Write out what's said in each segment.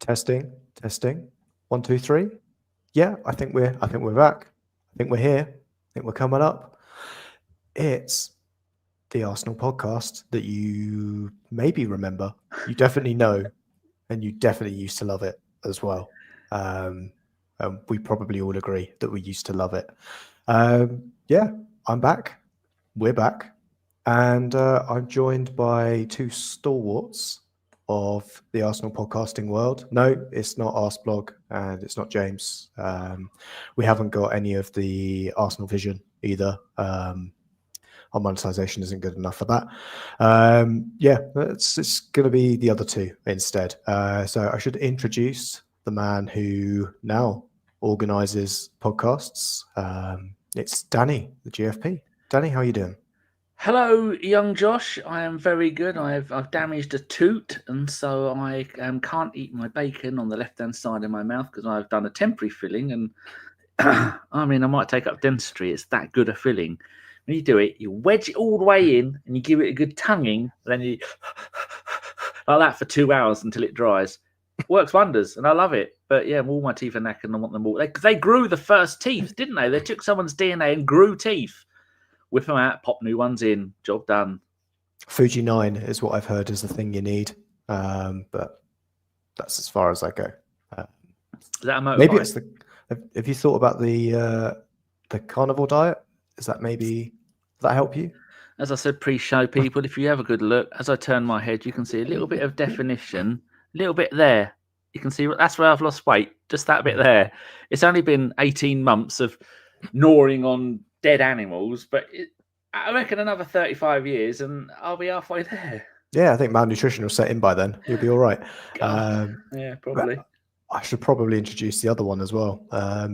Testing. 1, 2, 3. Yeah, I think we're back. I think we're here. I think we're coming up. It's the Arsenal podcast that you maybe remember. You definitely know, and you definitely used to love it as well. We probably all agree that we used to love it. Yeah, I'm back. We're back. And I'm joined by two stalwarts of the Arsenal podcasting world. No, it's not Arsblog and it's not James. We haven't got any of the Arsenal vision either. Our monetization isn't good enough for that. Yeah, it's going to be the other two instead. So I should introduce the man who now organizes podcasts. It's Danny, the GFP. Danny, how are you doing? Hello, young Josh. I am very good. I've damaged a tooth, and so I can't eat my bacon on the left-hand side of my mouth because I've done a temporary filling. And I mean, I might take up dentistry. It's that good a filling. When you do it, you wedge it all the way in, and you give it a good tonguing. Then you like that for 2 hours until it dries. Works wonders, and I love it. But yeah, all my teeth are knackered, and I want them all. They grew the first teeth, didn't they? They took someone's DNA and grew teeth. Whip them out, pop new ones in, job done. Fuji 9 is what I've heard is the thing you need, but that's as far as I go. Is that a motorbike? Maybe it's the. Have you thought about the carnivore diet? Is that maybe does that help you? As I said pre-show, people, if you have a good look, as I turn my head, you can see a little bit of definition, a little bit there. You can see that's where I've lost weight, just that bit there. It's only been 18 months of gnawing on dead animals, but I reckon another 35 years and I'll be halfway there. Yeah, I think malnutrition will set in by then. You'll be all right. Yeah, probably. I should probably introduce the other one as well.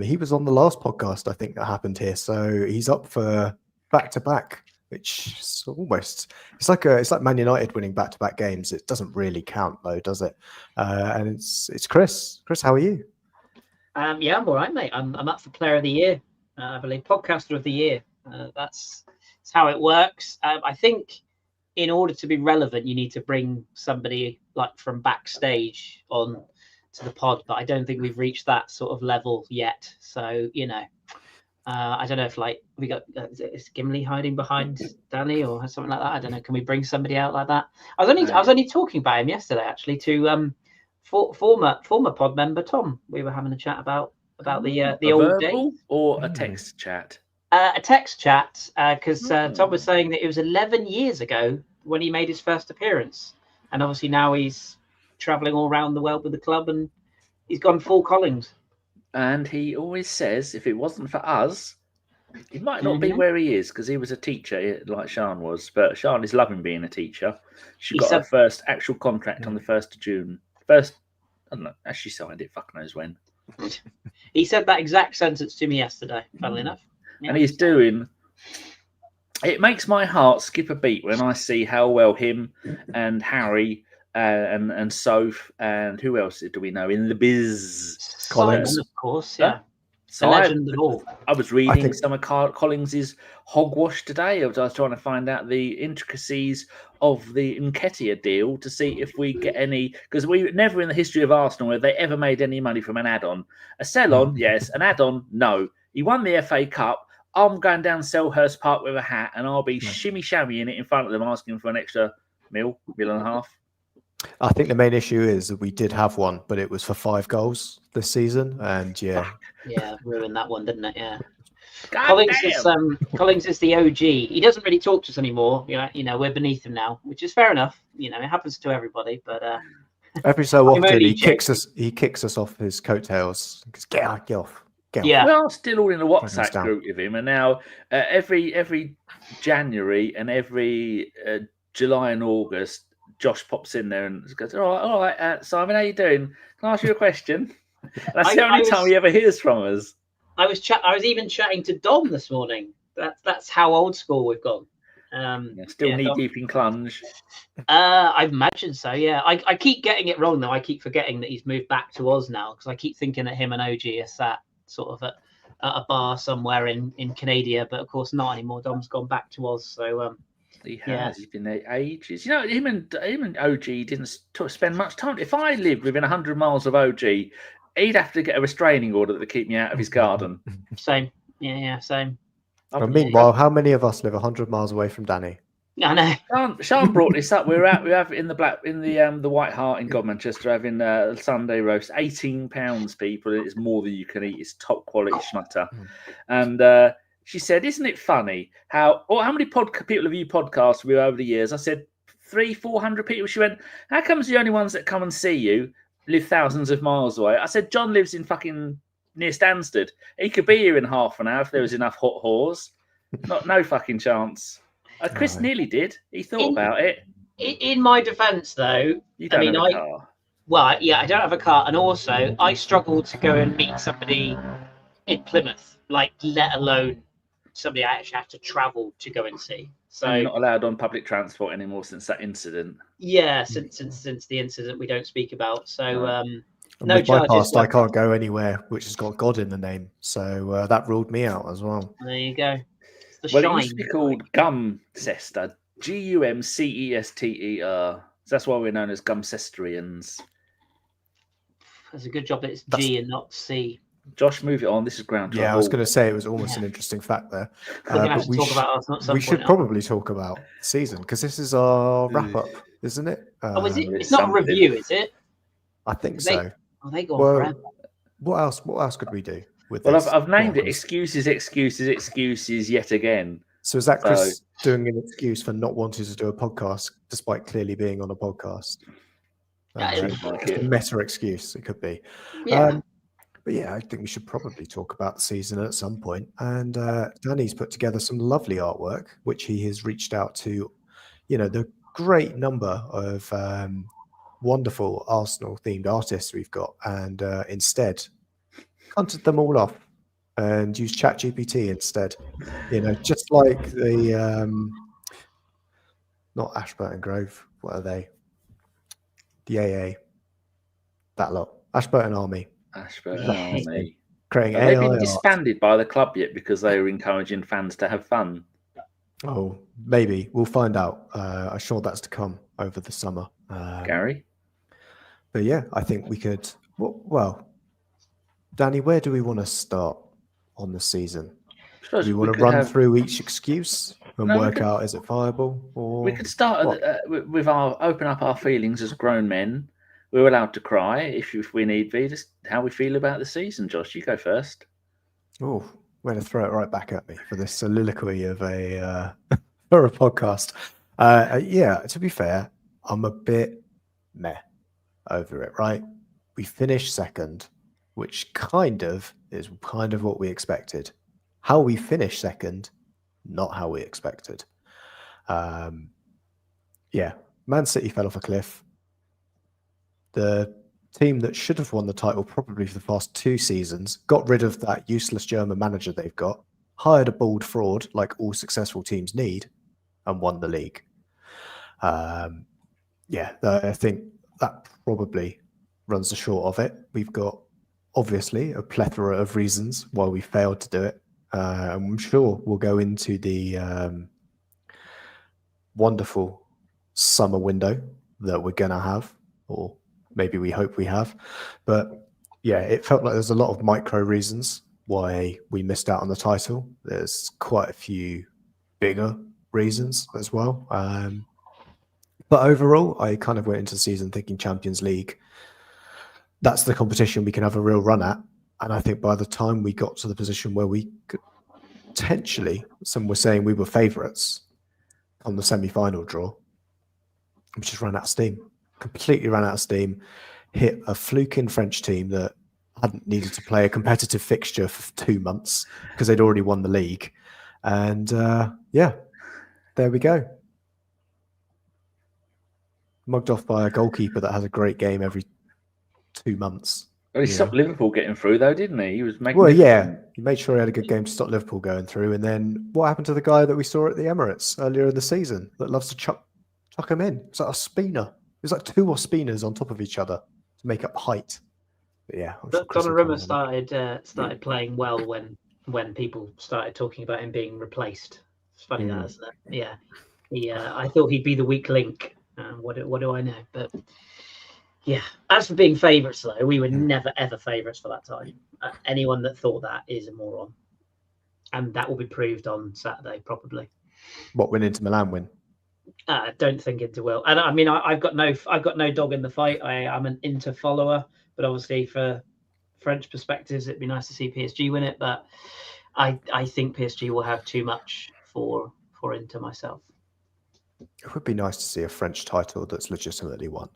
He was on the last podcast, I think, that happened here. So he's up for back-to-back, which is almost it's like Man United winning back-to-back games. It doesn't really count though, does it? And it's Chris. Chris, how are you? Yeah, I'm all right, mate. I'm up for Player of the Year. I believe Podcaster of the Year. That's how it works. I think in order to be relevant, you need to bring somebody like from backstage on to the pod, but I don't think we've reached that sort of level yet. So, I don't know if like we got is Gimli hiding behind Danny or something like that. I don't know. Can we bring somebody out like that? I was only talking about him yesterday actually to former pod member Tom. We were having a chat about the old days. Or a text chat. A text chat because Tom was saying that it was 11 years ago when he made his first appearance, and obviously now he's traveling all around the world with the club and he's gone full Collings. And he always says if it wasn't for us, he might not be where he is because he was a teacher like Sean was. But Sean is loving being a teacher. She got her first actual contract on the 1st of June. I don't know. She signed it. Fuck knows when. He said that exact sentence to me yesterday, funnily enough. Yeah. And he's doing. It makes my heart skip a beat when I see how well him and Harry and Soph and who else do we know in the biz? Collins, of course, yeah. So legend of all. I was reading some of Collins's hogwash today. I was trying to find out the intricacies of the Nketiah deal to see if we get any, because we never in the history of Arsenal have they ever made any money from an add-on. A sell-on, yes. An add-on, no. He won the FA Cup. I'm going down Selhurst Park with a hat and I'll be shimmy-shammying it in front of them asking for an extra $1.5 million. I think the main issue is that we did have one, but it was for 5 goals this season, and yeah, ruined that one, didn't it? Yeah. Collins is the OG. He doesn't really talk to us anymore. We're beneath him now, which is fair enough. It happens to everybody, but every so often he kicks us off his coattails. Get off. Yeah, we're still all in a WhatsApp group with him, and now every January and every July and August. Josh pops in there and goes, all right, Simon, how you doing? Can I ask you a question? That's the only time he ever hears from us. I was even chatting to Dom this morning. That's how old school we've gone. Still knee deep in clunge. I imagine so. Yeah, I keep getting it wrong though. I keep forgetting that he's moved back to Oz now because I keep thinking that him and OG are sat sort of at a bar somewhere in Canada, but of course not anymore. Dom's gone back to Oz, so. He has. Yeah. He's been there ages. You know, him and OG didn't spend much time. If I lived within 100 miles of OG, he'd have to get a restraining order to keep me out of his garden. Same. Yeah, same. But meanwhile, how many of us live 100 miles away from Danny? I know. Sean brought this up. We have in the White Hart in Godmanchester having Sunday roast. £18, people. It's more than you can eat. It's top quality schmutter. And she said, "Isn't it funny how many people have you podcasted with over the years?" I said 300-400 people. She went, "How comes the only ones that come and see you live thousands of miles away?" I said, "John lives in fucking near Stansted. He could be here in half an hour if there was enough hot whores. No fucking chance." Chris nearly did. He thought about it. In my defence, though, you don't have a car. Well, yeah, I don't have a car, and also I struggle to go and meet somebody in Plymouth, like let alone somebody I actually have to travel to go and see. So and you're not allowed on public transport anymore since that incident. Yeah, since the incident we don't speak about. So no with charges. My past, I can't go anywhere which has got God in the name. So that ruled me out as well. There you go. It used to be called Gumcester, Gumcester. So that's why we're known as Gumcestrians. That's a good job that it's G and not C. Josh, move it on. This is ground. Yeah, I was going to say it was almost an interesting fact there. We're going to have to talk about Arsenal at some point. We should probably talk about the season because this is our wrap up, isn't it? Is it? It's not a review, is it? I think so. They go on forever. What else could we do? Well, I've named it excuses yet again. So is that Chris doing an excuse for not wanting to do a podcast despite clearly being on a podcast? A meta excuse, it could be. Yeah. But yeah, I think we should probably talk about the season at some point. And Danny's put together some lovely artwork, which he has reached out to, the great number of wonderful Arsenal-themed artists we've got, and instead hunted them all off and used ChatGPT instead. Just like the not Ashburton Grove, what are they? The AA, that lot. Ashburton Army. Army. Creating Have they been disbanded by the club yet because they were encouraging fans to have fun? Oh, maybe. We'll find out. I'm sure that's to come over the summer. Gary? But yeah, I think we could... Well, Danny, where do we want to start on the season? Do we want to run through each excuse and work out, is it viable? Or we could start with open up our feelings as grown men. We're allowed to cry if we need be. Just how we feel about the season. Josh, you go first. Oh, way to throw it right back at me for this soliloquy of a for a podcast. Yeah, to be fair, I'm a bit meh over it. Right, we finished second, which is what we expected. How we finished second, not how we expected. Yeah, Man City fell off a cliff. The team that should have won the title probably for the past 2 seasons got rid of that useless German manager they've got, hired a bald fraud like all successful teams need, and won the league. Yeah, I think that probably runs the short of it. We've got obviously a plethora of reasons why we failed to do it. I'm sure we'll go into the wonderful summer window that we're going to have, or maybe we hope we have. But yeah, it felt like there's a lot of micro reasons why we missed out on the title. There's quite a few bigger reasons as well. But overall, I kind of went into the season thinking Champions League, that's the competition we can have a real run at. And I think by the time we got to the position where we could potentially, some were saying we were favourites on the semi-final draw, we just ran out of steam. Completely ran out of steam, hit a fluking French team that hadn't needed to play a competitive fixture for 2 months because they'd already won the league. And yeah, there we go. Mugged off by a goalkeeper that has a great game every 2 months. Well, he stopped Liverpool getting through, though, didn't he? He was making. Well, yeah, he made sure he had a good game to stop Liverpool going through. And then what happened to the guy that we saw at the Emirates earlier in the season that loves to chuck him in? It's like a spinner. It's like 2 Ospinas on top of each other to make up height. But yeah, Donnarumma started playing well when people started talking about him being replaced. It's funny that, isn't it? Yeah. I thought he'd be the weak link. What do I know? But yeah, as for being favourites, though, we were never ever favourites for that time. Anyone that thought that is a moron, and that will be proved on Saturday probably. What, when Inter Milan win? Don't think Inter will. And I mean, I've got no dog in the fight. I'm an Inter follower, but obviously for French perspectives, it'd be nice to see PSG win it. But I think PSG will have too much for Inter myself. It would be nice to see a French title that's legitimately won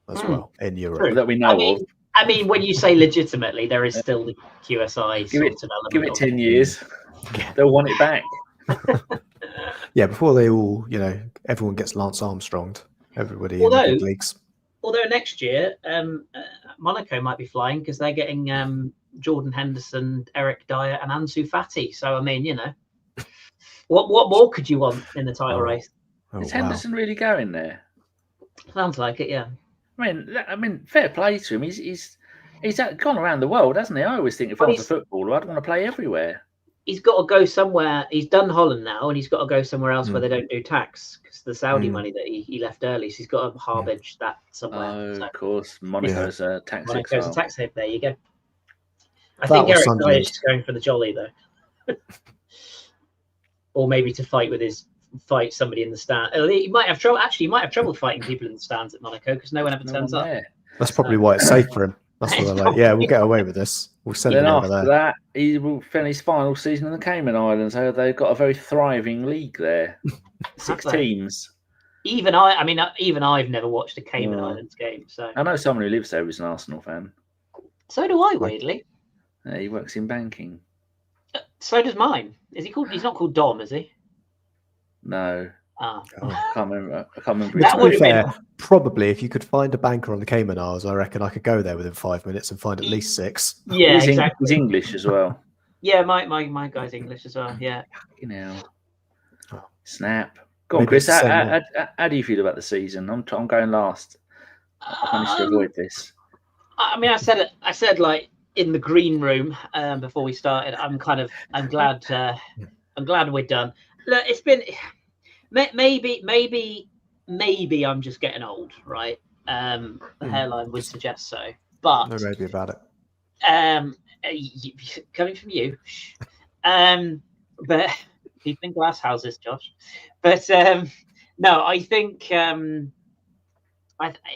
as well in Europe. True. That we know of. I mean, when you say legitimately, there is still the QSI sort of element. Give it 10 years. They'll want it back. Yeah, before they all, everyone gets Lance Armstronged. Everybody in the big leagues. Although next year, Monaco might be flying because they're getting Jordan Henderson, Eric Dyer, and Ansu Fati. So I mean, what more could you want in the title race? Is Henderson really going there? Sounds like it, yeah. I mean, fair play to him. He's gone around the world, hasn't he? I always think if I was a footballer, I'd want to play everywhere. He's got to go somewhere. He's done Holland now, and he's got to go somewhere else where they don't do tax because the Saudi money that he left early. So he's got to harbage that somewhere. Oh, of course, Monaco's a tax. Monaco's a tax haven. There you go. I think Eric Dyer is going for the jolly though, or maybe to fight somebody in the stand. He might have trouble. Actually, he might have trouble fighting people in the stands at Monaco because no one ever turns up. That's probably why it's safe for him. That's what they're like. Yeah, we'll get away with this. We'll send him over there. After that, he will finish his final season in the Cayman Islands. So they've got a very thriving league there. 6 teams. Even I've never watched a Cayman Islands game. So I know someone who lives there who's an Arsenal fan. So do I, weirdly. Yeah, he works in banking. So does mine. Is he called? He's not called Dom, is he? No. I can't remember. That would have been probably if you could find a banker on the Cayman Islands. I reckon I could go there within 5 minutes and find at least 6. Yeah, exactly. He's English as well. Yeah, my guy's English as well. Yeah. Snap. Go on, Chris. How do you feel about the season? I'm going last. I managed to avoid this. I mean, I said like in the green room before we started. I'm glad we're done. Look, it's been. Maybe I'm just getting old, right? The hairline would suggest so, but no maybe about it. Coming from you, but people in glass houses, Josh. But no, I think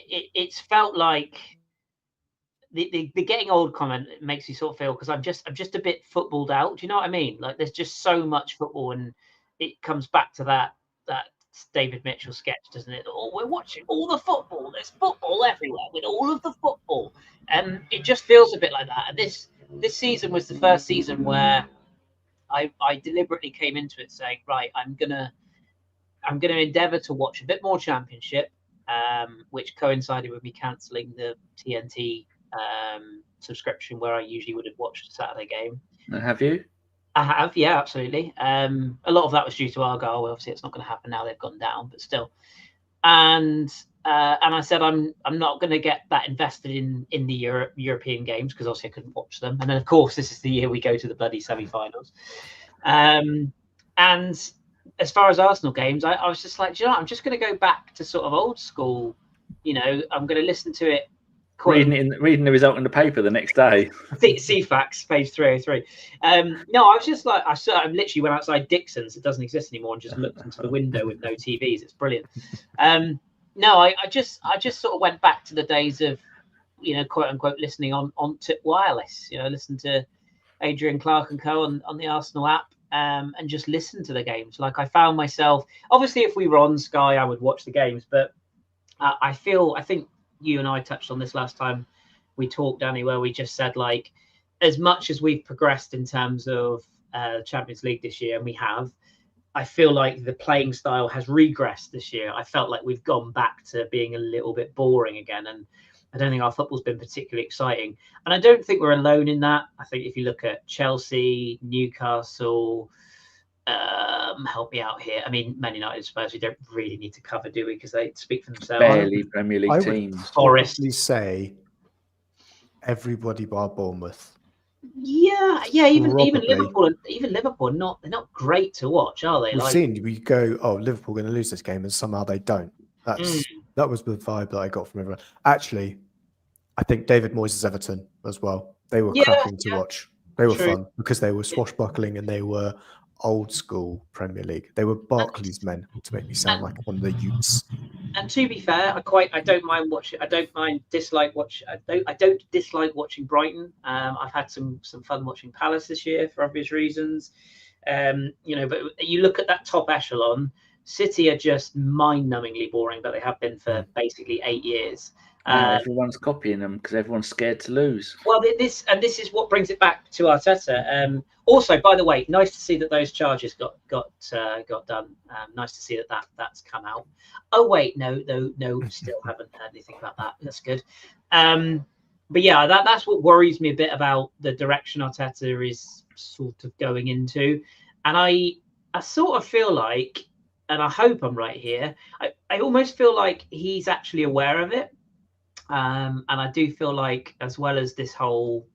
it's felt like the getting old comment makes you sort of feel because I'm just a bit footballed out. Do you know what I mean? Like there's just so much football, and it comes back to that David Mitchell sketch, doesn't it? Oh, we're watching all the football. There's football everywhere with all of the football, and it just feels a bit like that. And this season was the first season where I deliberately came into it saying, right, I'm gonna endeavour to watch a bit more Championship, which coincided with me cancelling the TNT subscription where I usually would have watched a Saturday game. Have you? I have, yeah, absolutely. A lot of that was due to Argyle. Obviously, it's not going to happen now; they've gone down, but still. And I said I'm not going to get that invested in the European games because obviously I couldn't watch them. And then of course this is the year we go to the bloody semi-finals. And as far as Arsenal games, I was just like, I'm just going to go back to sort of old school. I'm going to listen to it. Reading the result in the paper the next day. CFAX, page 303. No, I was just like, I literally went outside Dixon's. It doesn't exist anymore, and just looked into the window with no TVs. It's brilliant. No, I just sort of went back to the days of, quote unquote, listening on tip wireless. Listen to Adrian Clark and co on the Arsenal app, and just listen to the games. Like I found myself, obviously, if we were on Sky, I would watch the games, but I think you and I touched on this last time we talked, Danny, where we just said, like, as much as we've progressed in terms of Champions League this year, and we have, I feel like the playing style has regressed this year. I felt like we've gone back to being a little bit boring again, and I don't think our football's been particularly exciting. And I don't think we're alone in that. I think if you look at Chelsea, Newcastle, help me out here. I mean, Man United, Spurs, we don't really need to cover, do we? Because they speak for themselves. Barely Premier League teams. Forest. You say everybody bar Bournemouth Yeah. Even Probably. Liverpool, they're not great to watch, are they? We go, oh, Liverpool going to lose this game, and somehow they don't. That was the vibe that I got from everyone. Actually, I think David Moyes' Everton as well. They were cracking to watch. They were fun because they were swashbuckling and they were old school Premier League. They were Barclays men, to make me sound like one of the Utes. And to be fair, I don't mind watching. I don't dislike watching Brighton. I've had some fun watching Palace this year for obvious reasons. But you look at that top echelon. City are just mind-numbingly boring, but they have been for basically 8 years. Everyone's copying them because everyone's scared to lose. Well, this is what brings it back to Arteta. Also, by the way, nice to see that those charges got done. Nice to see that's come out. Oh wait, no, still haven't heard anything about that. That's good. But yeah, that's what worries me a bit about the direction Arteta is sort of going into, and I sort of feel like, and I hope I'm right here, I almost feel like he's actually aware of it. And I do feel like, as well as this whole,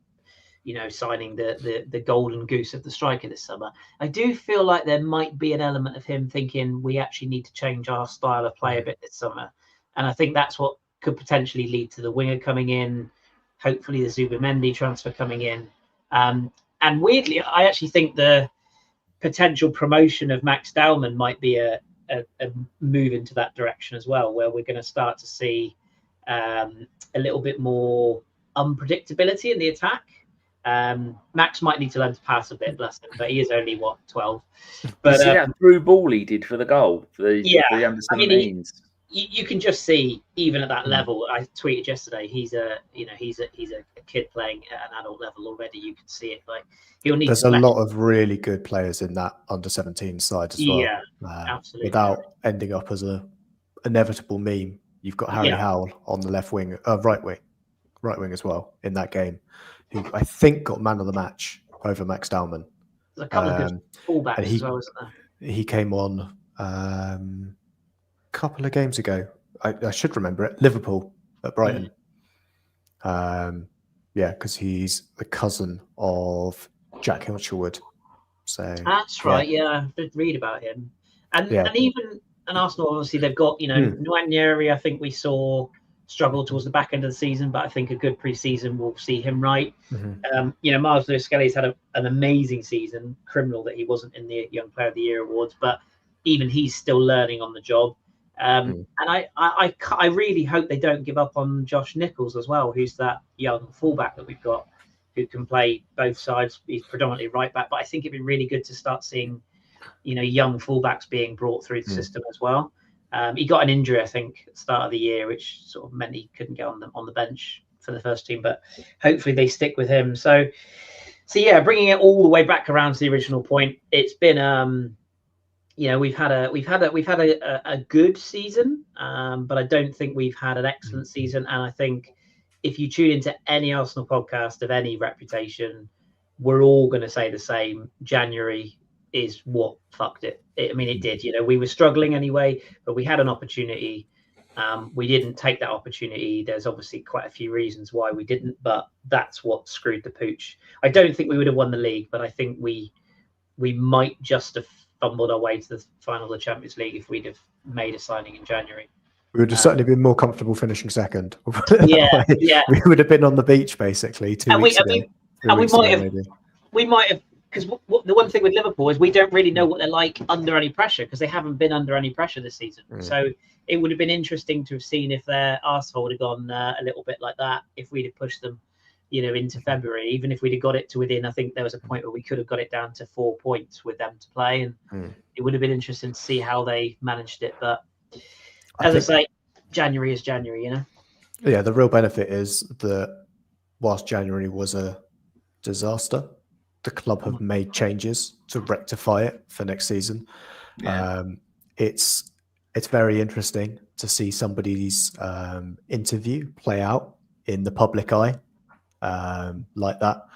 signing the golden goose of the striker this summer, I do feel like there might be an element of him thinking we actually need to change our style of play a bit this summer. And I think that's what could potentially lead to the winger coming in, hopefully the Zubimendi transfer coming in. And weirdly, I actually think the potential promotion of Max Dowman might be a move into that direction as well, where we're going to start to see a little bit more unpredictability in the attack. Max might need to learn to pass a bit, bless him, but he is only 12. But see that through ball he did for the goal for the under 17s. You can just see, even at that level. I tweeted yesterday. He's a kid playing at an adult level already. You can see it. Like he'll need. There's a lot of really good players in that under 17 side as well. Yeah, absolutely. Without ending up as a inevitable meme. You've got Harry Howell on the left wing, right wing as well in that game, who I think got man of the match over Max Dowman. There's a couple of good fullbacks as well, isn't there? He came on a couple of games ago. I should remember it. Liverpool at Brighton. Because he's the cousin of Jack Hilsherwood. So that's right. Yeah, I did read about him, and even. And Arsenal, obviously, they've got, Nwaneri, I think we saw struggle towards the back end of the season, but I think a good pre-season will see him right. Myles Lewis-Skelly's had an amazing season. Criminal that he wasn't in the Young Player of the Year awards, but even he's still learning on the job. And I really hope they don't give up on Josh Nichols as well, who's that young fullback that we've got who can play both sides. He's predominantly right back, but I think it'd be really good to start seeing young fullbacks being brought through the system as well. He got an injury, I think, at the start of the year, which sort of meant he couldn't get on the bench for the first team. But hopefully they stick with him. So yeah, bringing it all the way back around to the original point, it's been we've had a good season, but I don't think we've had an excellent season. And I think if you tune into any Arsenal podcast of any reputation, we're all going to say the same. January is what fucked it. It did. We were struggling anyway, but we had an opportunity. We didn't take that opportunity. There's obviously quite a few reasons why we didn't, but that's what screwed the pooch. I don't think we would have won the league, but I think we might just have fumbled our way to the final of the Champions League if we'd have made a signing in January. We would have certainly been more comfortable finishing second. Yeah. We would have been on the beach basically 2 weeks ago. We might have. Because the one thing with Liverpool is we don't really know what they're like under any pressure because they haven't been under any pressure this season. So it would have been interesting to have seen if their arsehole would have gone a little bit like that if we'd have pushed them, into February. Even if we'd have got it to within, I think there was a point where we could have got it down to 4 points with them to play, and it would have been interesting to see how they managed it. But as I say, January is January, Yeah, the real benefit is that whilst January was a disaster, the club have made changes to rectify it for next season. It's very interesting to see somebody's interview play out in the public eye like that.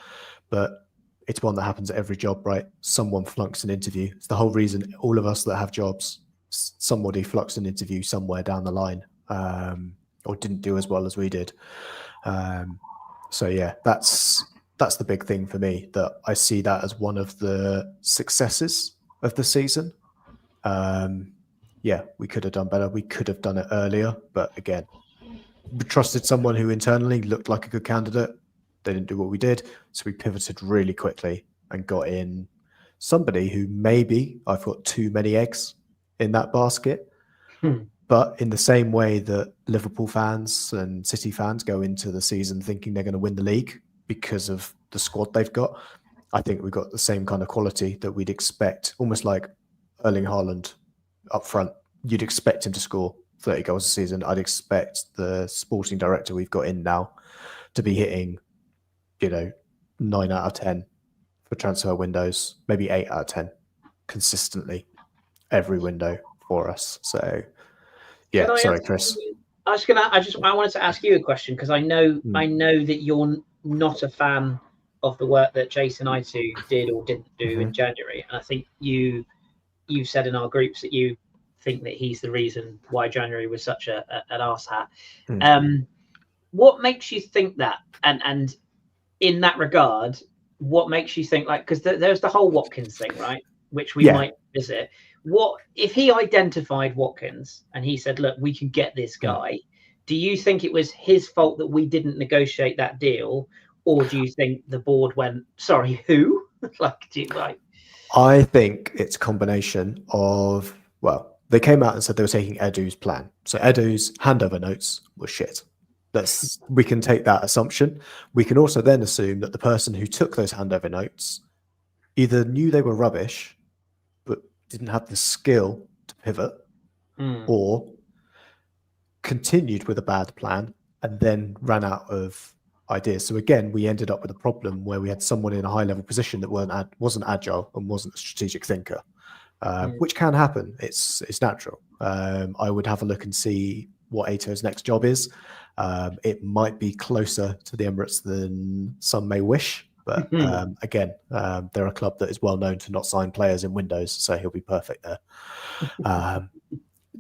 But it's one that happens at every job, right? Someone flunks an interview. It's the whole reason all of us that have jobs, somebody flunks an interview somewhere down the line or didn't do as well as we did. So yeah, that's that's the big thing for me, that I see that as one of the successes of the season. Yeah, we could have done better. We could have done it earlier. But again, we trusted someone who internally looked like a good candidate. They didn't do what we did. So we pivoted really quickly and got in somebody who maybe I've got too many eggs in that basket. But in the same way that Liverpool fans and City fans go into the season thinking they're going to win the league because of the squad they've got, I think we've got the same kind of quality that we'd expect, almost like Erling Haaland up front. You'd expect him to score 30 goals a season. I'd expect the sporting director we've got in now to be hitting, 9 out of 10 for transfer windows, maybe 8 out of 10 consistently every window for us. So, yeah, sorry, Chris. I wanted to ask you a question, because I know that you're not a fan of the work that Jason and I two did or didn't do in January. And I think you've said in our groups that you think that he's the reason why January was such an arse hat. What makes you think that? And in that regard, what makes you think, like, because there's the whole Watkins thing, right? Which we might visit. What if he identified Watkins and he said, look, we can get this guy? Do you think it was his fault that we didn't negotiate that deal? Or do you think the board went, sorry, who? I think it's a combination of, well, they came out and said they were taking Edu's plan. So Edu's handover notes were shit. We can take that assumption. We can also then assume that the person who took those handover notes either knew they were rubbish, but didn't have the skill to pivot, or continued with a bad plan and then ran out of ideas. So again, we ended up with a problem where we had someone in a high-level position that wasn't agile and wasn't a strategic thinker, which can happen. It's natural. I would have a look and see what Eto's next job is. It might be closer to the Emirates than some may wish. But again, they're a club that is well known to not sign players in windows, so he'll be perfect there.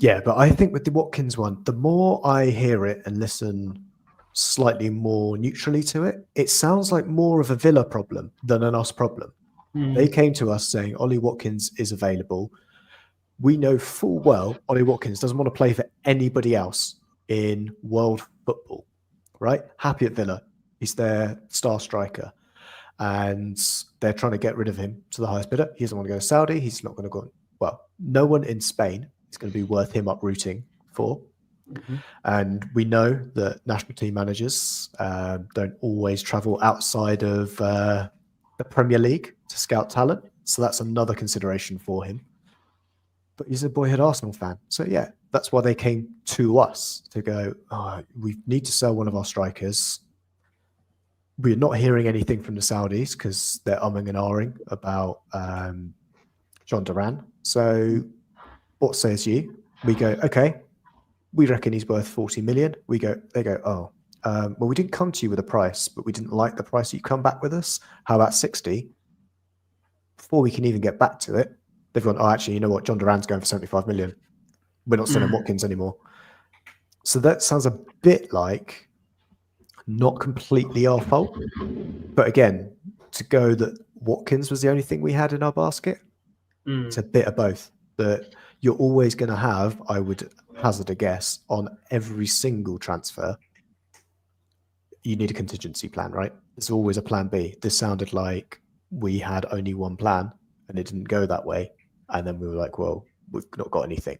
Yeah, but I think with the Watkins one, the more I hear it and listen slightly more neutrally to it, it sounds like more of a Villa problem than an us problem. They came to us saying Ollie Watkins is available. We know full well Ollie Watkins doesn't want to play for anybody else in world football, right? Happy at Villa. He's their star striker. And they're trying to get rid of him to the highest bidder. He doesn't want to go to Saudi. He's not going to go. Well, no one in Spain is going to be worth him uprooting for. And we know that national team managers don't always travel outside of the Premier League to scout talent. So that's another consideration for him. But he's a boyhood Arsenal fan. So yeah, that's why they came to us to go, we need to sell one of our strikers. We're not hearing anything from the Saudis because they're umming and ahhing about John Duran. So what says you? We go, okay, we reckon he's worth 40 million. They go, well, we didn't come to you with a price, but we didn't like the price you come back with us. How about 60? Before we can even get back to it, they've gone, actually, you know what? John Duran's going for 75 million. We're not selling Watkins anymore. So that sounds a bit like not completely our fault. But again, to go that Watkins was the only thing we had in our basket, it's a bit of both. That you're always going to have, I would hazard a guess, on every single transfer, you need a contingency plan, right? There's always a plan B. This sounded like we had only one plan and it didn't go that way. And then we were like, well, we've not got anything.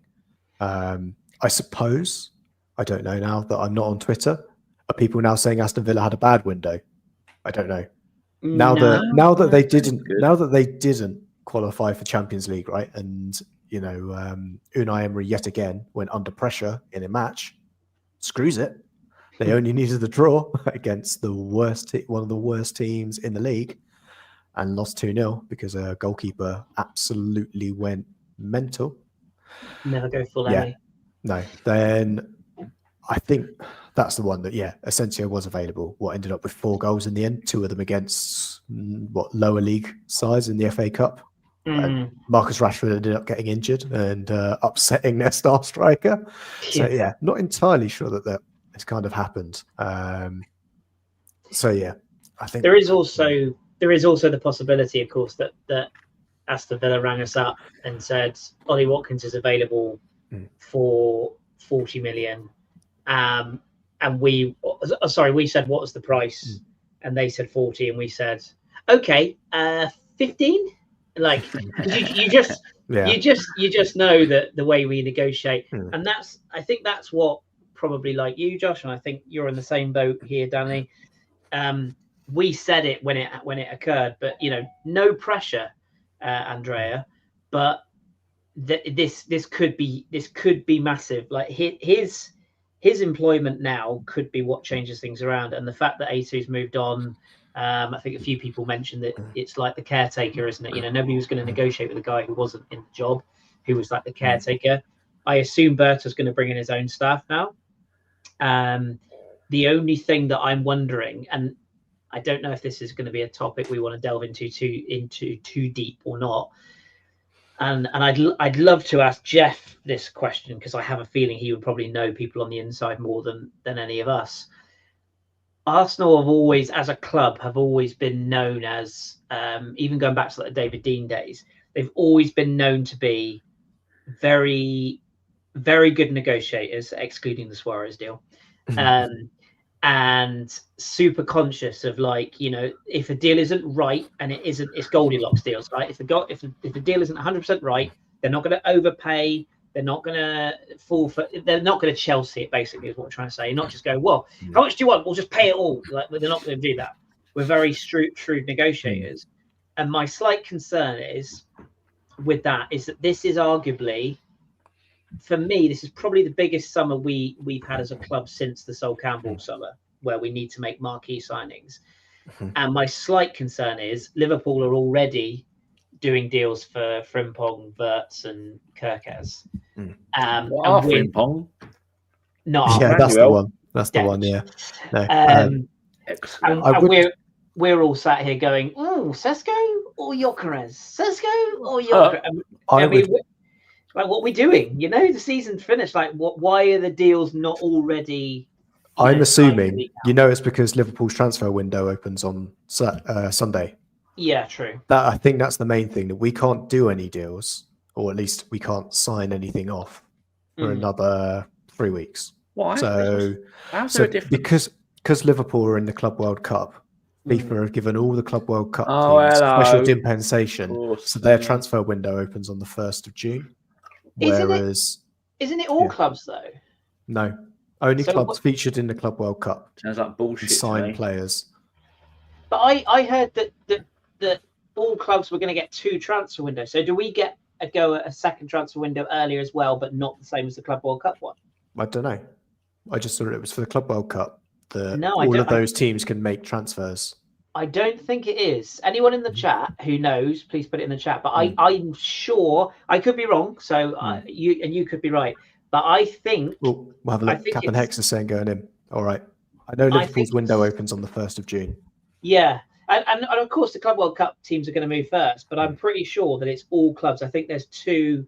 I suppose, I don't know now that I'm not on Twitter, are people now saying Aston Villa had a bad window? I don't know. Now that they didn't qualify for Champions League, right? And Unai Emery yet again went under pressure in a match. Screws it. They only needed the draw against the one of the worst teams in the league, and lost 2-0 because a goalkeeper absolutely went mental. Never go full Emmy. No. Then I think that's the one that, Asensio was available. What ended up with 4 goals in the end, 2 of them against lower league sides in the FA Cup. Marcus Rashford ended up getting injured and upsetting their star striker. So not entirely sure that has kind of happened. I think there is also the possibility, of course, that Aston Villa rang us up and said Ollie Watkins is available for 40 million. And we said, what was the price? And they said 40, and we said, okay, 15. Like you just know that the way we negotiate, and I think that's what probably like you, Josh, and I think you're in the same boat here, Danny. We said it when it occurred, but no pressure, Andrea. But this could be massive. Like his employment now could be what changes things around, and the fact that A2's moved on. I think a few people mentioned that it's like the caretaker, isn't it? Nobody was going to negotiate with a guy who wasn't in the job, who was like the caretaker. I assume Berta's going to bring in his own staff now. The only thing that I'm wondering, and I don't know if this is going to be a topic we want to delve into too deep or not, and I'd love to ask Jeff this question, because I have a feeling he would probably know people on the inside more than any of us. Arsenal have always, as a club, been known as, even going back to the David Dean days, they've always been known to be very, very good negotiators, excluding the Suarez deal, and super conscious of, like, if a deal isn't right, and it's Goldilocks deals, right? If the deal isn't 100% right, they're not going to overpay. They're not going to they're not going to Chelsea it, basically, is what we're trying to say. Not just go, well, how much do you want? We'll just pay it all. Like, they're not going to do that. We're very shrewd negotiators. And my slight concern is with that is that this is arguably, for me, this is probably the biggest summer we've had as a club since the Sol Campbell summer, where we need to make marquee signings. And my slight concern is Liverpool are already doing deals for Frimpong, Wirtz, and Kirkes. Frimpong? No, yeah, that's the one. That's the one. Yeah. No. And we're all sat here going, "Oh, Sesko or Gyökeres? Sesko or Gyökeres?" Like, what are we doing? The season's finished. Like, why are the deals not already? I'm assuming it's because Liverpool's transfer window opens on Sunday. Yeah, true. I think that's the main thing, that we can't do any deals, or at least we can't sign anything off for another 3 weeks. Why? So because Liverpool are in the Club World Cup, FIFA have given all the Club World Cup teams special dispensation, so their transfer window opens on the 1st of June. Whereas, isn't it all clubs though? No, only clubs featured in the Club World Cup. Sounds like bullshit. Sign players. But I heard that all clubs were going to get 2 transfer windows. So do we get a go at a second transfer window earlier as well, but not the same as the Club World Cup one? I don't know. I just thought it was for the Club World Cup. All of those teams can make transfers. I don't think it is. Anyone in the chat who knows, please put it in the chat. But I'm sure, I could be wrong. So you could be right. But I think we'll have a look. Captain Hex is saying going in. All right. I know Liverpool's window opens on the 1st of June. Yeah. And of course, the Club World Cup teams are going to move first, but I'm pretty sure that it's all clubs. I think there's 2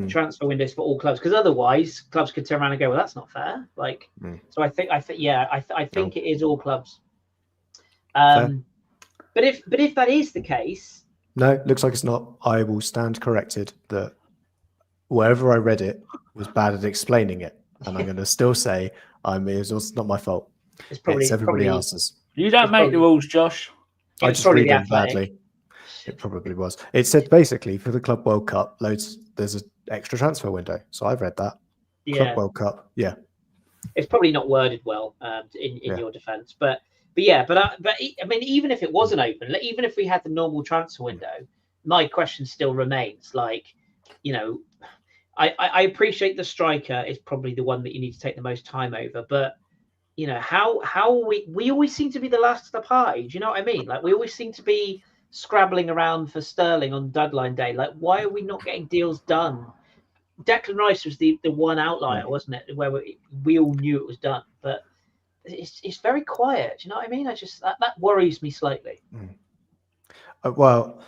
transfer windows for all clubs, because otherwise clubs could turn around and go, well, that's not fair. Like, so I think it is all clubs. But if that is the case, no, it looks like it's not. I will stand corrected that wherever I read it was bad at explaining it, and I'm going to still say it's not my fault. It's everybody else's. You don't make the rules, Josh. I just read it badly. It probably was. It said basically for the Club World Cup, there's an extra transfer window. So I've read that. Yeah. Club World Cup. Yeah. It's probably not worded well in your defense, but I mean, even if it wasn't open, even if we had the normal transfer window, my question still remains. Like, I appreciate the striker is probably the one that you need to take the most time over, but how we always seem to be the last of the party. Do you know what I mean? Like, we always seem to be scrabbling around for Sterling on deadline day. Like, why are we not getting deals done? Declan Rice was the one outlier, wasn't it? Where we all knew it was done, but it's very quiet. Do you know what I mean? I just that worries me slightly. Well,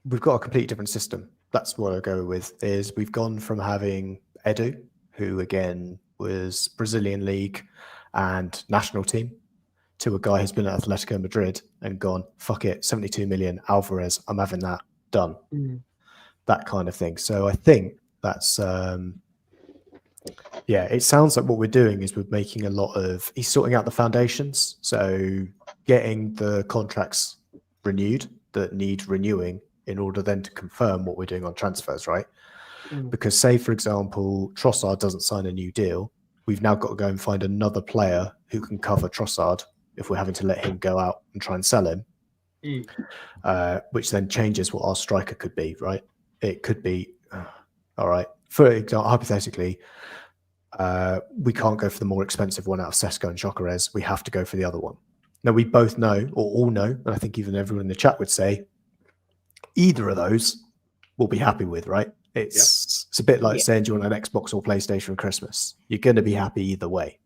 we've got a completely different system. That's what I'll go with. Is we've gone from having Edu, who again was Brazilian league and national team, to a guy who's been at Atletico Madrid and gone, fuck it, 72 million, Alvarez, I'm having that done. That kind of thing. So I think that's, it sounds like what we're doing is we're making a lot of, he's sorting out the foundations. So getting the contracts renewed that need renewing in order then to confirm what we're doing on transfers, right? Because say, for example, Trossard doesn't sign a new deal, we've now got to go and find another player who can cover Trossard if we're having to let him go out and try and sell him, which then changes what our striker could be, right? It could be, all right, for example, hypothetically, we can't go for the more expensive one out of Sesko and Gyökeres. We have to go for the other one. Now, we both know, or all know, and I think even everyone in the chat would say, either of those we'll be happy with, right? It's a bit like saying, do you want an Xbox or PlayStation for Christmas? You're going to be happy either way.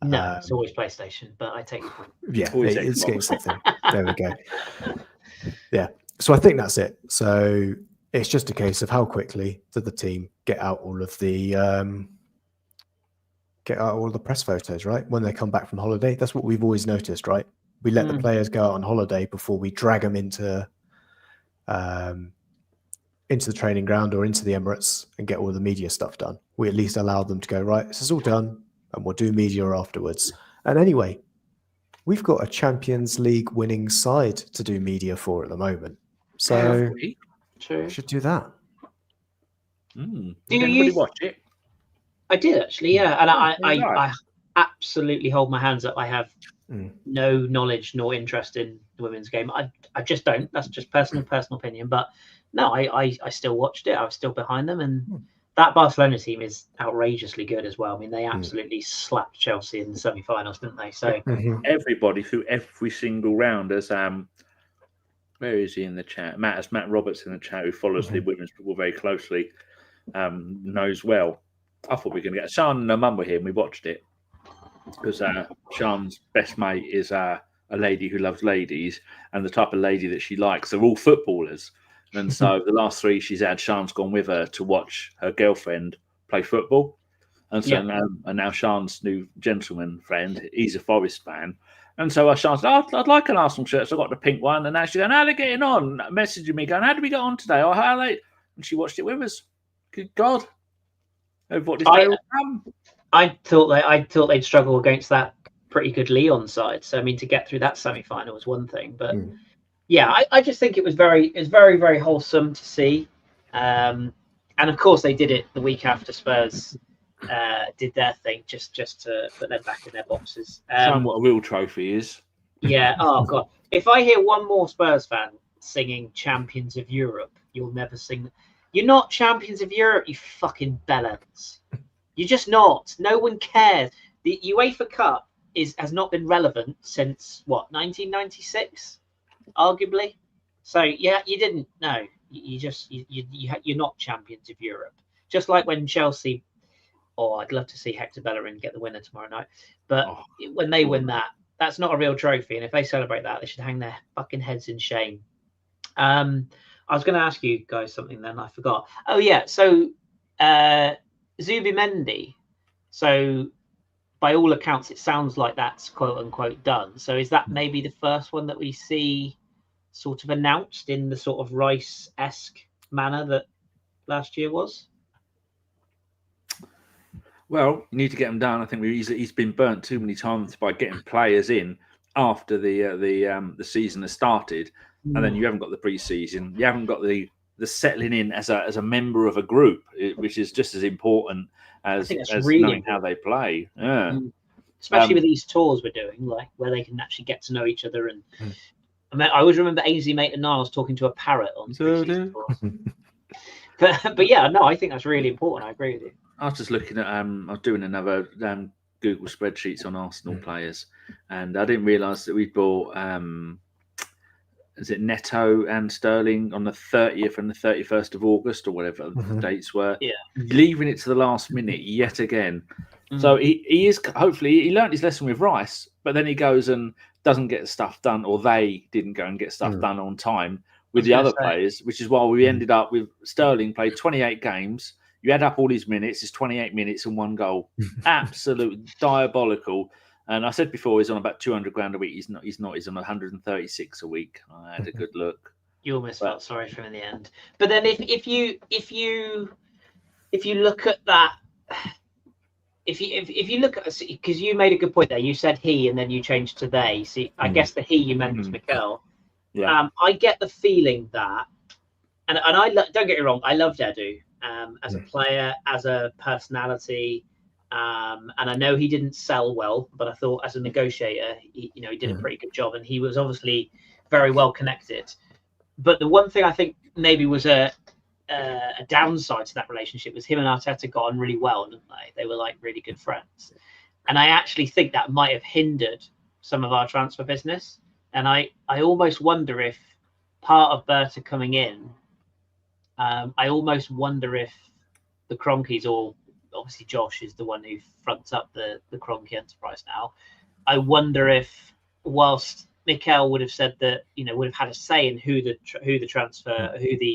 No, it's always PlayStation, but I take your point. Yeah, it's getting something. There we go. Yeah, so I think that's it. So it's just a case of how quickly did the team get out all of the press photos, right? When they come back from holiday, that's what we've always noticed, right? We let the players go out on holiday before we drag them into the training ground or into the Emirates and get all the media stuff done. We at least allow them to go, right, this is all done, and we'll do media afterwards. And anyway, we've got a Champions League winning side to do media for at the moment. So we should do that. Did anybody watch it? I did actually, yeah. And I absolutely hold my hands up. I have no knowledge nor interest in the women's game. I just don't. That's just personal opinion. But no, I still watched it. I was still behind them. And that Barcelona team is outrageously good as well. I mean, they absolutely slapped Chelsea in the semi-finals, didn't they? So everybody through every single round, as where is he in the chat? Matt Roberts in the chat, who follows the women's football very closely, knows well. I thought we were going to get Sean and her mum were here and we watched it because Sean's best mate is a lady who loves ladies, and the type of lady that she likes are all footballers. And so the last three she's had, Sean's gone with her to watch her girlfriend play football. And so now Sean's new gentleman friend, he's a Forest fan. And so Sean said, I'd like an Arsenal shirt. So I got the pink one. And now she's going, how are they getting on? Messaging me going, how did we get on today? Or how are they? And she watched it with us. Good God. I thought they'd struggle against that pretty good Lyon side. So, I mean, to get through that semi-final was one thing. But I just think it was very, very wholesome to see. And of course, they did it the week after Spurs did their thing, just to put them back in their boxes. Showing what a real trophy is. Yeah. Oh God! If I hear one more Spurs fan singing "Champions of Europe," you'll never sing. You're not champions of Europe, you fucking bellends. You're just not. No one cares. The UEFA Cup has not been relevant since 1996, arguably. So yeah, you didn't. No, you're not champions of Europe. Just like when Chelsea. Oh, I'd love to see Hector Bellerin get the winner tomorrow night. But when they win that, that's not a real trophy. And if they celebrate that, they should hang their fucking heads in shame. I was going to ask you guys something then. I forgot. Oh, yeah. So Zubimendi. So by all accounts, it sounds like that's quote unquote done. So is that maybe the first one that we see sort of announced in the sort of Rice-esque manner that last year was? Well, you need to get him done. I think he's been burnt too many times by getting players in after the season has started, and then you haven't got the pre-season. You haven't got the settling in as a member of a group, which is just as important as really knowing how they play. Yeah. Especially with these tours we're doing, like where they can actually get to know each other. And I always remember Ainsley Maitland-Niles talking to a parrot on pre-season tours. But yeah, no, I think that's really important. I agree with you. I was just looking at I was doing another Google spreadsheets on Arsenal players, and I didn't realise that we bought is it Neto and Sterling on the 30th and the 31st of August or whatever the dates were. Yeah, leaving it to the last minute yet again. So he is, hopefully he learned his lesson with Rice, but then he goes and doesn't get stuff done, or they didn't go and get stuff done on time with the other players, which is why we ended up with Sterling played 28 games. You add up all his minutes, it's 28 minutes and one goal. Absolute diabolical. And I said before, he's on about 200 grand a week. He's not. He's on 136 a week. I had a good look. You almost felt sorry for him in the end. But then if you look at that, if you look at, because you made a good point there. You said he, and then you changed to they. See, I guess the he you meant was Mikel. Yeah. I get the feeling that, and don't get me wrong, I loved Edu as a player, as a personality. And I know he didn't sell well, but I thought as a negotiator, he did a pretty good job, and he was obviously very well connected. But the one thing I think maybe was a downside to that relationship was him and Arteta got on really well, didn't they? They were like really good friends, and I actually think that might have hindered some of our transfer business. And I almost wonder if part of Berta coming in, I almost wonder if the Cronkies, or obviously Josh is the one who fronts up the Cronky enterprise now. I wonder if, whilst Mikel would have said that, would have had a say in who the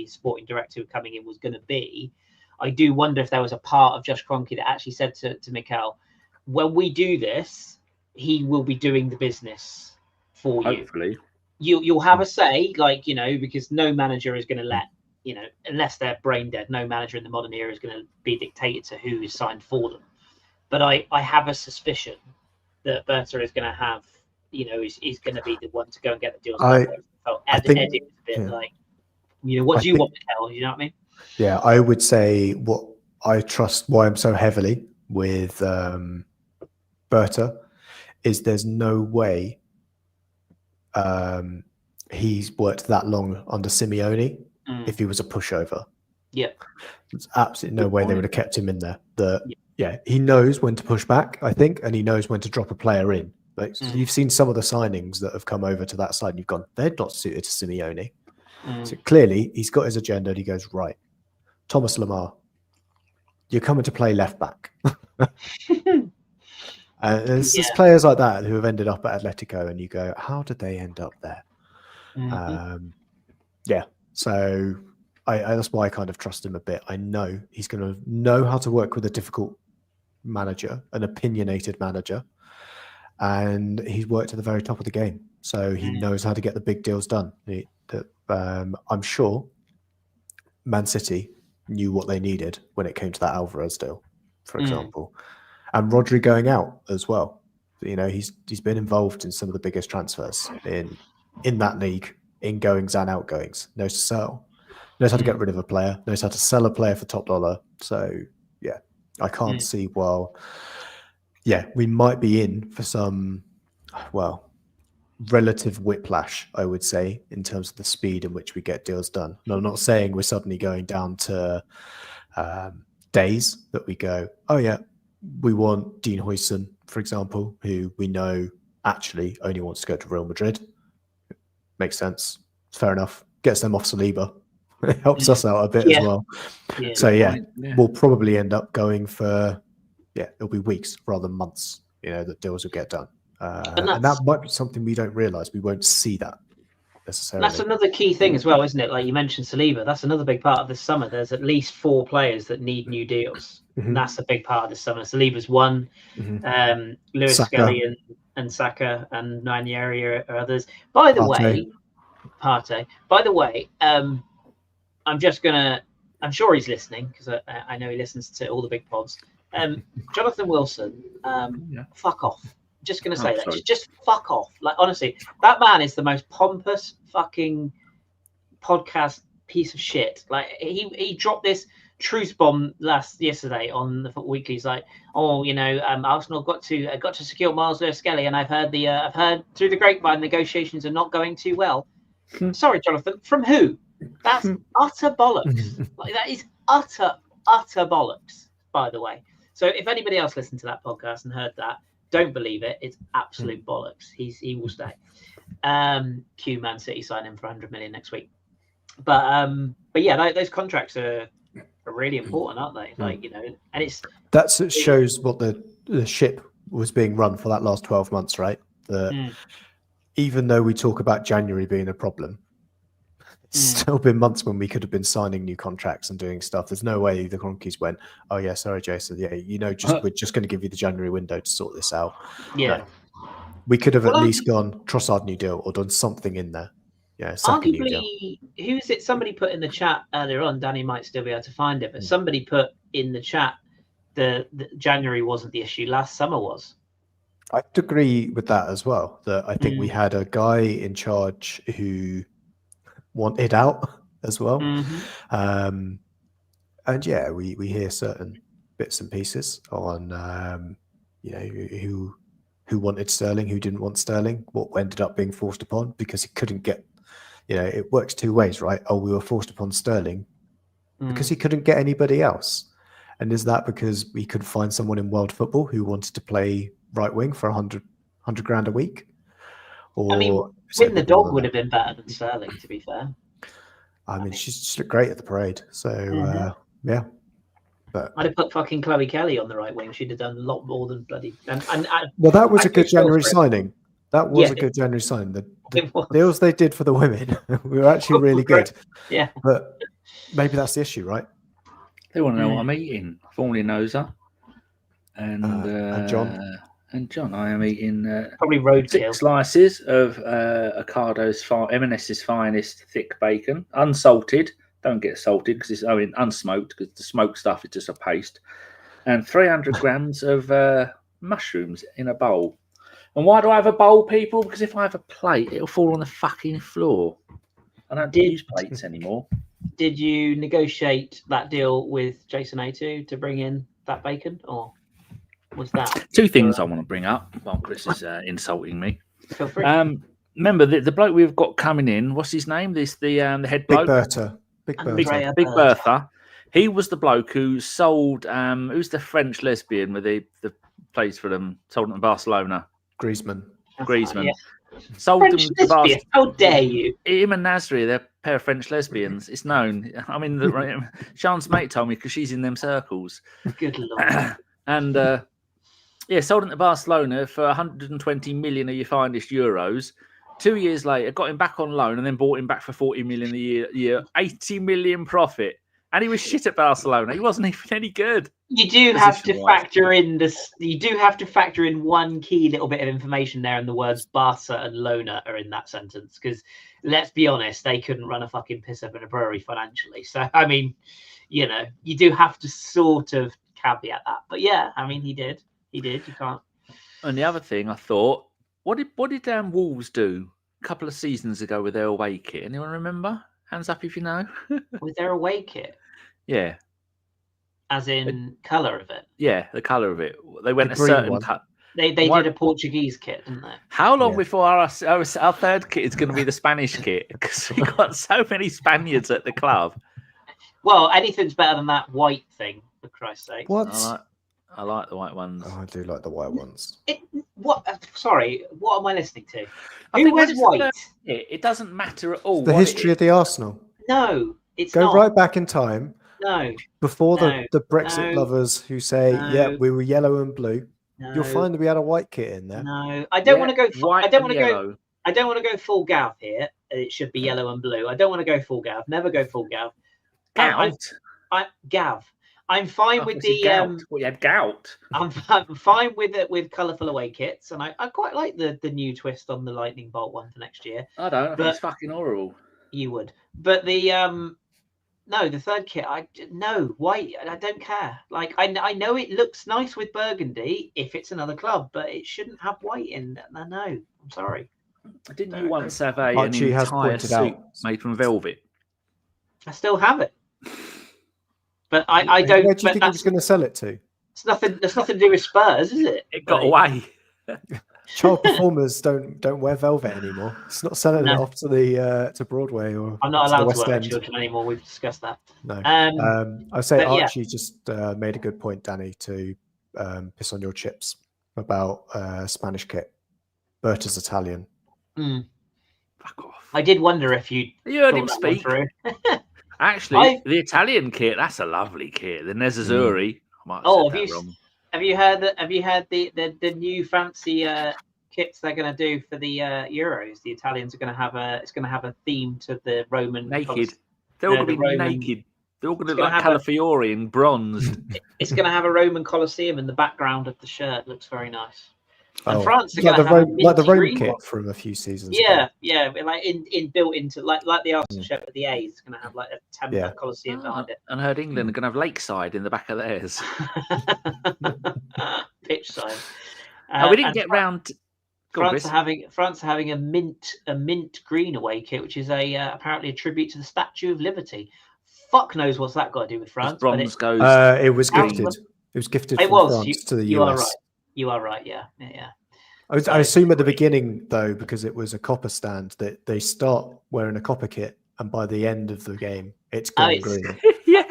sporting director coming in was going to be, I do wonder if there was a part of Josh Kroenke that actually said to Mikel, when we do this, he will be doing the business for you. Hopefully. You'll have a say, because no manager is going to let, unless they're brain dead, no manager in the modern era is going to be dictated to who is signed for them. But I have a suspicion that Berta is going to have, is going to be the one to go and get the deals. I think, Eddie was a bit like, what do you want, Mikel? You know what I mean? Yeah, I would say what I trust, why I'm so heavily with Berta, is there's no way he's worked that long under Simeone if he was a pushover. Yeah. There's absolutely no way they would have kept him in there. He knows when to push back, I think, and he knows when to drop a player in. Like, so you've seen some of the signings that have come over to that side, and you've gone, they're not suited to Simeone. So clearly, he's got his agenda, and he goes, right, Thomas Lemar, you're coming to play left back. There's just players like that who have ended up at Atletico, and you go, how did they end up there? So that's why I kind of trust him a bit. I know he's going to know how to work with a difficult manager, an opinionated manager, and he's worked at the very top of the game. So he knows how to get the big deals done. I'm sure Man City knew what they needed when it came to that Alvarez deal, for example. And Rodri going out as well. He's been involved in some of the biggest transfers in that league, in goings and outgoings. Knows to sell, knows how to get rid of a player, knows how to sell a player for top dollar. So I can't see we might be in for some relative whiplash, I would say, in terms of the speed in which we get deals done. And I'm not saying we're suddenly going down to days that we go, we want Dean Huijsen, for example, who we know actually only wants to go to Real Madrid. Makes sense. Fair enough. Gets them off Saliba. It helps us out a bit as well. We'll probably end up going for, it'll be weeks rather than months, that deals will get done. And that might be something we don't realise. We won't see that necessarily. That's another key thing as well, isn't it? Like you mentioned Saliba, that's another big part of this summer. There's at least 4 players that need new deals. And that's a big part of this summer. Saliba's one, Lewis-Skelly and Saka and Nwaneri are others. By the way, Partey. By the way, I'm sure he's listening because I know he listens to all the big pods. Jonathan Wilson, fuck off. Just going to say that. Just fuck off. Like, honestly, that man is the most pompous fucking podcast piece of shit. Like, he dropped this truth bomb yesterday on the Foot Weekly. He's like, Arsenal got to secure Myles Lewis-Skelly, and I've heard through the grapevine negotiations are not going too well. Sorry, Jonathan. From who? That's utter bollocks. Like, that is utter bollocks, by the way. So if anybody else listened to that podcast and heard that, don't believe it. It's absolute bollocks. He will stay. Q Man City sign him for 100 million next week. But those contracts are really important, aren't they? Like, and it's that shows what the ship was being run for that last 12 months, right? Even though we talk about January being a problem, it's still been months when we could have been signing new contracts and doing stuff. There's no way the Cronkies went, oh yeah, sorry, Jason. Yeah, we're just going to give you the January window to sort this out. Yeah. We could have Well, at least gone Trossard new deal or done something in there. Yeah, Saka new deal. Arguably, who is it? Somebody put in the chat earlier on. Danny might still be able to find it, but somebody put in the chat the January wasn't the issue. Last summer was. I'd agree with that as well. That I think we had a guy in charge who wanted out as well. And yeah, we hear certain bits and pieces on who wanted Sterling, who didn't want Sterling, what ended up being forced upon because he couldn't get. It works two ways, right? Oh, we were forced upon Sterling because he couldn't get anybody else. And is that because we could find someone in world football who wanted to play right wing for 100 grand a week? Or I mean, Win the Dog would have been better than Sterling, to be fair. I mean, she just looked great at the parade. So, yeah. But I'd have put fucking Chloe Kelly on the right wing. She'd have done a lot more than bloody... well, that was a good January signing. That was a good January signing. The deals they did for the women were actually really good. Yeah. But maybe that's the issue, right? They want to know what I'm eating. Formerly knows her. And John. And John, I am eating probably roadkill. 6 slices of Riccardo's M&S's finest thick bacon, unsalted. Don't get salted because it's unsmoked because the smoked stuff is just a paste, and 300 grams of mushrooms in a bowl. And why do I have a bowl, people? Because if I have a plate, it'll fall on the fucking floor. I don't use plates anymore. Did you negotiate that deal with Jason A2 to bring in that bacon, or was that 2 things I want to bring up while Chris is insulting me? Feel free. Remember the bloke we've got coming in. What's his name? The head bloke. Big Bertha. Big Bertha. He was the bloke who sold. Who's the French lesbian with the plays for them? Sold them to Barcelona. Griezmann. Yeah. Sold French them to Barcelona. How dare you? Him and Nasri, they're a pair of French lesbians. It's known. I mean, Sean's mate told me because she's in them circles. Good lord. And sold him to Barcelona for 120 million of your finest euros. 2 years later, got him back on loan and then bought him back for 40 million a year, 80 million profit. And he was shit at Barcelona. He wasn't even any good. You do have to factor in this. You do have to factor in one key little bit of information there, and the words Barca and Lona are in that sentence. Because let's be honest, they couldn't run a fucking piss up in a brewery financially. So I mean, you do have to sort of caveat that. But yeah, I mean, he did. You can't. And the other thing I thought, what did Wolves do a couple of seasons ago with their away kit? Anyone remember? Hands up if you know. With their away kit? Yeah. As in colour of it? Yeah, the colour of it. They went a certain cut. They did a Portuguese kit, didn't they? How long before our third kit is going to be the Spanish kit? Because we've got so many Spaniards at the club. Well, anything's better than that white thing, for Christ's sake. What? I like the white ones. Oh, I do like the white ones. Sorry, what am I listening to? Who was white? It doesn't matter at all. The history of the Arsenal. No, it's not. Go right back in time. No. Before the Brexit lovers who say, we were yellow and blue. No. You'll find that we had a white kit in there. No, I don't want to go. I don't want to go. I don't want to go full Gav here. It should be yellow and blue. I don't want to go full Gav. Never go full Gav. Gav. I'm fine with the. You had gout. I'm fine with it with colourful away kits, and I quite like the new twist on the lightning bolt one for next year. I don't. I think it's fucking horrible. You would, but the the third kit. White. I don't care. Like I know it looks nice with burgundy if it's another club, but it shouldn't have white in. No, I'm sorry. Didn't you once have an entire suit made from velvet? I still have it. But I don't. Where do you think he was going to sell it to? It's nothing. There's nothing to do with Spurs, is it? It got away. Child performers don't wear velvet anymore. It's not selling it off to the to Broadway or. I'm not allowed to work with children anymore. We've discussed that. No. I say Archie just made a good point, Danny, to piss on your chips about Spanish kit. Berta's Italian. Fuck off. I did wonder if you heard him speak. Actually, the Italian kit, that's a lovely kit. The Nerazzurri. Have you heard the new fancy kits they're going to do for the Euros? The Italians are going to have a theme to the Roman naked. They're all going to be naked. They're all going to look like Calafiori and bronzed. It's going to have a Roman Colosseum in the background of the shirt. Looks very nice. And France are like going to have a like the minty Rome green kit one. from a few seasons Yeah, ago. yeah, like in built into like the Arsenal shirt with the A. It's going to have like a Temper Coliseum behind it. And I heard England are going to have Lakeside in the back of theirs. Pitch side. We didn't get round. France are having a mint green away kit, which is apparently a tribute to the Statue of Liberty. Fuck knows what's that got to do with France. Bronze goes. It was gifted. It was gifted from France to the US. You are right. You are right. Yeah. I assume at the beginning, though, because it was a copper stand, that they start wearing a copper kit, and by the end of the game, it's gone green. Yes,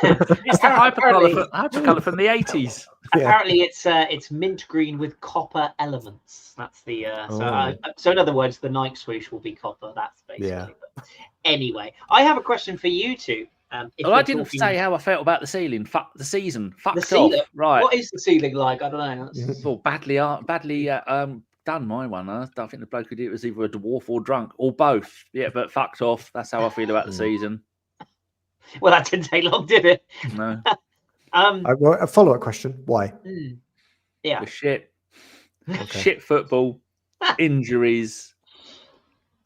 it's the hypercolour from the 80s. Apparently, it's mint green with copper elements. That's the so in other words, the Nike swoosh will be copper. That's basically. Yeah. Anyway, I have a question for you two. Well, I didn't say how I felt about the ceiling. Fuck the season. Fucked off. Right. What is the ceiling like? I don't know. Well, badly done. My one. I don't think the bloke who did it was either a dwarf or drunk or both. Yeah, but fucked off. That's how I feel about the season. Well, that didn't take long, did it? No. A follow-up question. Why? Yeah. The shit. Okay. Shit football. Injuries.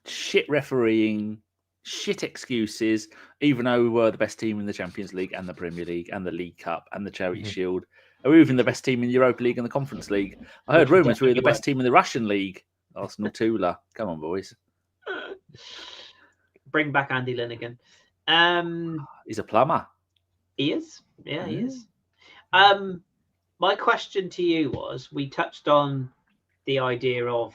Shit refereeing. Shit excuses, even though we were the best team in the Champions League and the Premier League and the League Cup and the Charity Shield. And we were even the best team in the Europa League and the Conference League. I heard rumours we were the best team in the Russian League. Arsenal Tula. Come on, boys. Bring back Andy Linnigan. He's a plumber. He is. Yeah, he is. My question to you was, we touched on the idea of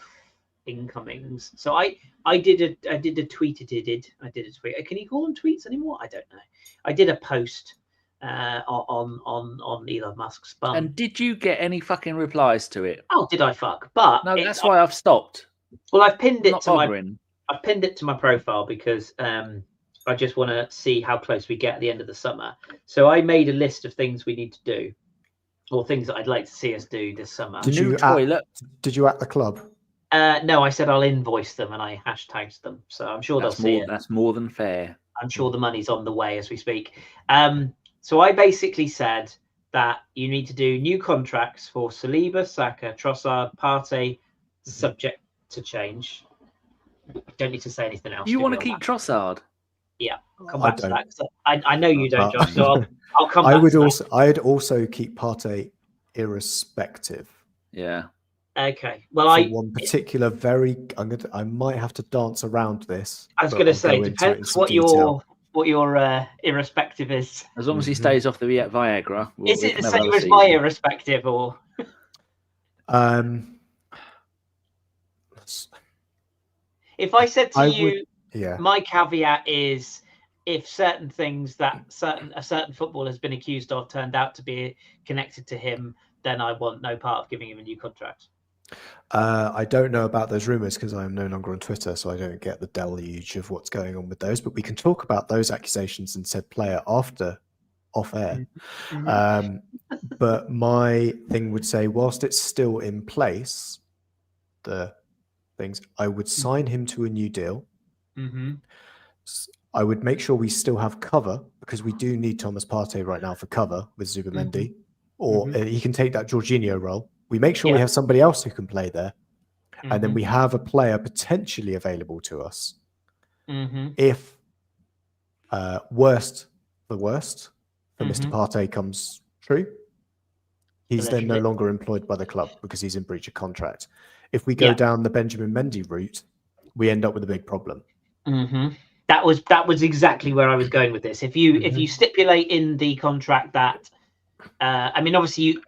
incomings. So I did a tweet. Can you call them tweets anymore? I don't know. I did a post on Elon Musk's bum. And did you get any fucking replies to it? Oh, did I fuck? But no, that's why I've stopped. Well, I've pinned it to my profile because I just want to see how close we get at the end of the summer. So I made a list of things we need to do, or things that I'd like to see us do this summer. Did you at the club? No, I said I'll invoice them and I hashtagged them. So I'm sure they'll see it. That's more than fair. I'm sure the money's on the way as we speak. So I basically said that you need to do new contracts for Saliba, Saka, Trossard, Partey, subject to change. Don't need to say anything else. You want to keep Trossard? Yeah, I'll come back to that. I know you don't, Josh. So I'll come back. I'd also keep Partey irrespective. Yeah. Okay. Well, one particular I might have to dance around this. I was going to say, depends what your irrespective is. As long as he stays off the Viagra. Is it the same as my irrespective, or? If I said to you, my caveat is, if certain things that a certain footballer has been accused of turned out to be connected to him, then I want no part of giving him a new contract. I don't know about those rumours because I am no longer on Twitter, so I don't get the deluge of what's going on with those. But we can talk about those accusations and said player after off air. But my thing would say, whilst it's still in place, the things, I would sign him to a new deal. I would make sure we still have cover because we do need Thomas Partey right now for cover with Zubimendi, or he can take that Jorginho role. We make sure we have somebody else who can play there. And then we have a player potentially available to us. If the worst for Mr. Partey comes true, he's then no longer employed by the club because he's in breach of contract. If we go down the Benjamin Mendy route, we end up with a big problem. That was exactly where I was going with this. If you stipulate in the contract that, I mean, obviously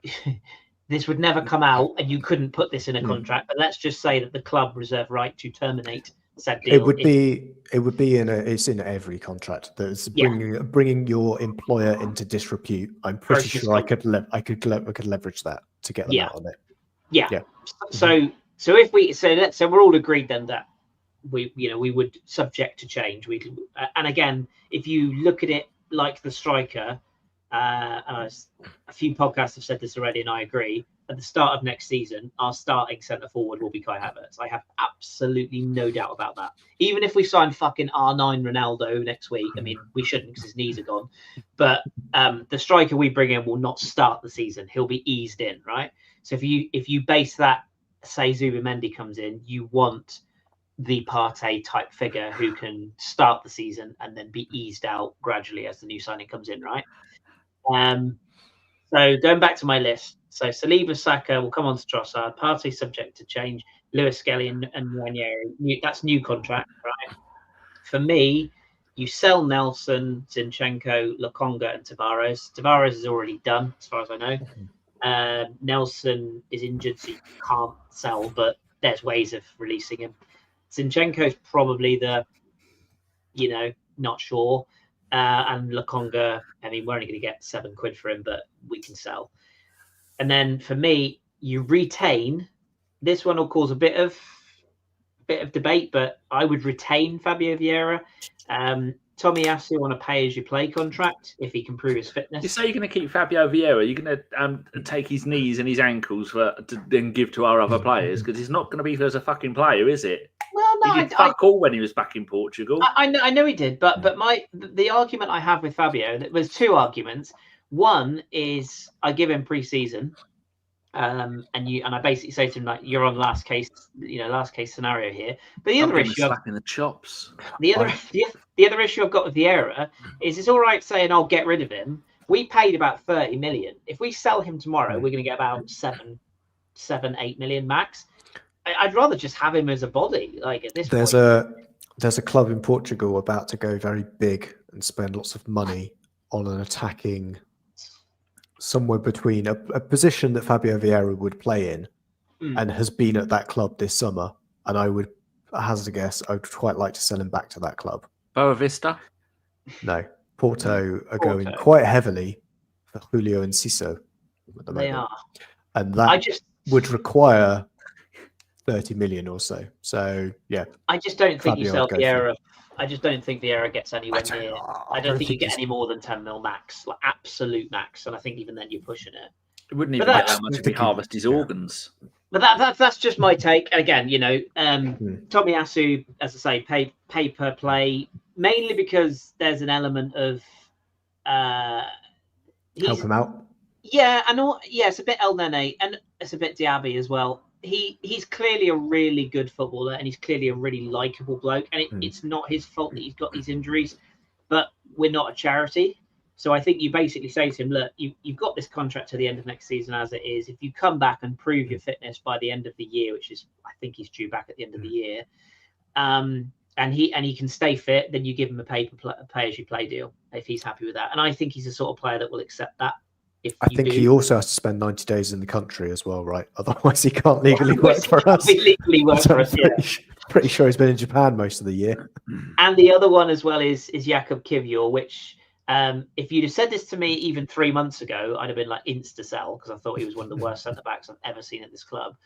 this would never come out and you couldn't put this in a contract, but let's just say that the club reserve right to terminate said deal. It's in every contract. That's bringing your employer into disrepute. I'm pretty sure I could leverage that to get them out on it. So if we're all agreed then that we would subject to change. And again, if you look at it like the striker, and a few podcasts have said this already, and I agree. At the start of next season, our starting centre forward will be Kai Havertz. I have absolutely no doubt about that. Even if we sign fucking R9 Ronaldo next week, I mean, we shouldn't because his knees are gone. But the striker we bring in will not start the season. He'll be eased in, right? So if you base that say Zubimendi comes in, you want the Partey type figure who can start the season and then be eased out gradually as the new signing comes in, right? So going back to my list, so Saliba, Saka, will come on to Trossard, Partey subject to change, Lewis-Skelly and Nwaneri, that's new contract, right? For me, you sell Nelson, Zinchenko, Lokonga, and Tavares. Tavares is already done, as far as I know. Nelson is injured, so you can't sell, but there's ways of releasing him. Zinchenko is probably the, not sure. And Lokonga, I mean, we're only going to get £7 for him, but we can sell. And then for me, you retain. This one will cause a bit of debate, but I would retain Fabio Vieira. Tomiyasu on a pay-as-you-play contract if he can prove his fitness. You say you're going to keep Fabio Vieira. You're going to take his knees and his ankles to then give to our other players because he's not going to be as a fucking player, is it? Well, no, he did fuck all when he was back in Portugal. I know he did, but the argument I have with Fabio, there's two arguments. One is I give him pre-season, and I basically say to him like, you're on last case scenario here. But the other issue, slapping the chops. The other issue I've got with Vieira is it's all right saying I'll get rid of him. We paid about 30 million. If we sell him tomorrow, we're going to get about 7-8 million max. I'd rather just have him as a body. Like at this point, there's a club in Portugal about to go very big and spend lots of money on an attacking somewhere between a position that Fabio Vieira would play in and has been at that club this summer. And I would hazard a guess, I would quite like to sell him back to that club. Boa Vista? No. Porto are going quite heavily for Julio and Ciso at the moment. They are. And that would require 30 million or so. So, yeah. I just don't think you sell Vieira. I just don't think Vieira gets anywhere near. I don't think you get any more than 10 mil max, like absolute max. And I think even then you're pushing it. It wouldn't even get that much if he harvest his organs. But that's just my take. Again, Tomiyasu, as I say, pay per play, mainly because there's an element of help him out. Yeah, it's a bit El Nene and it's a bit Diaby as well. He's clearly a really good footballer and he's clearly a really likable bloke. And it's not his fault that he's got these injuries, but we're not a charity. So I think you basically say to him, look, you've got this contract to the end of next season as it is. If you come back and prove your fitness by the end of the year, which is, I think he's due back at the end of the year, and he can stay fit, then you give him a pay-as-you-play deal if he's happy with that. And I think he's the sort of player that will accept that. I think he also has to spend 90 days in the country as well, right? Otherwise, he can't legally work for us. Legally work for us, Pretty sure he's been in Japan most of the year. And the other one as well is Jakub Kiwior, which if you'd have said this to me even 3 months ago, I'd have been like insta-sell because I thought he was one of the worst centre-backs I've ever seen at this club.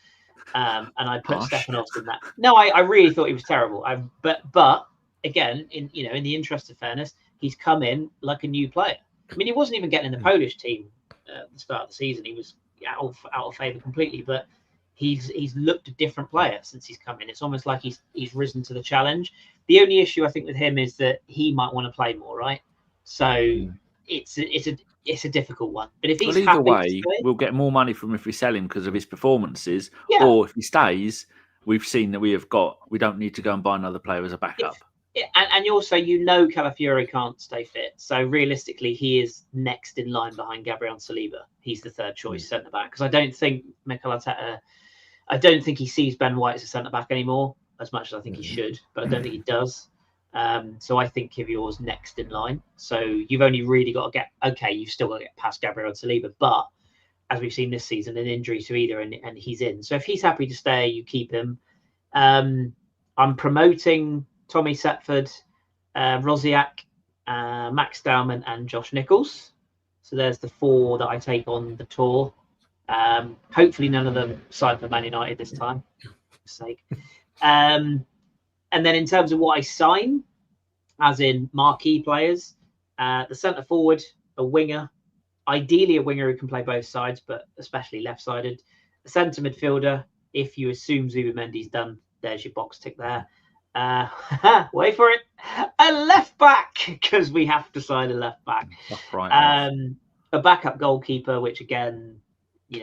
And I put Stefanos in that. No, I really thought he was terrible. But again, in the interest of fairness, he's come in like a new player. I mean, he wasn't even getting in the Polish team at the start of the season. He was out of favour completely. But he's looked a different player since he's come in. It's almost like he's risen to the challenge. The only issue I think with him is that he might want to play more, right? So it's a difficult one. But if he's either way, we'll get more money from him if we sell him because of his performances. Yeah. Or if he stays, we've seen that we don't need to go and buy another player as a backup. And also, Calafiori can't stay fit. So realistically, he is next in line behind Gabriel and Saliba. He's the third choice centre back because I don't think Mikel Arteta. I don't think he sees Ben White as a centre back anymore as much as I think he should, but I don't think he does. So I think Kiwior's next in line. So you've only really got to you've still got to get past Gabriel and Saliba, but as we've seen this season, an injury to either and he's in. So if he's happy to stay, you keep him. I'm promoting Tommy Setford, Rosiak, Max Dowman, and Josh Nichols. So there's the 4 that I take on the tour. Hopefully none of them sign for Man United this time, for sake. And then in terms of what I sign, as in marquee players, the centre forward, a winger, ideally a winger who can play both sides, but especially left-sided. A centre midfielder, if you assume Zubimendi's done, there's your box tick there. Wait for it. A left back, because we have to sign a left back. Right. A backup goalkeeper, which again,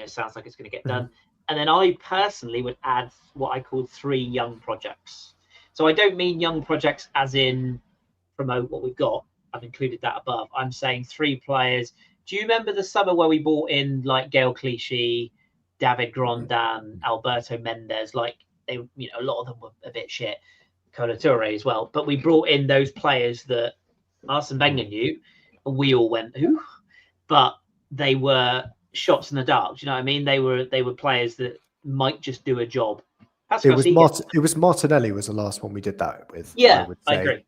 sounds like it's going to get done. And then I personally would add what I call 3 young projects. So I don't mean young projects as in promote what we've got. I've included that above. I'm saying 3 players. Do you remember the summer where we brought in like Gael Clichy, David Grondin, Alberto Mendes? Like they, a lot of them were a bit shit. Kolo Touré as well. But we brought in those players that Arsene Wenger knew, and we all went, ooh. But they were shots in the dark. Do you know what I mean? They were players that might just do a job. It was Martinelli was the last one we did that with. Yeah, I would say. I agree.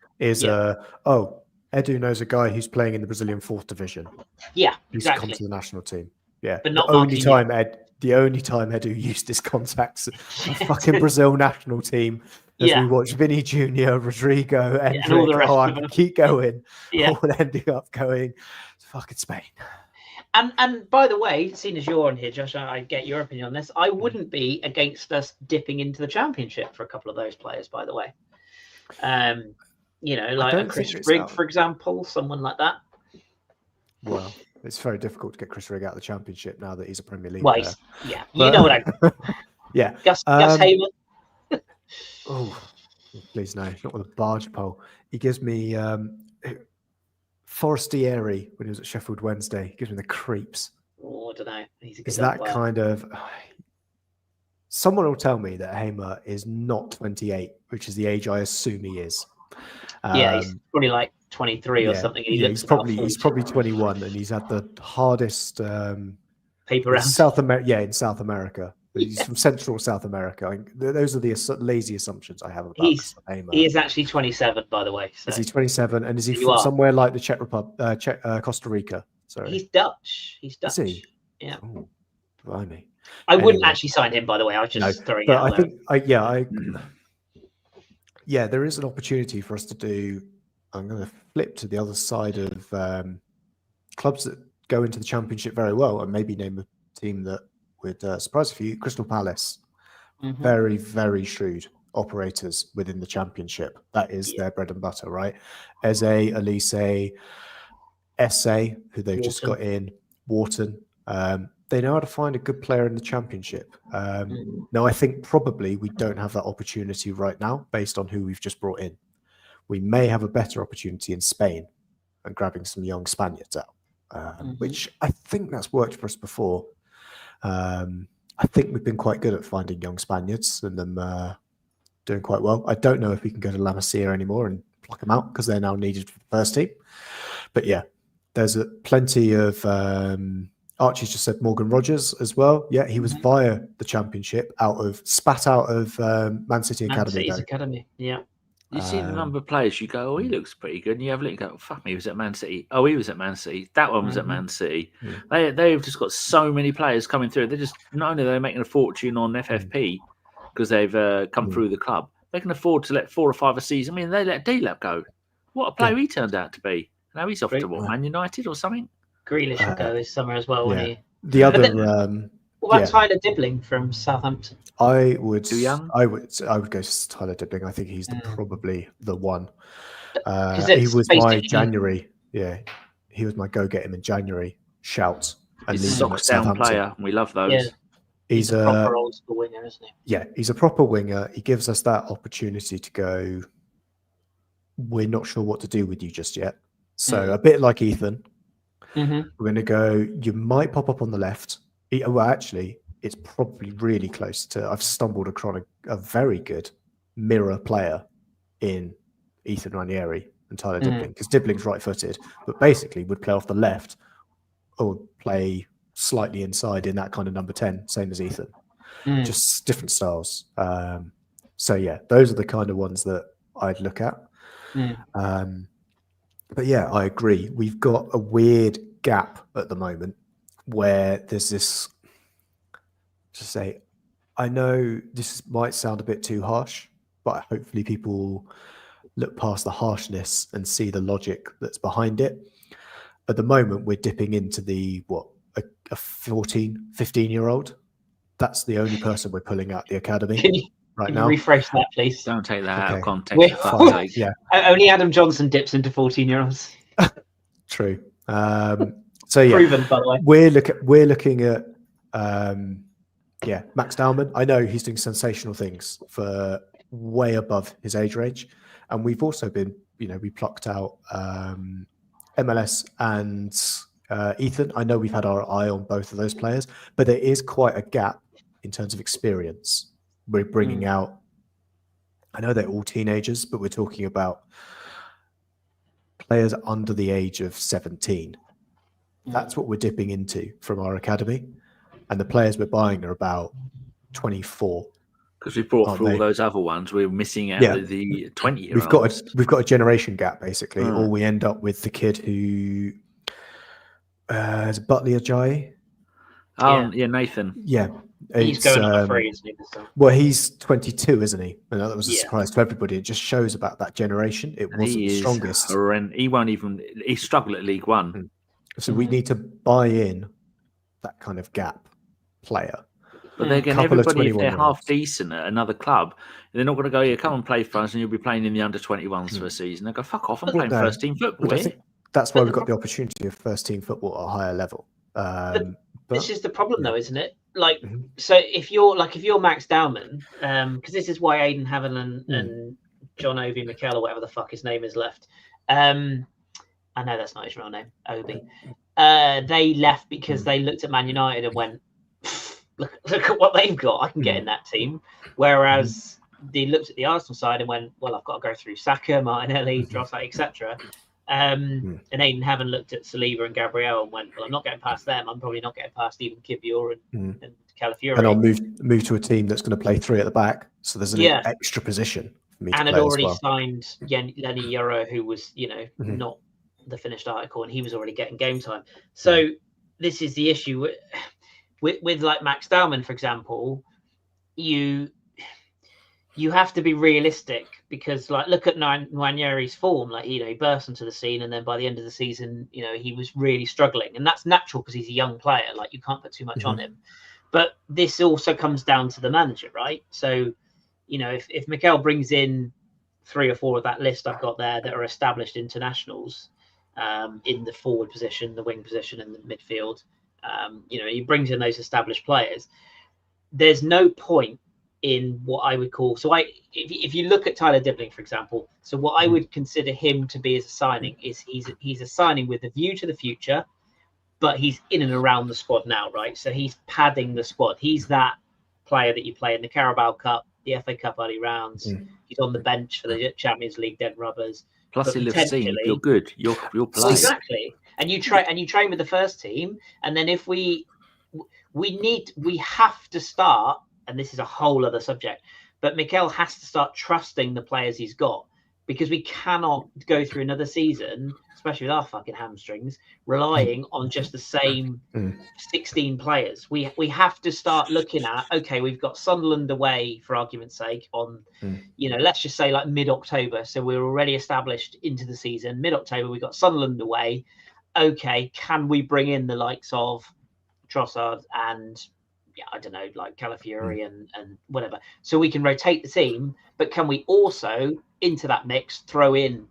Edu knows a guy who's playing in the Brazilian 4th division. Yeah, He's exactly. come to the national team. Yeah, But not the only time Edu used his contacts at the fucking Brazil national team. As we watched Vinny Jr., Rodrigo, and all the rest of them. Keep going. All ending up going to fucking Spain. And by the way, seeing as you're on here, Josh, I get your opinion on this. I wouldn't be against us dipping into the Championship for a couple of those players, by the way. Like a Chris Rigg, for example, someone like that. Well, it's very difficult to get Chris Rigg out of the Championship now that he's a Premier League player. You know what I mean. Yeah. Gus Hayward. Oh, please no, not with a barge pole. He gives me Forestieri when he was at Sheffield Wednesday. He gives me the creeps. Oh, I don't know. Is that kind of... Someone will tell me that Hamer is not 28, which is the age I assume he is. He's probably like 23 or something. He's probably 21, and he's had the hardest paper round. In South America. He's from Central South America. Those are the lazy assumptions I have about Hamer. He is actually 27, by the way. So. Is he 27? And is he from somewhere like the Czech Republic, Costa Rica? Sorry, he's Dutch. Is he? Yeah. Oh, blimey. I wouldn't actually sign him, by the way. I was just throwing it out there. There is an opportunity for us to do. I'm going to flip to the other side of clubs that go into the Championship very well, and maybe name a team that would surprise a few. Crystal Palace, very, very shrewd operators within the Championship. That is their bread and butter, right? Eze, Elise, Esse, who they've just got in, Wharton. They know how to find a good player in the Championship. Now, I think probably we don't have that opportunity right now based on who we've just brought in. We may have a better opportunity in Spain and grabbing some young Spaniards out, which I think that's worked for us before. I think we've been quite good at finding young Spaniards and them doing quite well. I don't know if we can go to La Masia anymore and pluck them out because they're now needed for the first team. But yeah, there's plenty of... Archie's just said Morgan Rogers as well. Yeah, he was via the Championship, spat out of Man City Academy. Academy, yeah. You see the number of players, you go, oh, he looks pretty good. And you have a look and go, fuck me, he was at Man City. Oh, he was at Man City. That one was at Man City. They've just got so many players coming through. They're just, not only are they making a fortune on FFP because they've come through the club, they can afford to let 4 or 5 a season. I mean, they let D-Lab go. What a player he turned out to be. Now he's off to Man United or something. Grealish will go this summer as well, wouldn't he? The other... what about Tyler Dibbling from Southampton? I would Too young? I would go to Tyler Dibbling. I think he's probably the one. He was my January. Yeah, he was my go get him in January shout. And he's a socks down player. And we love those. Yeah. He's a proper old school winger, isn't he? Yeah, he's a proper winger. He gives us that opportunity to go. We're not sure what to do with you just yet. So a bit like Ethan. We're going to go, you might pop up on the left. Well, actually, it's probably really close to... I've stumbled across a very good mirror player in Ethan Nwaneri and Tyler Dibbling, because Dibbling's right-footed, but basically would play off the left or play slightly inside in that kind of number 10, same as Ethan. Just different styles. So, yeah, those are the kind of ones that I'd look at. But yeah, I agree. We've got a weird gap at the moment where there's this, to say, I know this might sound a bit too harsh, but hopefully people look past the harshness and see the logic that's behind it. At the moment, we're dipping into a 14, 15-year-old. That's the only person we're pulling out the academy. Can you rephrase that, please? Don't take that out of context. Only Adam Johnson dips into 14-year-olds. True. So yeah, proven, by the way. We're looking at Yeah, Max Dowman. I know he's doing sensational things for way above his age range, and we've also been, we plucked out MLS and Ethan. I know we've had our eye on both of those players, but there is quite a gap in terms of experience. We're bringing out. I know they're all teenagers, but we're talking about players under the age of 17. That's what we're dipping into from our academy. And the players we're buying are about 24. Because we brought through all those other ones, we're missing out the 20-year-olds. We've got a generation gap, basically, or we end up with the kid who is Butley Ajayi. Oh, yeah, Nathan. Yeah. He's going on free, isn't he? Well, he's 22, isn't he? And that was a surprise to everybody. It just shows about that generation. It wasn't the strongest. He won't even. He struggled at League One. So we need to buy in that kind of gap player. But then again, everybody, if they're half decent at another club, they're not going to go, "Here, come and play for us," and you'll be playing in the under 21s for a season. They go, "Fuck off! I'm playing first team football." I think that's why we've got the opportunity of first team football at a higher level. This is the problem, though, isn't it? Like, so if you're Max Dowman, because this is why Aiden Haven and John Obi Mikel or whatever the fuck his name is left. I know that's not his real name, Obi. They left because they looked at Man United and went, look at what they've got. I can get in that team. Whereas they looked at the Arsenal side and went, well, I've got to go through Saka, Martinelli, Trossard, etc. And Aiden Haven looked at Saliba and Gabriel and went, well, I'm not getting past them. I'm probably not getting past even Kiwior and Calafiori. And I'll move to a team that's going to play 3 at the back. So there's an extra position for me to play. And had already signed Lenny Yoro, who was, not the finished article, and he was already getting game time. So this is the issue with like Max Dowman, for example. You have to be realistic because, like, look at Nwaneri's form. Like, he burst into the scene, and then by the end of the season, he was really struggling, and that's natural because he's a young player. Like, you can't put too much on him. But this also comes down to the manager, right? So, if Mikel brings in 3 or 4 of that list I've got there that are established internationals in the forward position, the wing position, and the midfield, he brings in those established players. There's no point in what I would call, if you look at Tyler Dibbling, for example, so what I would consider him to be as a signing is he's a signing with a view to the future, but he's in and around the squad now, right? So he's padding the squad. He's that player that you play in the Carabao Cup, the FA Cup early rounds. He's on the bench for the Champions League dead rubbers. Plus, he'll have seen you're good. You'll play. Exactly, and you train with the first team, and then if we have to start. And this is a whole other subject, but Mikel has to start trusting the players he's got, because we cannot go through another season, especially with our fucking hamstrings, relying on just the same 16 players. We have to start looking at, okay, we've got Sunderland away, for argument's sake, on, let's just say like mid-October. So we're already established into the season. Mid-October, we've got Sunderland away. Okay, can we bring in the likes of Trossard and I don't know, like Calafiori and whatever. So we can rotate the team, but can we also, into that mix, throw in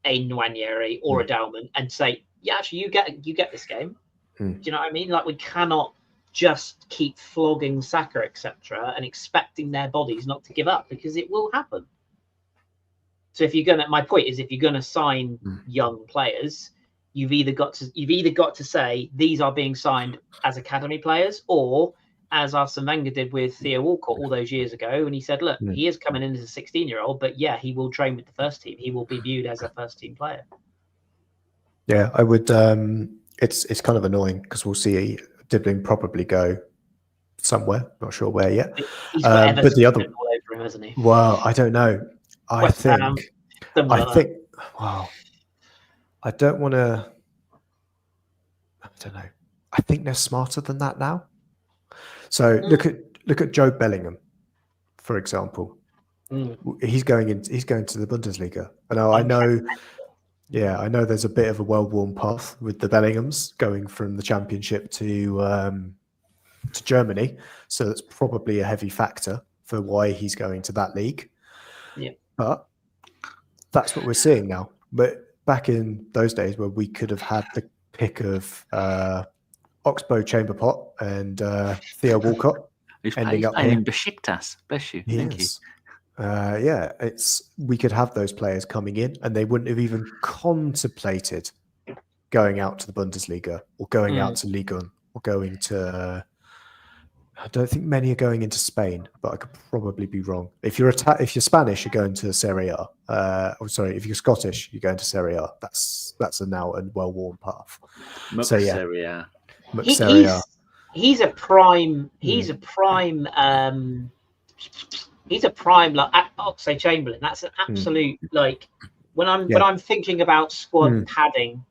a Nwaneri or a Dowman and say, yeah, actually, you get this game. Do you know what I mean? Like, we cannot just keep flogging Saka, etc., and expecting their bodies not to give up, because it will happen. So my point is, if you're gonna sign young players, you've either got to say these are being signed as academy players, or as Arsene Wenger did with Theo Walcott all those years ago, and he said, look, he is coming in as a 16-year-old, but yeah, he will train with the first team. He will be viewed as a first-team player. Yeah, I would. It's kind of annoying because we'll see Dibbling probably go somewhere. Not sure where yet. He's got but the other all over him, hasn't he? Well, I don't know. I think. Wow. I don't want to. I don't know. I think they're smarter than that now. So look at Joe Bellingham, for example. He's going to the Bundesliga. And I know there's a bit of a well-worn path with the Bellinghams going from the Championship to Germany. So that's probably a heavy factor for why he's going to that league. Yeah. But that's what we're seeing now. But back in those days where we could have had the pick of Oxbow Chamberpot and Theo Walcott, He's ending up playing here. in Besiktas. Bless you. Thank you. Yeah, we could have those players coming in, and they wouldn't have even contemplated going out to the Bundesliga or going out to Ligue 1 or going to. I don't think many are going into Spain, but I could probably be wrong. If you're Spanish, you're going to Serie A. If you're Scottish, you're going to Serie A. That's now a well-worn path. So yeah, Serie A. He's a prime. He's a prime. He's a prime like Oxlade-Chamberlain. That's an absolute like when I'm thinking about squad padding.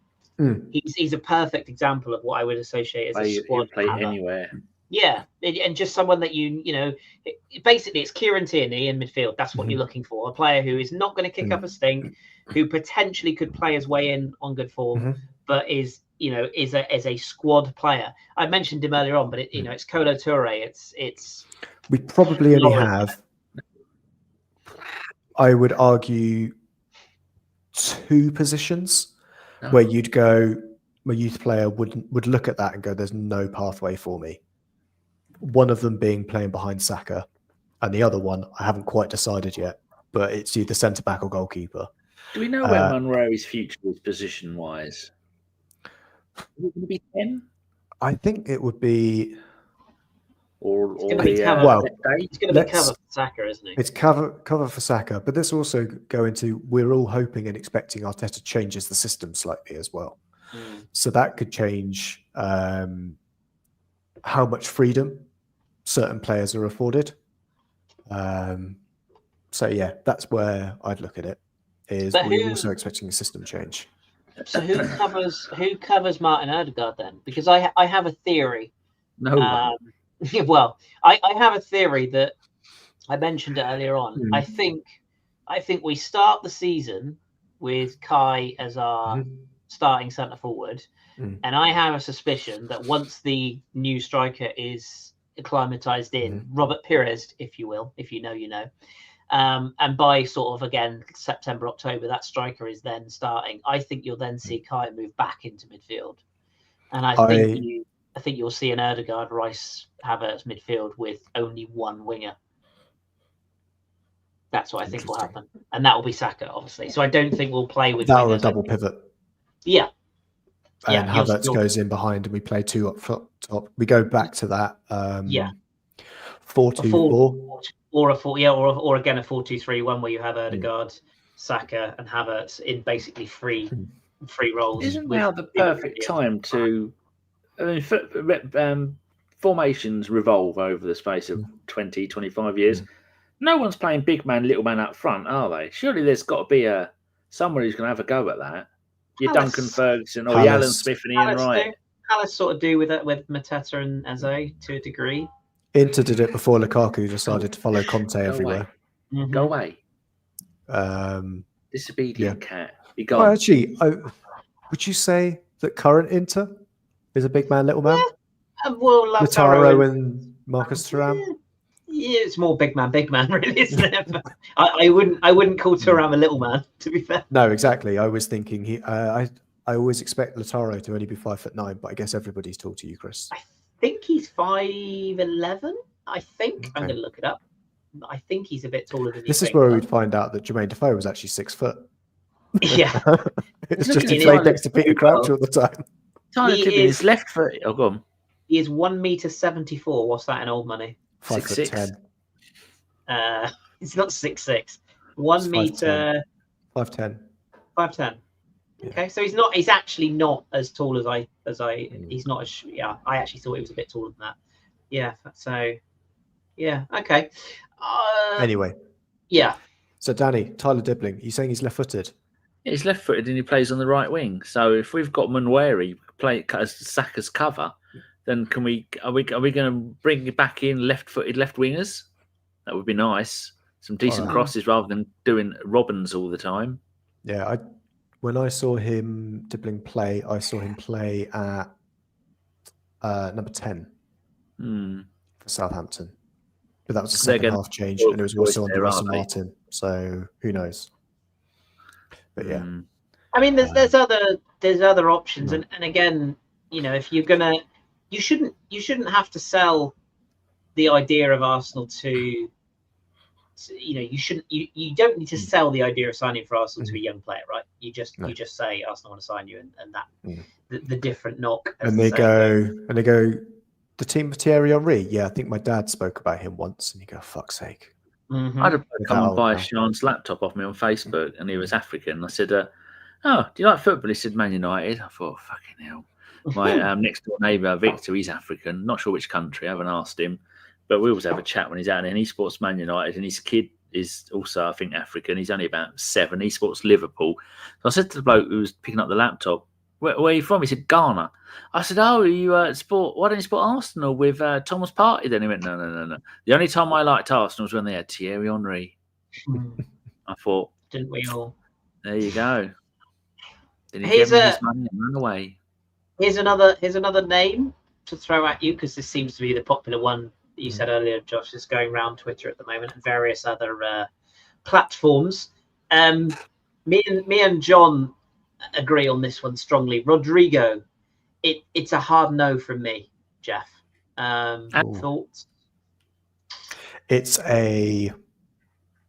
He's a perfect example of what I would associate as a squad play padder. anywhere. Yeah, and just someone that basically it's Kieran Tierney in midfield. That's what you're looking for. A player who is not going to kick up a stink, who potentially could play his way in on good form, but is a squad player. I mentioned him earlier on, but it's Kolo Touré. It's we probably only have, I would argue, 2 positions where you'd go, a youth player would look at that and go, "There's no pathway for me." One of them being playing behind Saka, and the other one I haven't quite decided yet, but it's either centre back or goalkeeper. Do we know where Nwaneri's future is position wise? Is it going to be 10? I think it would be. It's going to be cover. It's going to be cover for Saka, isn't it? It's cover for Saka, but this also go into we're all hoping and expecting Arteta changes the system slightly as well. So that could change how much freedom certain players are afforded. So yeah, that's where I'd look at it. We're also expecting a system change. So who covers Martin Odegaard then? Because I have a theory. No one. Well, I have a theory that I mentioned it earlier on. I think we start the season with Kai as our starting centre forward, and I have a suspicion that once the new striker is acclimatized in, Robert Pires, if you will, if you know, you know, and by sort of again September, October, that striker is then starting. I think you'll then see Kai move back into midfield, and I think you'll see an Odegaard, Rice, Havertz midfield with only one winger. That's what I think will happen, and that will be Saka, obviously. So I don't think we'll play with that or a double pivot. Yeah. And Havertz goes in behind, and we play 2 up top. We go back to that. 4-2-4, or a 4, or again a 4-2-3-1 where you have Odegaard, Saka, and Havertz in basically free roles. Isn't now the perfect time to? I mean, formations revolve over the space of 20, 25 years. No one's playing big man, little man up front, are they? Surely there's got to be someone who's going to have a go at that. Your Duncan Ferguson or your Alan Smith and Ian Wright. Palace sort of do with Mateta and Eze to a degree. Inter did it before Lukaku decided to follow Conte everywhere. Go away. Disobedient cat. Be gone. Well, actually, would you say that current Inter is a big man, little man? Yeah. Well, Lautaro and Marcus Thuram. Yeah, it's more big man, really, isn't it? I wouldn't call Thuram a little man, to be fair. No, exactly. I was thinking I always expect Lautaro to only be 5'9", but I guess everybody's tall to you, Chris. I think he's 5'11". I think I'm going to look it up. I think he's a bit taller than. This is where we'd find out that Jermaine Defoe was actually 6 foot. Yeah, it's just he played next to Peter Crouch all the time. His left foot. Oh, go on. He is 1.74 m. What's that in old money? 5'10". It's not 6'6". 1 meter. 5'10". 5'10". Okay, so he's actually not as tall as I he's not as I actually thought he was a bit taller than that. Yeah, so yeah, okay. Anyway. Yeah. So Danny, Tyler Dibbling, you saying he's left-footed? Yeah, he's left-footed and he plays on the right wing. So if we've got Nwaneri play as Saka's cover, then are we going to bring back in left-footed left wingers? That would be nice. Some decent crosses rather than doing Robbins all the time. Yeah, when I saw him Dibbling play, I saw him play at number 10 for Southampton. But that was a second half change, and it was also under Russell Martin. So who knows? But yeah, I mean, there's other options, and again, if you're gonna, you shouldn't have to sell the idea of Arsenal to you don't need to sell the idea of signing for Arsenal to a young player, right? You just say Arsenal want to sign you, and that the different knock. And they go, the team of Thierry Henry. Yeah, I think my dad spoke about him once, and you go, fuck's sake. I had a bloke come and buy Sean's laptop off me on Facebook, and he was African. I said, "Oh, do you like football?" He said, "Man United." I thought, "Fucking hell." My next door neighbour Victor, he's African. Not sure which country. I haven't asked him. But we always have a chat when he's out there, and he supports Man United, and his kid is also, I think, African. He's only about 7. He supports Liverpool. So I said to the bloke who was picking up the laptop, where are you from? He said, Ghana. I said, oh, you why don't you support Arsenal with Thomas Partey? Then he went, no. The only time I liked Arsenal was when they had Thierry Henry. I thought, didn't we all? There you go. Then he gave me his money and ran away. Here's another name to throw at you, because this seems to be the popular one. You said earlier, Josh, is going around Twitter at the moment and various other platforms. Me and John agree on this one strongly. Rodrigo, it's a hard no from me, Jeff. Thoughts? It's a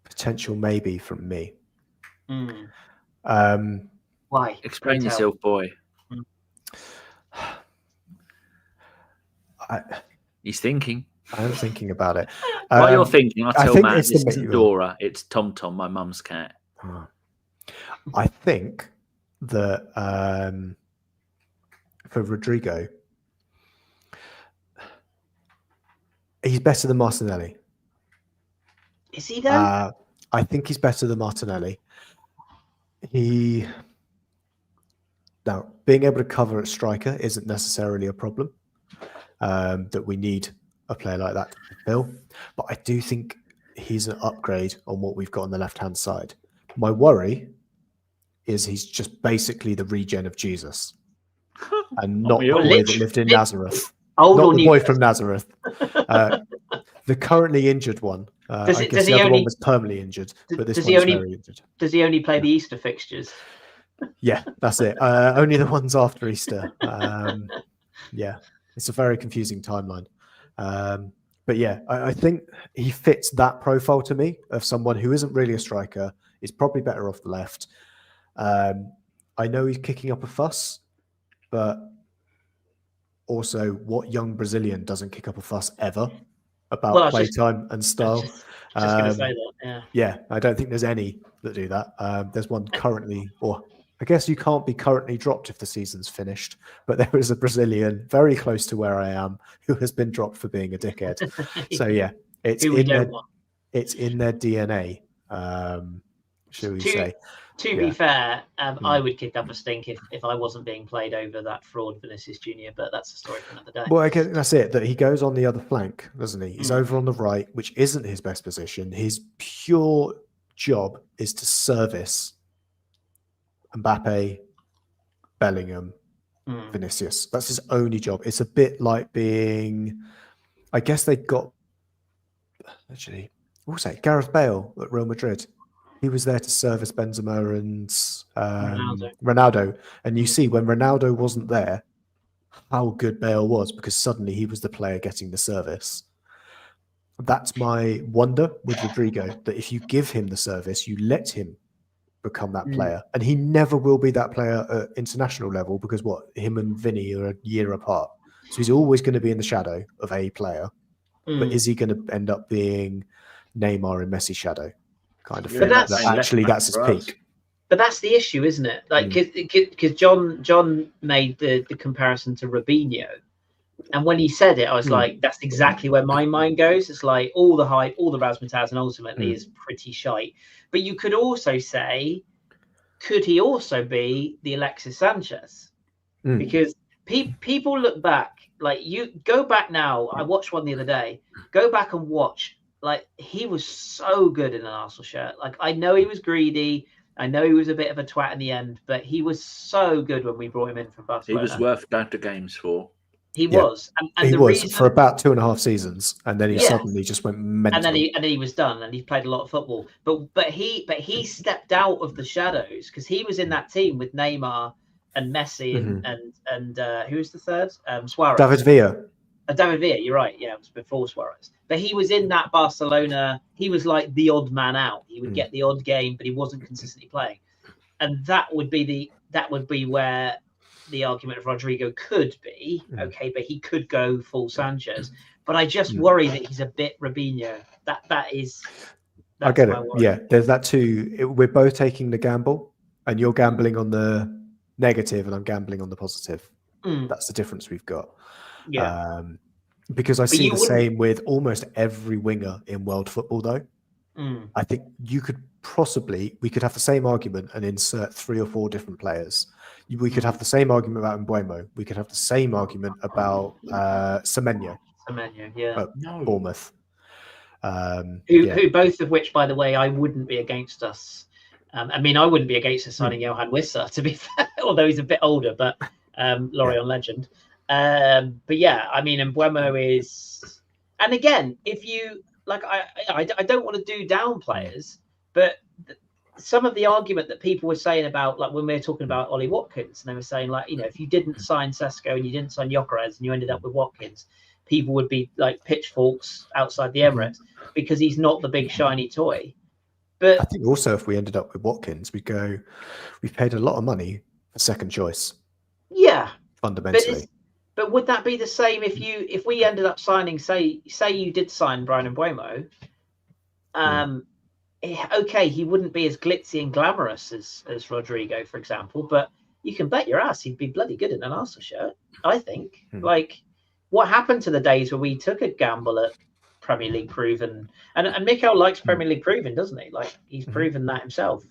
potential maybe from me. Why? Explain yourself, boy. He's thinking. I'm thinking about it. While you're thinking, I tell Matt it's Dora. It's Tom, my mum's cat. I think that for Rodrigo, he's better than Martinelli. Is he though? I think he's better than Martinelli. Now, being able to cover at striker isn't necessarily a problem. That we need a player like that to fulfill. But I do think he's an upgrade on what we've got on the left-hand side. My worry is he's just basically the regen of Jesus. And not the boy that lived in Nazareth. Not the boy from Nazareth. The currently injured one. I guess the other one was permanently injured, but this one's very injured. Does he only play the Easter fixtures? Yeah, that's it. Only the ones after Easter. Yeah, it's a very confusing timeline. But yeah, I think he fits that profile to me of someone who isn't really a striker, is probably better off the left. I know he's kicking up a fuss, but also what young Brazilian doesn't kick up a fuss ever about playtime and style? Just going to say that, yeah, I don't think there's any that do that. There's one currently, or I guess you can't be currently dropped if the season's finished, but there is a Brazilian very close to where I am who has been dropped for being a dickhead. So yeah, it's in their DNA, shall we say. To be fair, I would kick up a stink if I wasn't being played over that fraud Vinicius Junior, but that's a story for another day. Well, that's it, that he goes on the other flank, doesn't he? He's over on the right, which isn't his best position. His pure job is to service Mbappe, Bellingham, Vinicius. That's his only job. It's a bit like being, I guess they got, actually, we'll say Gareth Bale at Real Madrid. He was there to service Benzema and Ronaldo. And you see, when Ronaldo wasn't there, how good Bale was, because suddenly he was the player getting the service. That's my wonder with Rodrigo, that if you give him the service, you let him become that player. And he never will be that player at international level, because him and Vinny are a year apart. So he's always going to be in the shadow of a player. But is he going to end up being Neymar and Messi shadow? Kind of thing. That's his peak. But that's the issue, isn't it? Like, because John made the comparison to Robinho, and when he said it, I was like, that's exactly where my mind goes. It's like all the hype, all the razzmatazz, and ultimately is pretty shite. But you could also say, could he also be the Alexis Sanchez? Because people look back, like, you go back now. I watched one the other day. Go back and watch. Like, he was so good in an Arsenal shirt. Like, I know he was greedy. I know he was a bit of a twat in the end, but he was so good when we brought him in from Barcelona. He was worth going to games for. He was. And he was for about 2.5 seasons, and then he suddenly just went mental. And then he was done, and he played a lot of football. But he stepped out of the shadows, because he was in that team with Neymar and Messi and who was the third? Suarez. David Villa. David Villa, you're right. Yeah, it was before Suarez. But he was in that Barcelona. He was like the odd man out. He would get the odd game, but he wasn't consistently playing. And that would be where the argument of Rodrigo could be okay, but he could go full Sanchez. But I just worry that he's a bit Robinho. That's I get it. my worry. Yeah, there's that too. We're both taking the gamble, and you're gambling on the negative, and I'm gambling on the positive. That's the difference we've got. Yeah. Because I see the same with almost every winger in world football, though. I think we could have the same argument and insert 3 or 4 different players. We could have the same argument about Mbeumo. We could have the same argument about Semenyo. Yeah. Bournemouth. Who both of which, by the way, I wouldn't be against us. I wouldn't be against us signing Johan Wissa, to be fair, although he's a bit older, but Lorient legend. But yeah, Mbeumo is, and again, if you like, I don't want to do down players, but some of the argument that people were saying about, like when we were talking about Ollie Watkins, and they were saying, like, if you didn't sign Sesko and you didn't sign Gyökeres and you ended up with Watkins, people would be like pitchforks outside the Emirates because he's not the big shiny toy. But I think also if we ended up with Watkins, we've paid a lot of money for second choice. Yeah, fundamentally. But would that be the same if we ended up signing, say you did sign Bryan Mbeumo? Okay, he wouldn't be as glitzy and glamorous as Rodrigo, for example, but you can bet your ass he'd be bloody good in an Arsenal shirt, I think. Like, what happened to the days where we took a gamble at Premier League proven? And Mikel likes Premier League proven, doesn't he? Like, he's proven that himself.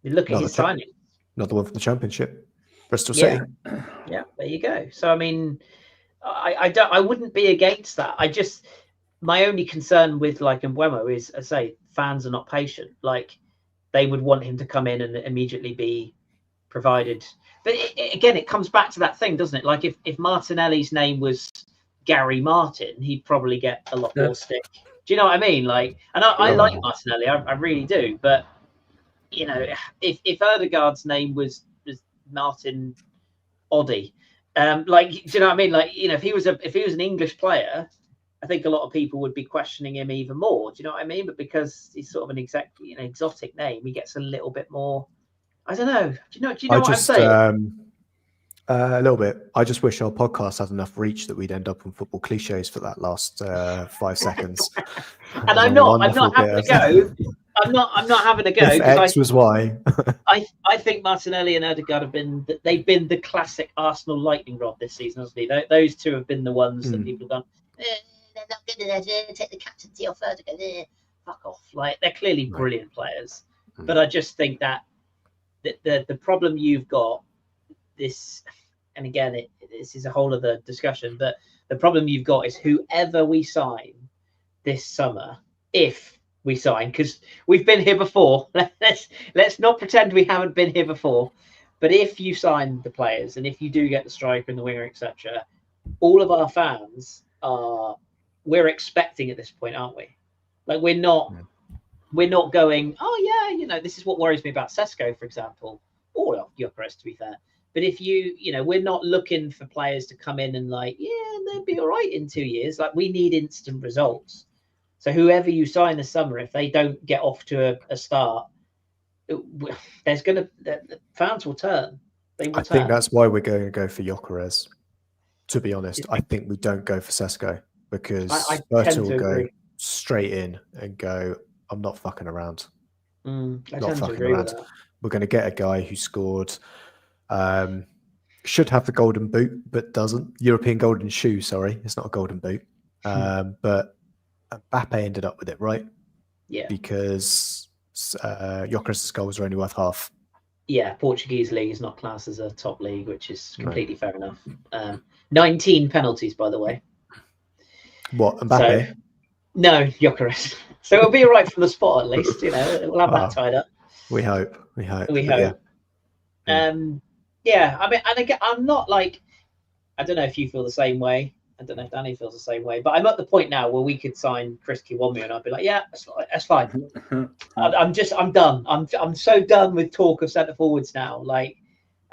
You look at his signing. Another one from the Championship. Bristol City. Yeah, there you go. So, I wouldn't be against that. My only concern with like Mbeumo is, I say, fans are not patient. Like, they would want him to come in and immediately be provided. But again, it comes back to that thing, doesn't it? Like, if Martinelli's name was Gary Martin, he'd probably get a lot more stick. Do you know what I mean? Like, and I like Martinelli, I really do. But if Odegaard's name was Martin Oddie, like, do you know what I mean? Like, if he was an English player, I think a lot of people would be questioning him even more. Do you know what I mean? But because he's sort of an exotic name, he gets a little bit more. I don't know. Do you know what I'm saying? A little bit. I just wish our podcast had enough reach that we'd end up on football cliches for that last 5 seconons. And I'm not having a go. I'm not having a go. If X was Y. I think Martinelli and Odegaard have been the classic Arsenal lightning rod this season, hasn't he? Those two have been the ones that people have gone, they're not good enough, take the captaincy off Odegaard, fuck off. Like, they're clearly brilliant players. But I just think that the problem you've got, this, and again, this is a whole other discussion, but the problem you've got is whoever we sign this summer, if we sign, because we've been here before. Let's not pretend we haven't been here before. But if you sign the players and if you do get the striker and the winger, etc., all of our fans we're expecting at this point, aren't we? Like, we're not going, oh yeah, this is what worries me about Sesko, for example, or Gyökeres, to be fair. But if we're not looking for players to come in and like, yeah, they'll be all right in 2 years. Like, we need instant results. So whoever you sign this summer, if they don't get off to a start, the fans will turn. I think that's why we're going to go for Gyökeres. To be honest, I think we don't go for Sesko because Berto will go straight in and go, I'm not fucking around. Not fucking around. We're going to get a guy who scored, should have the golden boot, but doesn't. European golden shoe, sorry. It's not a golden boot. But Mbappe ended up with it, right? Yeah. Because Gyökeres' goals are only worth half. Yeah, Portuguese league is not classed as a top league, which is completely fair enough. 19 penalties, by the way. What, Mbappe? So, no, Gyökeres. So it'll be all right from the spot, at least. We'll have that tied up. We hope. We hope. Yeah. And again, I'm not like, I don't know if you feel the same way. I don't know if Danny feels the same way, but I'm at the point now where we could sign Chris Kiwior and I'd be like, yeah, that's fine. I'm done. I'm so done with talk of centre forwards now. Like,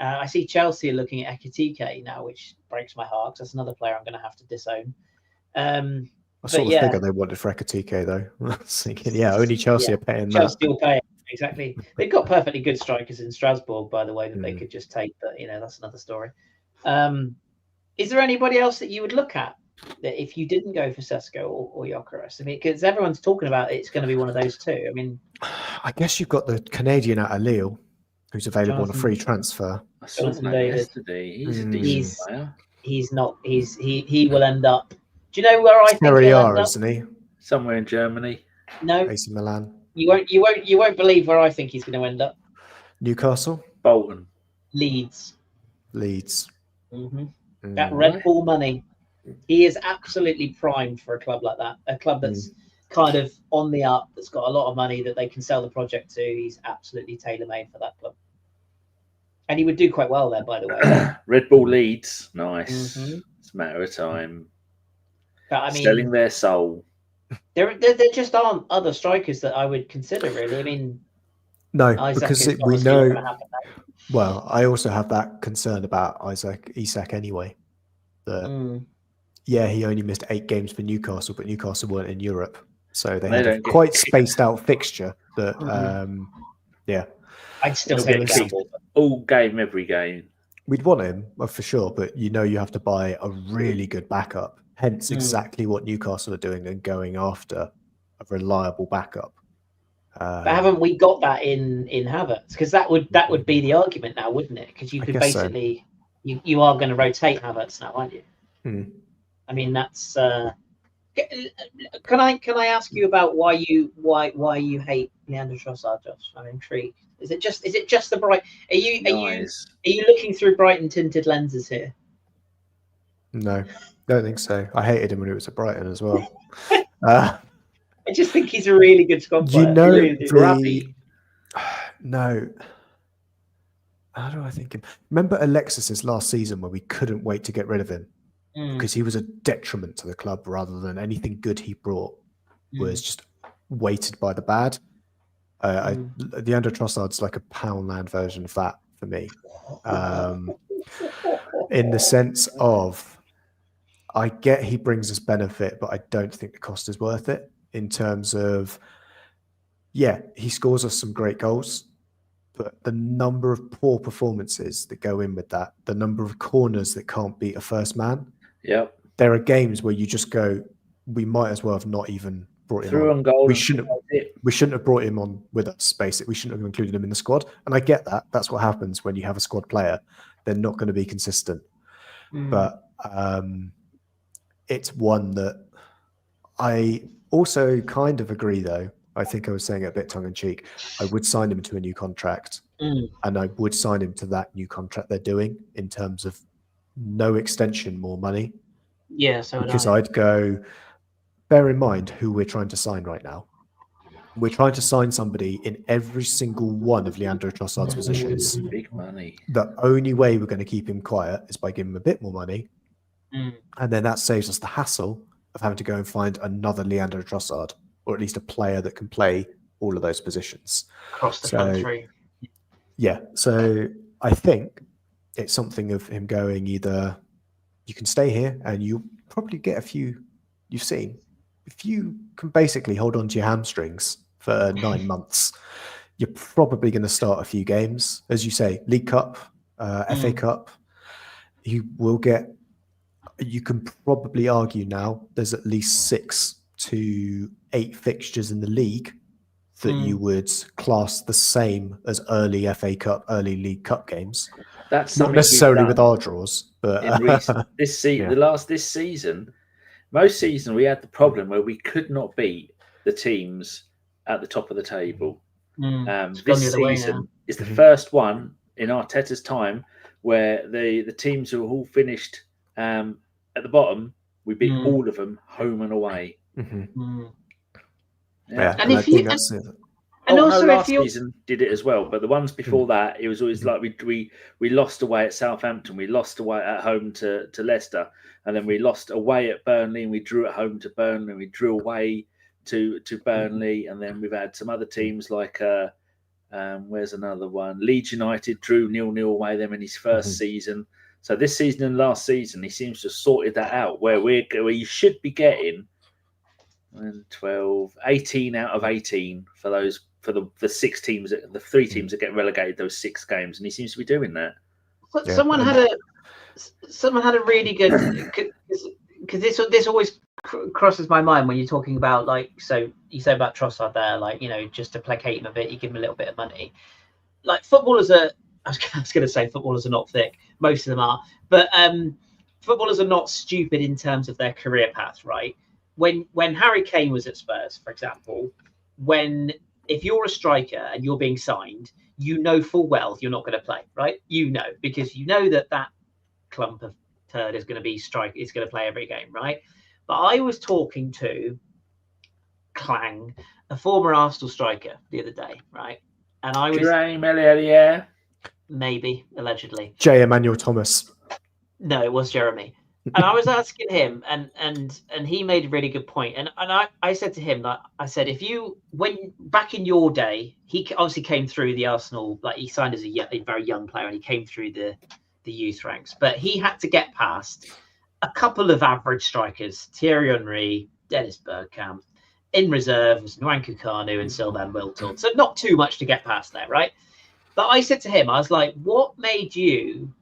I see Chelsea are looking at Ekitike now, which breaks my heart. That's another player I'm going to have to disown. I saw the figure they wanted for Ekitike, though. I was thinking, only Chelsea are paying Chelsea that. will pay it. Exactly. They've got perfectly good strikers in Strasbourg, by the way, that they could just take, but that's another story. Is there anybody else that you would look at that if you didn't go for Sesko or Gyökeres? I mean, because everyone's talking about it's going to be one of those two. I mean, I guess you've got the Canadian out of Lille, who's available on a free transfer. I saw him yesterday. He's a decent player. He's not. He will end up. Do you know where I think Serie he'll A, end up? isn't he? Somewhere in Germany. No, AC Milan. You won't believe where I think he's going to end up. Newcastle. Bolton. Leeds. That Red Bull money. He is absolutely primed for a club like that. A club that's kind of on the up, that's got a lot of money that they can sell the project to. He's absolutely tailor-made for that club. And he would do quite well there, by the way. Red Bull Leeds. Nice. It's a matter of time. But, I mean, selling their soul. There just aren't other strikers that I would consider, really. I mean, no, Isaac because we know. Well, I also have that concern about Isak anyway. That he only missed 8 games for Newcastle, but Newcastle weren't in Europe, so they had a quite spaced out fixture. That I'd still say all game, every game. We'd want him for sure, but you have to buy a really good backup. Hence, exactly what Newcastle are doing and going after a reliable backup. But haven't we got that in Havertz? Because that would be the argument now, wouldn't it? Because you could basically you are going to rotate Havertz now, aren't you? I mean, that's. Can I ask you about why you hate Leandro Trossard, Josh? I'm intrigued. Is it just the bright? Are you looking through Brighton tinted lenses here? No, don't think so. I hated him when he was at Brighton as well. I just think he's a really good squad player. No. How do I think him? Remember Alexis's last season where we couldn't wait to get rid of him because he was a detriment to the club rather than anything good he brought was just weighted by the bad. Leandro Trossard's like a Poundland version of that for me, in the sense of I get he brings us benefit, but I don't think the cost is worth it. In terms of, he scores us some great goals, but the number of poor performances that go in with that, the number of corners that can't beat a first man. Yep. There are games where you just go, we might as well have not even brought him on. Goal we shouldn't have brought him on with us, basically. We shouldn't have included him in the squad. And I get that. That's what happens when you have a squad player. They're not going to be consistent. But it's one that I also kind of agree, though. I think I was saying it a bit tongue-in-cheek. I would sign him to a new contract, and I would sign him to that new contract they're doing in terms of no extension, more money. Yeah, so because I'd go, bear in mind who we're trying to sign right now. We're trying to sign somebody in every single one of Leandro Trossard's positions. Big money. The only way we're going to keep him quiet is by giving him a bit more money, and then that saves us the hassle of having to go and find another Leandro Trossard, or at least a player that can play all of those positions. Across the country. Yeah, so I think it's something of him going either you can stay here and you'll probably get a few you've seen. If you can basically hold on to your hamstrings for 9 months, you're probably going to start a few games. As you say, League Cup, FA Cup, you will get. You can probably argue now there's at least 6 to 8 fixtures in the league that you would class the same as early FA Cup, early League Cup games. That's not necessarily with our draws, but this season, most season we had the problem where we could not beat the teams at the top of the table. This season is the first one in Arteta's time where the teams who all finished at the bottom, we beat all of them home and away. Yeah, and if you last season did it as well, but the ones before that, it was always like we lost away at Southampton, we lost away at home to Leicester, and then we lost away at Burnley, and we drew at home to Burnley, and we drew away to Burnley, and then we've had some other teams like Where's another one? Leeds United drew 0-0 away them in his first season. So this season and last season, he seems to have sorted that out. Where you should be getting 12, 18 out of 18 for the 6 teams, the 3 teams that get relegated those 6 games, and he seems to be doing that. But someone had a really good, because this always crosses my mind when you're talking about, like, so you say about Trossard there, like, you know, just to placate him a bit, you give him a little bit of money. Like, footballers are, I was going to say footballers are not thick, most of them are, but footballers are not stupid in terms of their career path, right? When Harry Kane was at Spurs, for example, if you're a striker and you're being signed, you know full well you're not going to play, right? You know, because you know that clump of turd is going to play every game, right? But I was talking to Clang, a former Arsenal striker, the other day, right? And I was maybe allegedly J. Emmanuel Thomas. No, it was Jeremy. And I was asking him, and he made a really good point. And I said to him, like, I said, when back in your day, he obviously came through the Arsenal, like, he signed as a very young player, and he came through the youth ranks, but he had to get past a couple of average strikers, Thierry Henry, Dennis Bergkamp, in reserves, Nwaneri Kanu and Sylvain Wiltord. So not too much to get past there, right? But I said to him, I was like, what made you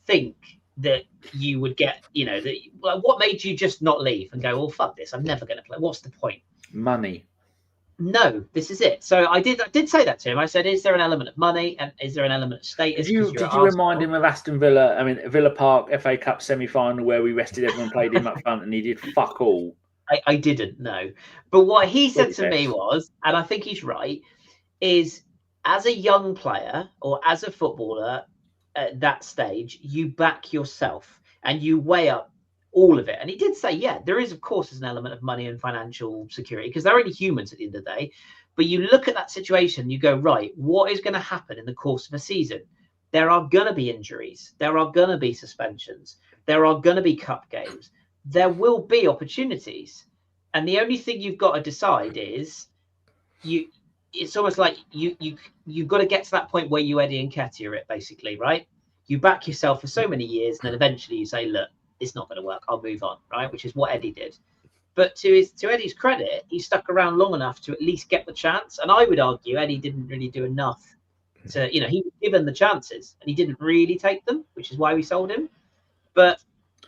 think that you would get, you know, what made you just not leave and go, well, fuck this, I'm never going to play. What's the point? Money. No, this is it. So I did say that to him. I said, is there an element of money and is there an element of status? Did you remind him of Aston Villa? I mean, Villa Park FA Cup semi-final where we rested everyone, played him up front, and he did fuck all. I didn't know. But what he said to me was, and I think he's right, is as a young player or as a footballer at that stage, you back yourself and you weigh up all of it. And he did say, yeah, there is, of course, an element of money and financial security because they're only humans at the end of the day. But you look at that situation, you go, right, what is going to happen in the course of a season? There are going to be injuries. There are going to be suspensions. There are going to be cup games. There will be opportunities. And the only thing you've got to decide is it's almost like you've got to get to that point where you Eddie Nketiah it, basically, right? You back yourself for so many years, and then eventually you say, look, it's not going to work. I'll move on, right? Which is what Eddie did. But to Eddie's credit, he stuck around long enough to at least get the chance. And I would argue Eddie didn't really do enough to, you know, he was given the chances and he didn't really take them, which is why we sold him. But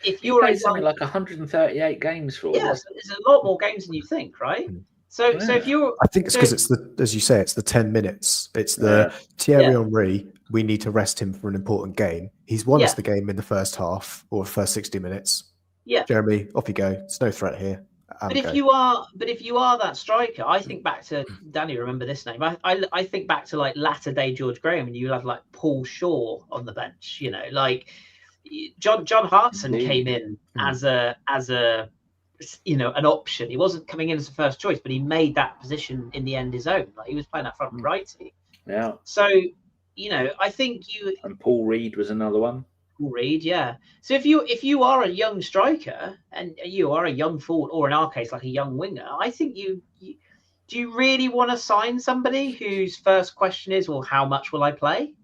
if you're something like 138 games for there's a lot more games than you think, right? So if you're, I think it's because it's as you say, it's the 10 minutes. It's the Thierry Henry. We need to rest him for an important game. He's won us the game in the first half or first 60 minutes. Yeah, Jeremy, off you go. It's no threat here. But if you are that striker, I think back to Danny. Remember this name? I think back to like latter day George Graham, and you have like Paul Shaw on the bench. You know, like John Hartson came in as a you know, an option. He wasn't coming in as a first choice, but he made that position in the end his own. Like he was playing that front righty. Yeah. So, you know, I think and Paul Reed was another one. Paul Reed, yeah. So if you are a young striker and you are a young forward, or in our case, like a young winger, I think do you really want to sign somebody whose first question is, well, how much will I play?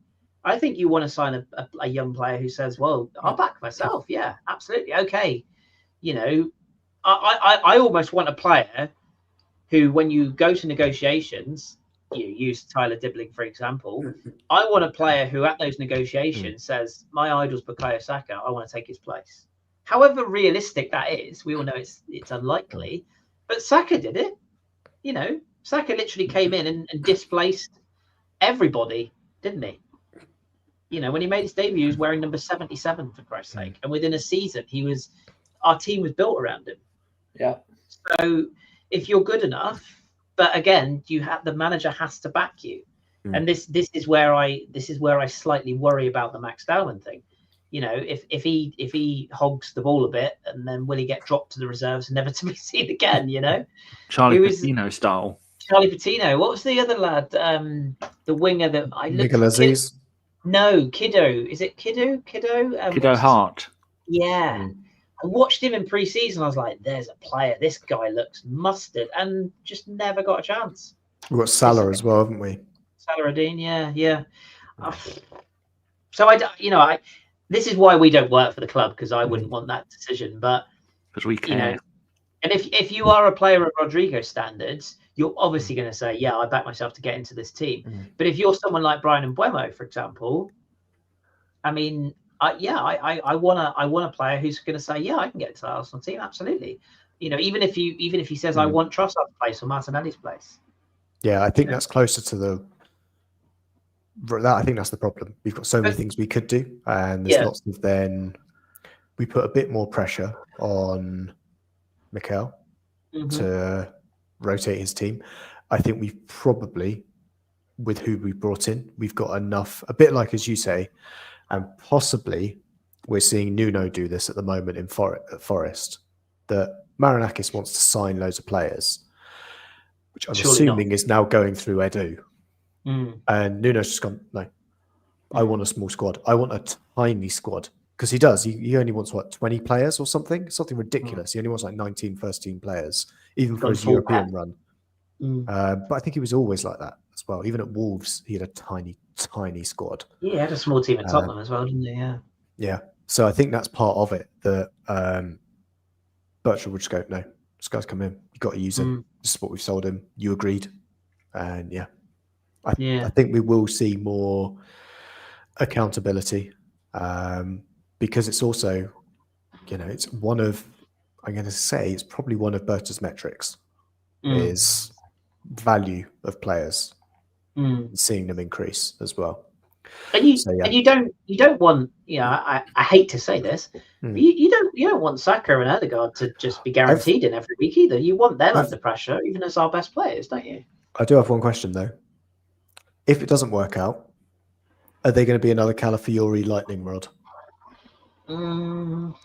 I think you want to sign a young player who says, well, I'll back myself. Yeah, absolutely. Okay. You know, I almost want a player who, when you go to negotiations, you use Tyler Dibbling, for example. I want a player who at those negotiations says, my idol's Bukayo Saka, I want to take his place. However realistic that is, we all know it's unlikely, but Saka did it. You know, Saka literally came in and displaced everybody, didn't he? You know, when he made his debut, he was wearing number 77, for Christ's sake. And within a season, our team was built around him. Yeah. So if you're good enough, but again, the manager has to back you. And this is where I slightly worry about the Max Dowman thing. You know, if he hogs the ball a bit, and then will he get dropped to the reserves and never to be seen again? You know, Charlie Patino style. Charlie Patino. What was the other lad? The winger that I looked. Miguel Aziz. No, Kiddo. Is it Kiddo? Kiddo Hart. Yeah. I watched him in pre-season. I was like, there's a player. This guy looks mustard, and just never got a chance. We've got Salah as well, haven't we? Saladin, yeah. So this is why we don't work for the club, because I wouldn't want that decision. But because we care. And if you are a player of Rodrigo's standards, you're obviously going to say, yeah, I back myself to get into this team. But if you're someone like Brian Mbeumo, for example, I mean, I want a player who's going to say, yeah, I can get into the Arsenal team, absolutely. Even if he says, I want Trossard's place or Martinelli's place. Yeah, I think that's closer to I think that's the problem. We've got so many things we could do, and there's lots of then we put a bit more pressure on Mikel to rotate his team. I think we've probably, with who we brought in, we've got enough, a bit like as you say, and possibly we're seeing Nuno do this at the moment in Forest, that Marinakis wants to sign loads of players, which I'm assuming is now going through Edu. And Nuno's just gone, no, I want a small squad. I want a tiny squad. Because he does. He only wants, 20 players or something? Something ridiculous. He only wants like 19 first team players, even for his European run. But I think he was always like that as well. Even at Wolves, he had a tiny, tiny squad. Yeah, he had a small team at Tottenham as well, didn't he? Yeah. Yeah. So I think that's part of it, that Bertrand would just go, no, this guy's come in. You've got to use him. This is what we've sold him. You agreed. And I think we will see more accountability. Because it's also, it's one of, I'm going to say, it's probably one of Berta's metrics is value of players, and seeing them increase as well. And you don't want, I hate to say this, but you don't want Saka and Odegaard to just be guaranteed in every week either. You want them under pressure, even as our best players, don't you? I do have one question though. If it doesn't work out, are they going to be another Calafiori lightning rod?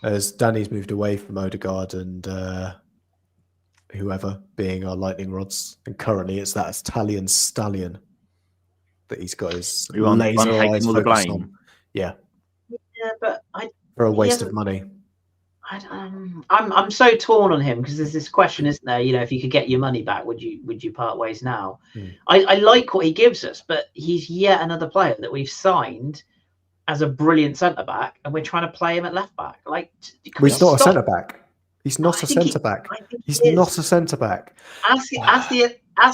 As Danny's moved away from Odegaard and whoever being our lightning rods, and currently it's that Italian stallion that he's got his laser eyes focused on. Yeah, but for a waste of money. I'm so torn on him, because there's this question, isn't there? If you could get your money back, would you part ways now? I like what he gives us, but he's yet another player that we've signed as a brilliant centre back, and we're trying to play him at left back. He's not a centre back. He's not a centre back. He's not a centre back. Ask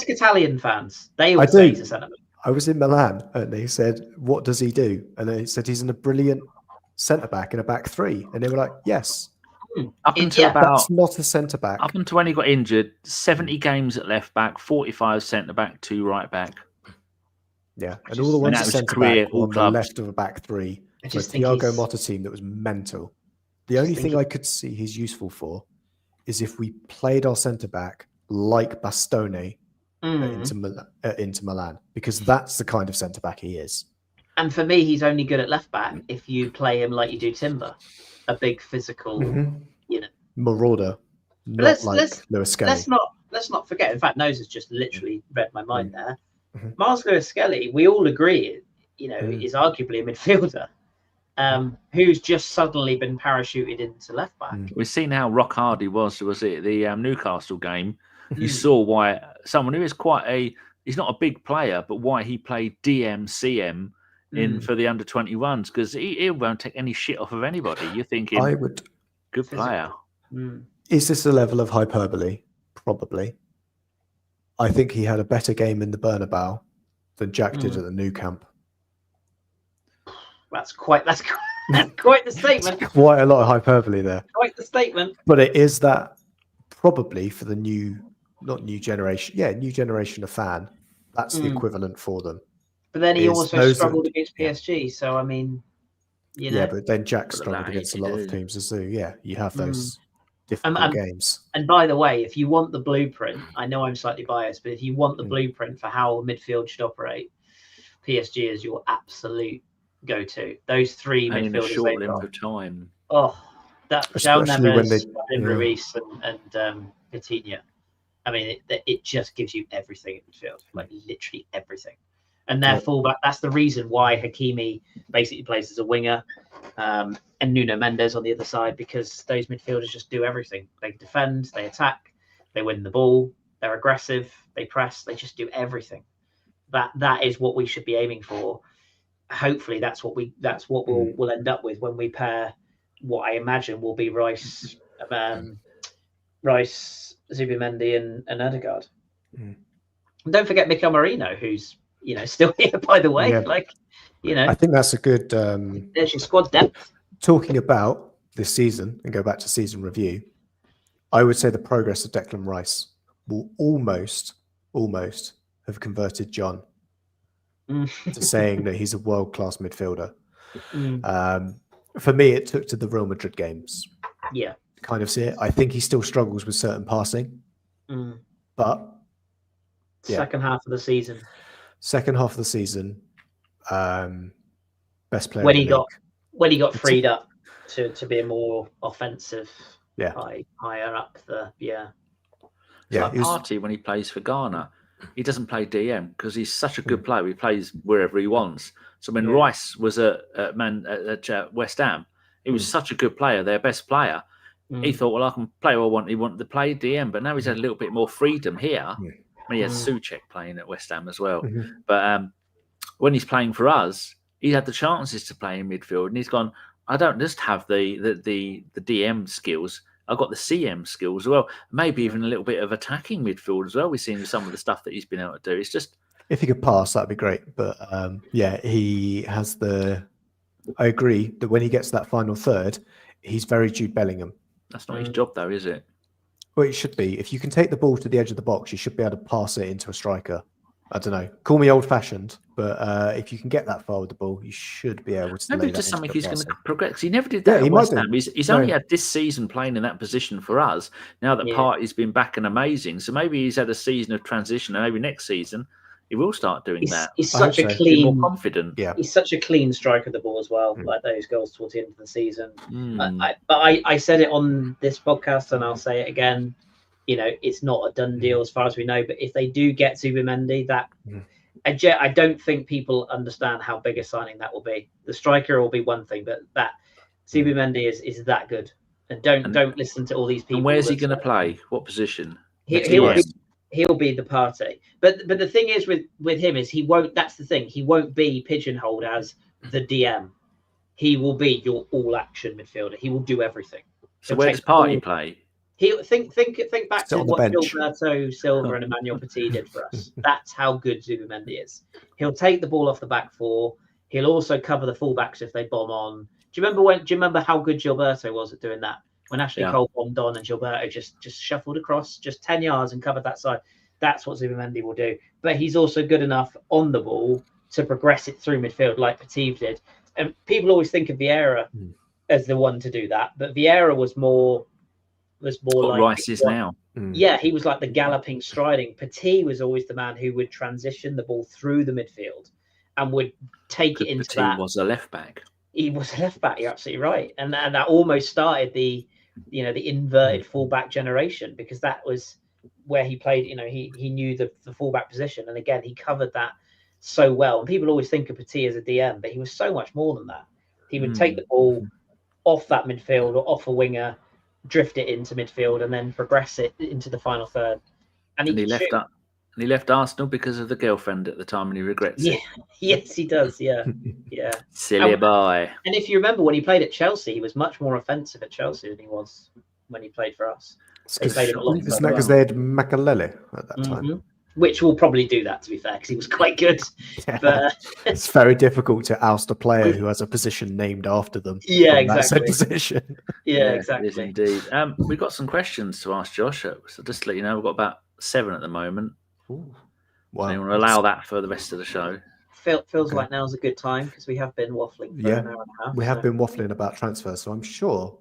Italian fans. They all say he's a centre back. I was in Milan, and they said, "What does he do?" And they said he's in a brilliant centre back in a back three, and they were like, "Yes." Up until that's not a centre back. Up until when he got injured, 70 games at left back, 45 centre back, 2 right back. Yeah, and all the ones at centre back on the left of a back three. So Thiago Motta team that was mental. The only thing I could see he's useful for is if we played our centre back like Bastoni at Inter Milan, because that's the kind of centre back he is. And for me, he's only good at left back if you play him like you do Timber, a big physical, marauder. Lewis-Skelly. Let's not forget. In fact, Nose has just literally read my mind there. Myles Lewis-Skelly, we all agree, is arguably a midfielder who's just suddenly been parachuted into left back. We've seen how rock hard he was it the Newcastle game? You saw why someone who is he's not a big player, but why he played CM in for the under-21s, because he won't take any shit off of anybody. You're thinking, good player. Is this a level of hyperbole? Probably. I think he had a better game in the Bernabeu than Jack did at the Nou Camp. That's quite the statement. Quite a lot of hyperbole there. Quite the statement. But it is that probably for the new generation of fan. That's the equivalent for them. But then he also struggled against PSG. So I mean, yeah, but then Jack struggled against a lot of teams as well. Yeah, you have those difficult games. And by the way, if you want the blueprint, I know I'm slightly biased, but if you want the blueprint for how midfield should operate, PSG is your absolute go-to. Those 3 midfielders in a short length of time. Oh, that Neves, Ruiz, and Coutinho. I mean, it just gives you everything in midfield, like literally everything. And their fullback, that's the reason why Hakimi basically plays as a winger, and Nuno Mendes on the other side, because those midfielders just do everything. They defend, they attack, they win the ball, they're aggressive, they press, they just do everything. That is what we should be aiming for. Hopefully, that's what we'll end up with when we pair what I imagine will be Rice, Zubimendi, and Odegaard. And don't forget Mikel Merino, who's still here, by the way. I think that's a good. There's your squad depth. Talking about this season and go back to season review, I would say the progress of Declan Rice will almost have converted John to saying that he's a world-class midfielder. For me, it took to the Real Madrid games. Yeah. Kind of see it. I think he still struggles with certain passing. But second half of the season. Best player when he got freed up to be a more offensive, higher up the Partey when he plays for Ghana, he doesn't play DM because he's such a good player. He plays wherever he wants. So when Rice was at West Ham, he was such a good player, their best player. He thought, well, I can play what I want. He wanted to play DM, but now he's had a little bit more freedom here. I mean, he has Souček playing at West Ham as well. But when he's playing for us, he had the chances to play in midfield, and he's gone, I don't just have the DM skills. I've got the CM skills as well. Maybe even a little bit of attacking midfield as well. We've seen some of the stuff that he's been able to do. It's just... If he could pass, that'd be great. But he has I agree that when he gets to that final third, he's very Jude Bellingham. That's not his job, though, is it? Well, it should be. If you can take the ball to the edge of the box, you should be able to pass it into a striker. I don't know. Call me old-fashioned, but if you can get that far with the ball, you should be able to. Maybe just something he's going to progress. He never did that at West Ham. He's only had this season playing in that position for us. Now that Partey's been back and amazing, so maybe he's had a season of transition, and maybe next season he will start doing that. He's such a clean, more confident. Yeah, he's such a clean striker of the ball as well. Like those goals towards the end of the season. I said it on this podcast, and I'll say it again. It's not a done deal as far as we know. But if they do get Zubimendi, I don't think people understand how big a signing that will be. The striker will be one thing, but that Zubimendi is that good. And don't listen to all these people. And where's he going to play? What position? He'll be the Partey. But the thing is with him is he won't. That's the thing. He won't be pigeonholed as the DM. He will be your all action midfielder. He will do everything. So where does Partey play? He think back to what Gilberto Silva and Emmanuel Petit did for us. That's how good Zubimendi is. He'll take the ball off the back four. He'll also cover the fullbacks if they bomb on. Do you remember how good Gilberto was at doing that? When Ashley Cole bombed on and Gilberto just shuffled across just 10 yards and covered that side. That's what Zubimendi will do. But he's also good enough on the ball to progress it through midfield like Petit did. And people always think of Vieira as the one to do that, but Vieira was more like Rice is now. Yeah, he was like the galloping, striding. Petit was always the man who would transition the ball through the midfield and would take it into Petit that. Was a left back. He was a left back. You're absolutely right, and that almost started the inverted fullback generation because that was where he played. He knew the fullback position, and again he covered that so well. And people always think of Petit as a DM, but he was so much more than that. He would take the ball off that midfield or off a winger, drift it into midfield, and then progress it into the final third. And he left Arsenal because of the girlfriend at the time, and he regrets it. Yes, he does. Yeah. Silly boy. And if you remember when he played at Chelsea, he was much more offensive at Chelsea than he was when he played for us. Isn't that because they had Makalele at that time? Which will probably do that, to be fair, because he was quite good. Yeah. But it's very difficult to oust a player who has a position named after them. Yeah, exactly. That said position. Yeah, exactly. It is indeed. We've got some questions to ask Josh. So just to let you know, we've got about 7 at the moment. Ooh. Wow. You want to allow that for the rest of the show? Feels like now's a good time because we have been waffling for an hour and a half. We have been waffling about transfers, so I'm sure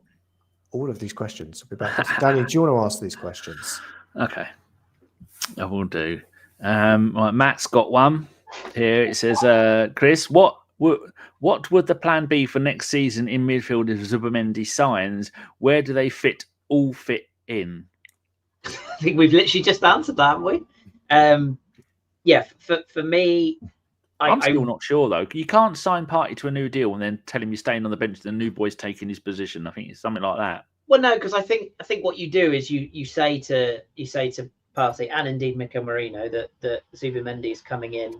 all of these questions will be back. So Danny, do you want to ask these questions? Okay. I will do. Right, Matt's got one here. It says, Chris, what would the plan be for next season in midfield if Zubimendi signs? Where do they all fit in? I think we've literally just answered that, haven't we? For me, I'm still not sure though. You can't sign Partey to a new deal and then tell him you're staying on the bench and the new boy's taking his position. I think it's something like that. Well, no, because I think what you do is you say to Partey and indeed Mikel Merino that Zubimendi is coming in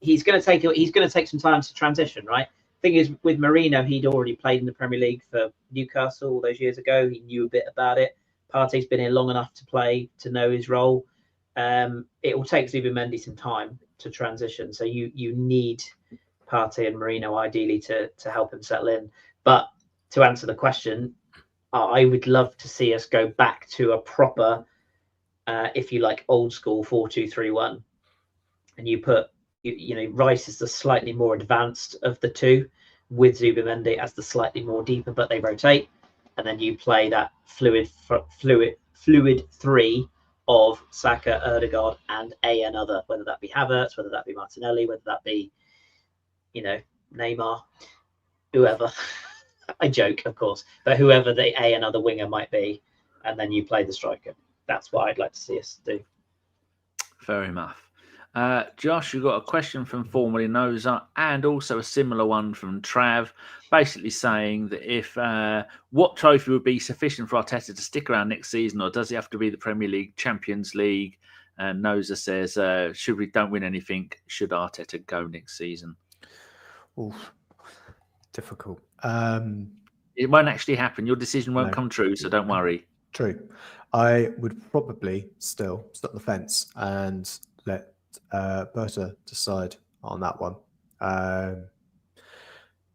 He's going to take some time to transition, right? Thing is, with Merino, he'd already played in the Premier League for Newcastle all those years ago. He knew a bit about it. Partey's been here long enough to know his role. It will take Zubimendi some time to transition. So you need Partey and Merino ideally to help him settle in. But to answer the question, I would love to see us go back to a proper, if you like, old school 4-2-3-1, and you put, Rice is the slightly more advanced of the two, with Zubimendi as the slightly more deeper, but they rotate, and then you play that fluid three of Saka, Odegaard, and another, whether that be Havertz, whether that be Martinelli, whether that be, Neymar, whoever. I joke, of course, but whoever the another winger might be, and then you play the striker. That's what I'd like to see us do. Fair enough. Josh, you've got a question from formerly Noza and also a similar one from Trav, basically saying that if what trophy would be sufficient for Arteta to stick around next season, or does it have to be the Premier League, Champions League? And Noza says, should we don't win anything, should Arteta go next season? Oof. Difficult. It won't actually happen. Your decision won't come true, so don't worry. True. I would probably still sit on the fence and let Berta decide on that one.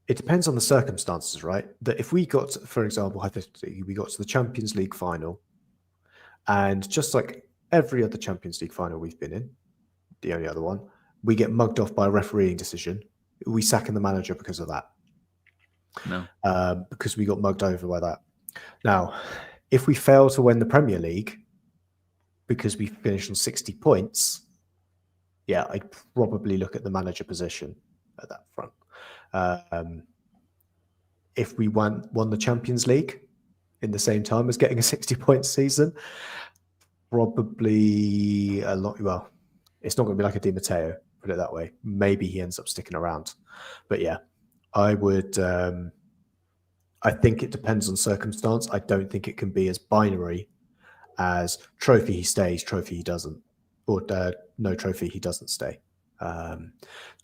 It depends on the circumstances, right? That if we got, for example, hypothetically, we got to the Champions League final, and just like every other Champions League final we've been in, the only other one, we get mugged off by a refereeing decision. We sacking the manager because of that. No. Because we got mugged over by that. Now, if we fail to win the Premier League because we finished on 60 points, yeah, I'd probably look at the manager position at that front. If we won the Champions League in the same time as getting a 60-point season, probably a lot. Well, it's not going to be like a Di Matteo, put it that way. Maybe he ends up sticking around. But yeah, I would. I think it depends on circumstance. I don't think it can be as binary as trophy he stays, trophy he doesn't, or no trophy he doesn't stay.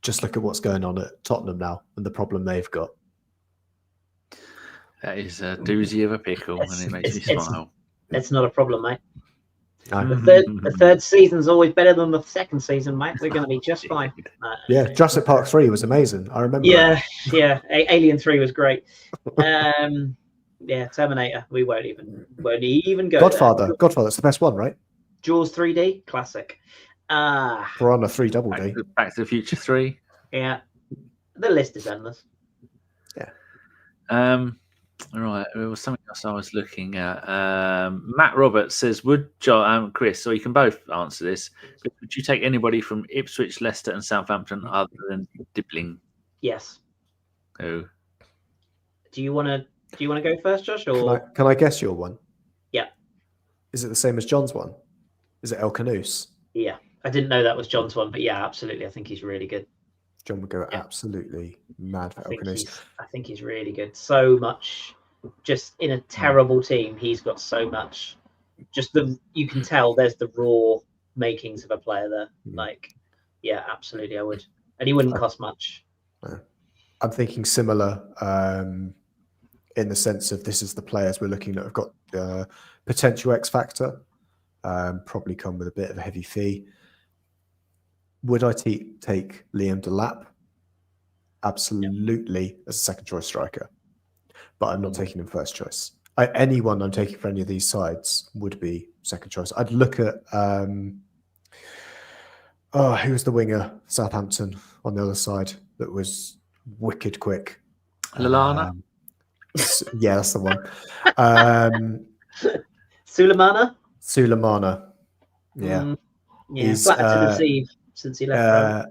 Just look at what's going on at Tottenham now and the problem they've got. That is a doozy of a pickle, and it makes me smile. It's not a problem, mate. The third season's always better than the second season, mate. We're going to be just fine. Yeah, Jurassic Park 3 was amazing. I remember. Yeah. Alien 3 was great. Yeah, Terminator. We won't even go. Godfather. Godfather's the best one, right? Jaws 3D, classic. Piranha 3 Double D. Back to the Future 3. Yeah, the list is endless. Yeah. All right, there was something else I was looking at. Matt Roberts says, would Chris, or you can both answer this, but would you take anybody from Ipswich, Leicester and Southampton other than Dibbling? Yes. Oh. Do you want to go first, Josh? Or can I guess your one? Yeah. Is it the same as John's one? Is it El Canoes? Yeah. I didn't know that was John's one, but yeah, absolutely. I think he's really good. John would go absolutely mad for El Canoes. I think he's really good. So much, just in a terrible team, he's got so much. You can tell there's the raw makings of a player there. Like, yeah, absolutely, I would. And he wouldn't cost much. I'm thinking similar in the sense of this is the players we're looking at have got the potential X factor, probably come with a bit of a heavy fee. Would I take Liam Delap? Absolutely, as a second choice striker. But I'm not taking him first choice. Anyone I'm taking for any of these sides would be second choice. I'd look at who's the winger Southampton on the other side that was wicked quick. Lallana? Yeah, that's the one. Sulemana? Yeah. Yeah, he's flattered to receive since he left.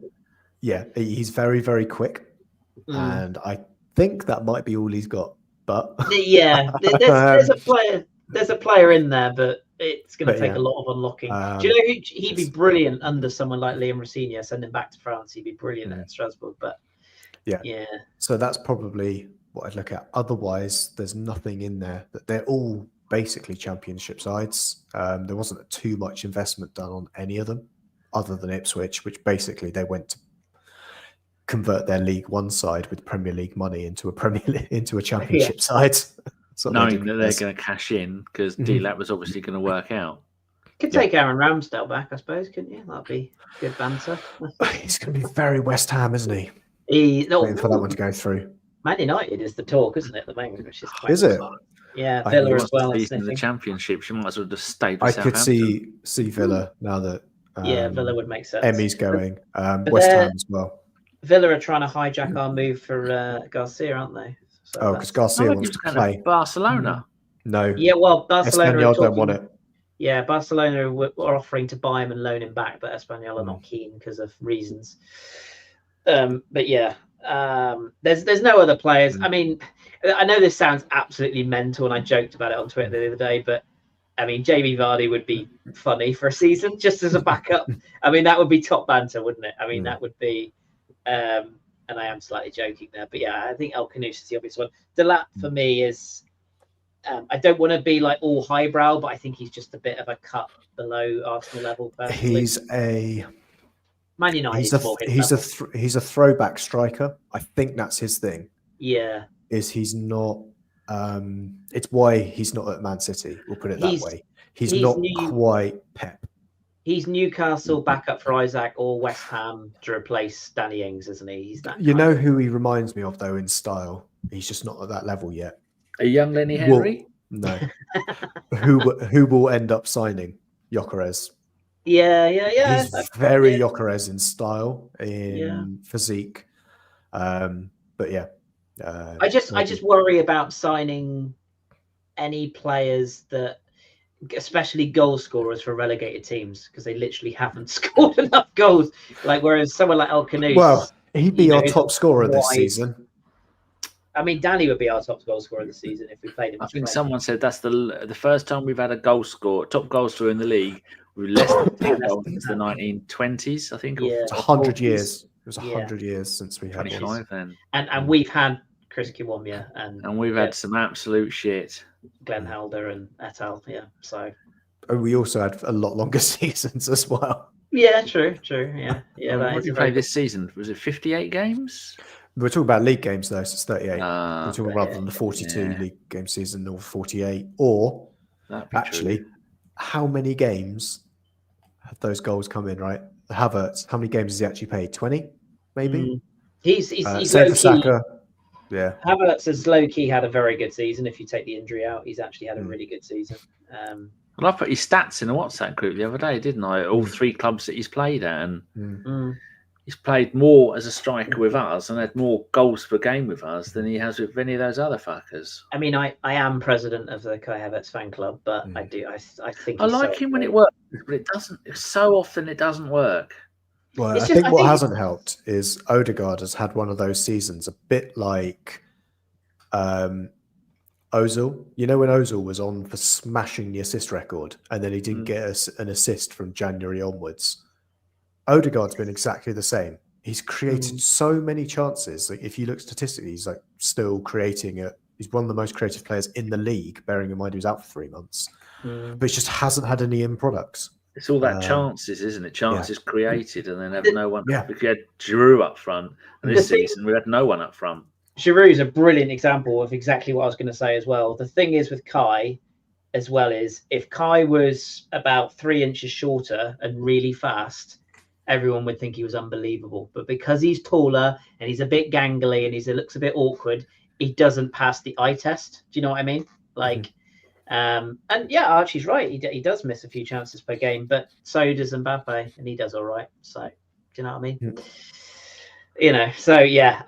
Yeah, he's very, very quick. And I think that might be all he's got. But yeah, there's a player in there, but it's going to take a lot of unlocking. Do you know he'd be brilliant under someone like Liam Rosenior? Send him back to France, he'd be brilliant at Strasbourg. But yeah. So that's probably what I'd look at. Otherwise, there's nothing in there. That they're all basically championship sides. There wasn't too much investment done on any of them. other than Ipswich, which basically they went to convert their League One side with Premier League money into a Championship side. Knowing that they're going to cash in because D-Lap was obviously going to work out. Could take Aaron Ramsdale back, I suppose, couldn't you? That'd be good banter. He's going to be very West Ham, isn't he? Waiting for that one to go through. Man United is the talk, isn't it, at the moment? Which is it? Yeah, Villa as well. In the Championship, she might as well just stay. I could see Villa now that Villa would make sense. Emmy's going. West Ham as well. Villa are trying to hijack our move for Garcia, aren't they? So because Garcia wants to play. Barcelona. No. Yeah, well, Barcelona don't want it. Yeah, Barcelona are offering to buy him and loan him back, but Espanyol are not keen because of reasons. But yeah, there's no other players. I mean, I know this sounds absolutely mental, and I joked about it on Twitter the other day, but I mean, Jamie Vardy would be funny for a season just as a backup. I mean, that would be top banter, wouldn't it? I mean, that would be. And I am slightly joking there, but yeah, I think El Kanous is the obvious one. Delap for me is. I don't want to be like all highbrow, but I think he's just a bit of a cut below Arsenal level. Personally. He's a Man United. He's a throwback striker. I think that's his thing. Yeah. He's not. It's why he's not at Man City. We'll put it that way. He's not quite Pep. He's Newcastle backup for Isaac or West Ham to replace Danny Ings, isn't he? He's that. You know who he reminds me of though in style. He's just not at that level yet. A young Lenny Henry? No. who will end up signing Gyökeres? Yeah. He's very Gyökeres in style, in physique. But yeah. I just worry about signing any players that, especially goal scorers for relegated teams, because they literally haven't scored enough goals. Like whereas someone like El Kanous, well, he'd be our top scorer this season. I mean, Danny would be our top goal scorer this season if we played him. I think someone said that's the first time we've had a top goal scorer in the league with less than 10 goals since the 1920s. I think it's 100 years. It was 100 years since we had 25 then. And we've had Chris Kiwior and we've had some absolute shit. Glenn Helder and et al. Yeah, so we also had a lot longer seasons as well. Yeah, true. Yeah. What did you play this season? Was it 58 games? We're talking about league games though, so it's 38. We're talking rather than the 42 league game season or 48. Or actually, how many games have those goals come in? Right, Havertz. How many games has he actually played? 20, maybe. He's same for Saka. Yeah, Havertz has low key had a very good season. If you take the injury out, he's actually had a really good season. Well, I put his stats in a WhatsApp group the other day, didn't I? All 3 clubs that he's played at, and he's played more as a striker with us and had more goals per game with us than he has with any of those other fuckers. I mean, I am president of the Kai Havertz fan club, but I think I like him when it works, but it doesn't. So often it doesn't work. Well, I think what hasn't helped is Odegaard has had one of those seasons, a bit like Ozil. You know when Ozil was on for smashing the assist record, and then he didn't get an assist from January onwards. Odegaard's been exactly the same. He's created so many chances. Like if you look statistically, he's like still creating he's one of the most creative players in the league, bearing in mind he was out for 3 months. But he just hasn't had any end products. It's all that chances, isn't it? Chances created and then have no one. If you had Giroud up front, and this season we had no one up front. Giroud is a brilliant example of exactly what I was going to say as well. The thing is with Kai, as well, is if Kai was about 3 inches shorter and really fast, everyone would think he was unbelievable. But because he's taller and he's a bit gangly and he looks a bit awkward, he doesn't pass the eye test. Do you know what I mean? Like, and yeah, Archie's right. He does miss a few chances per game, but so does Mbappe, and he does all right. So, do you know what I mean? You know, so yeah,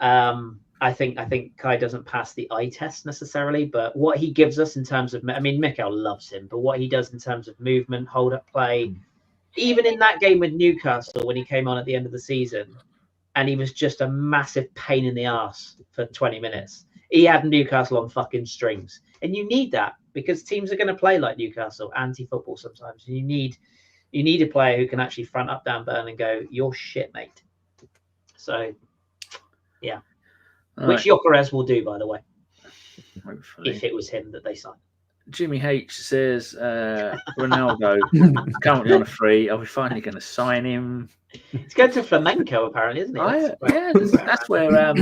I think Kai doesn't pass the eye test necessarily, but what he gives us in terms of, I mean, Mikel loves him, but what he does in terms of movement, hold up play, even in that game with Newcastle when he came on at the end of the season, and he was just a massive pain in the arse for 20 minutes. He had Newcastle on fucking strings, and you need that because teams are going to play like Newcastle, anti-football sometimes. And you need a player who can actually front up Dan Burn and go, "You're shit, mate." So, yeah. Which Gyökeres will do, by the way. Hopefully. If it was him that they signed. Jimmy H says Ronaldo currently on a free. Are we finally going to sign him? He's going to Flamenco, apparently, isn't he? That's where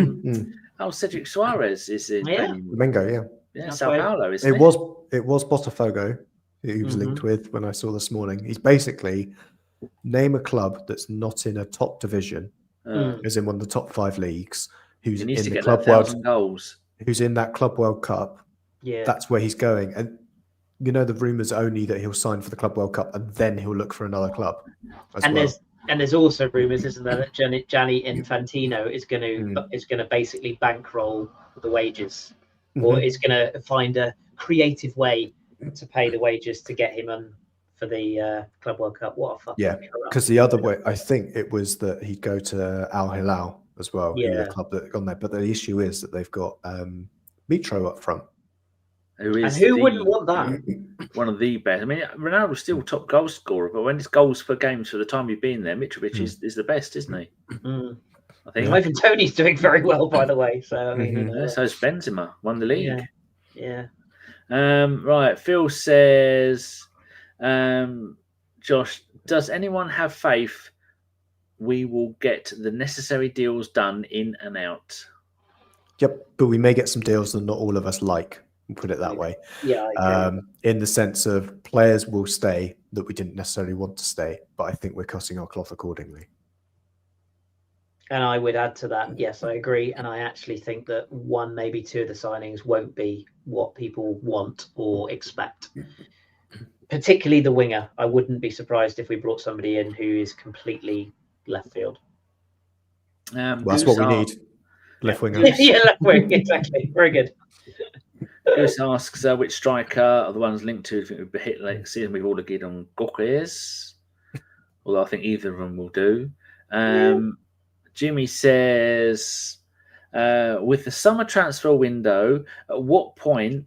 Cedric Suarez is in. Flamenco, yeah, Sao Paulo. It was Botafogo who he was linked with when I saw this morning. He's basically name a club that's not in a top division, as in one of the top 5 leagues, who's in the Club World goals. Who's in that Club World Cup. Yeah, that's where he's going. And the rumors only that he'll sign for the Club World Cup and then he'll look for another club. There's also rumors, isn't there, that Gianni Infantino is going to basically bankroll the wages, or is going to find a creative way to pay the wages to get him on for the Club World Cup. What a fucking because the other way, I think it was that he'd go to Al Hilal as well, the club that on there. But the issue is that they've got Mitro up front. Who wouldn't want that? One of the best. I mean, Ronaldo's still top goal scorer, but when it's goals per game for the time you've been there, Mitrovic is the best, isn't he? I think. Even Tony's doing very well, by the way. So I mean, so's Benzema, won the league. Yeah. Right. Phil says, Josh, does anyone have faith we will get the necessary deals done in and out? Yep, but we may get some deals that not all of us like. Put it that way. In the sense of players will stay that we didn't necessarily want to stay, but I think we're cutting our cloth accordingly. And I would add to that, yes, I agree. And I actually think that 1, maybe 2 of the signings won't be what people want or expect. Particularly the winger. I wouldn't be surprised if we brought somebody in who is completely left field. That's what we need. Left winger. Left wing, exactly. Very good. Chris asks which striker are the ones linked to. I think we've hit like season we've all agreed on Goalkeepers, although I think either of them will do. Jimmy says, with the summer transfer window, at what point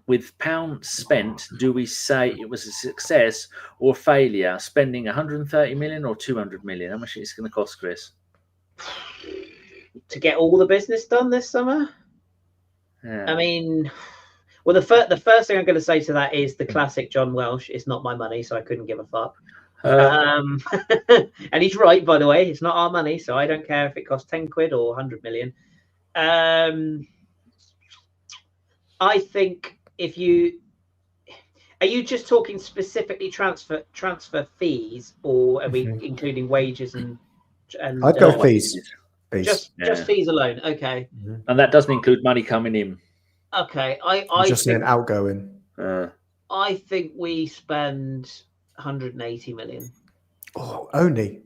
with pounds spent do we say it was a success or failure? Spending 130 million or 200 million? How much is it going to cost, Chris? To get all the business done this summer? Yeah. I mean, well, the first thing I'm going to say to that is the classic John Welsh. It's not my money, so I couldn't give a fuck. And he's right, by the way. It's not our money, so I don't care if it costs 10 quid or 100 million. I think are you just talking specifically transfer fees, or are we including wages and I'd go fees. Just fees alone, okay. And that doesn't include money coming in. Okay, I just think outgoing. I think we spend 180 million. Oh, only.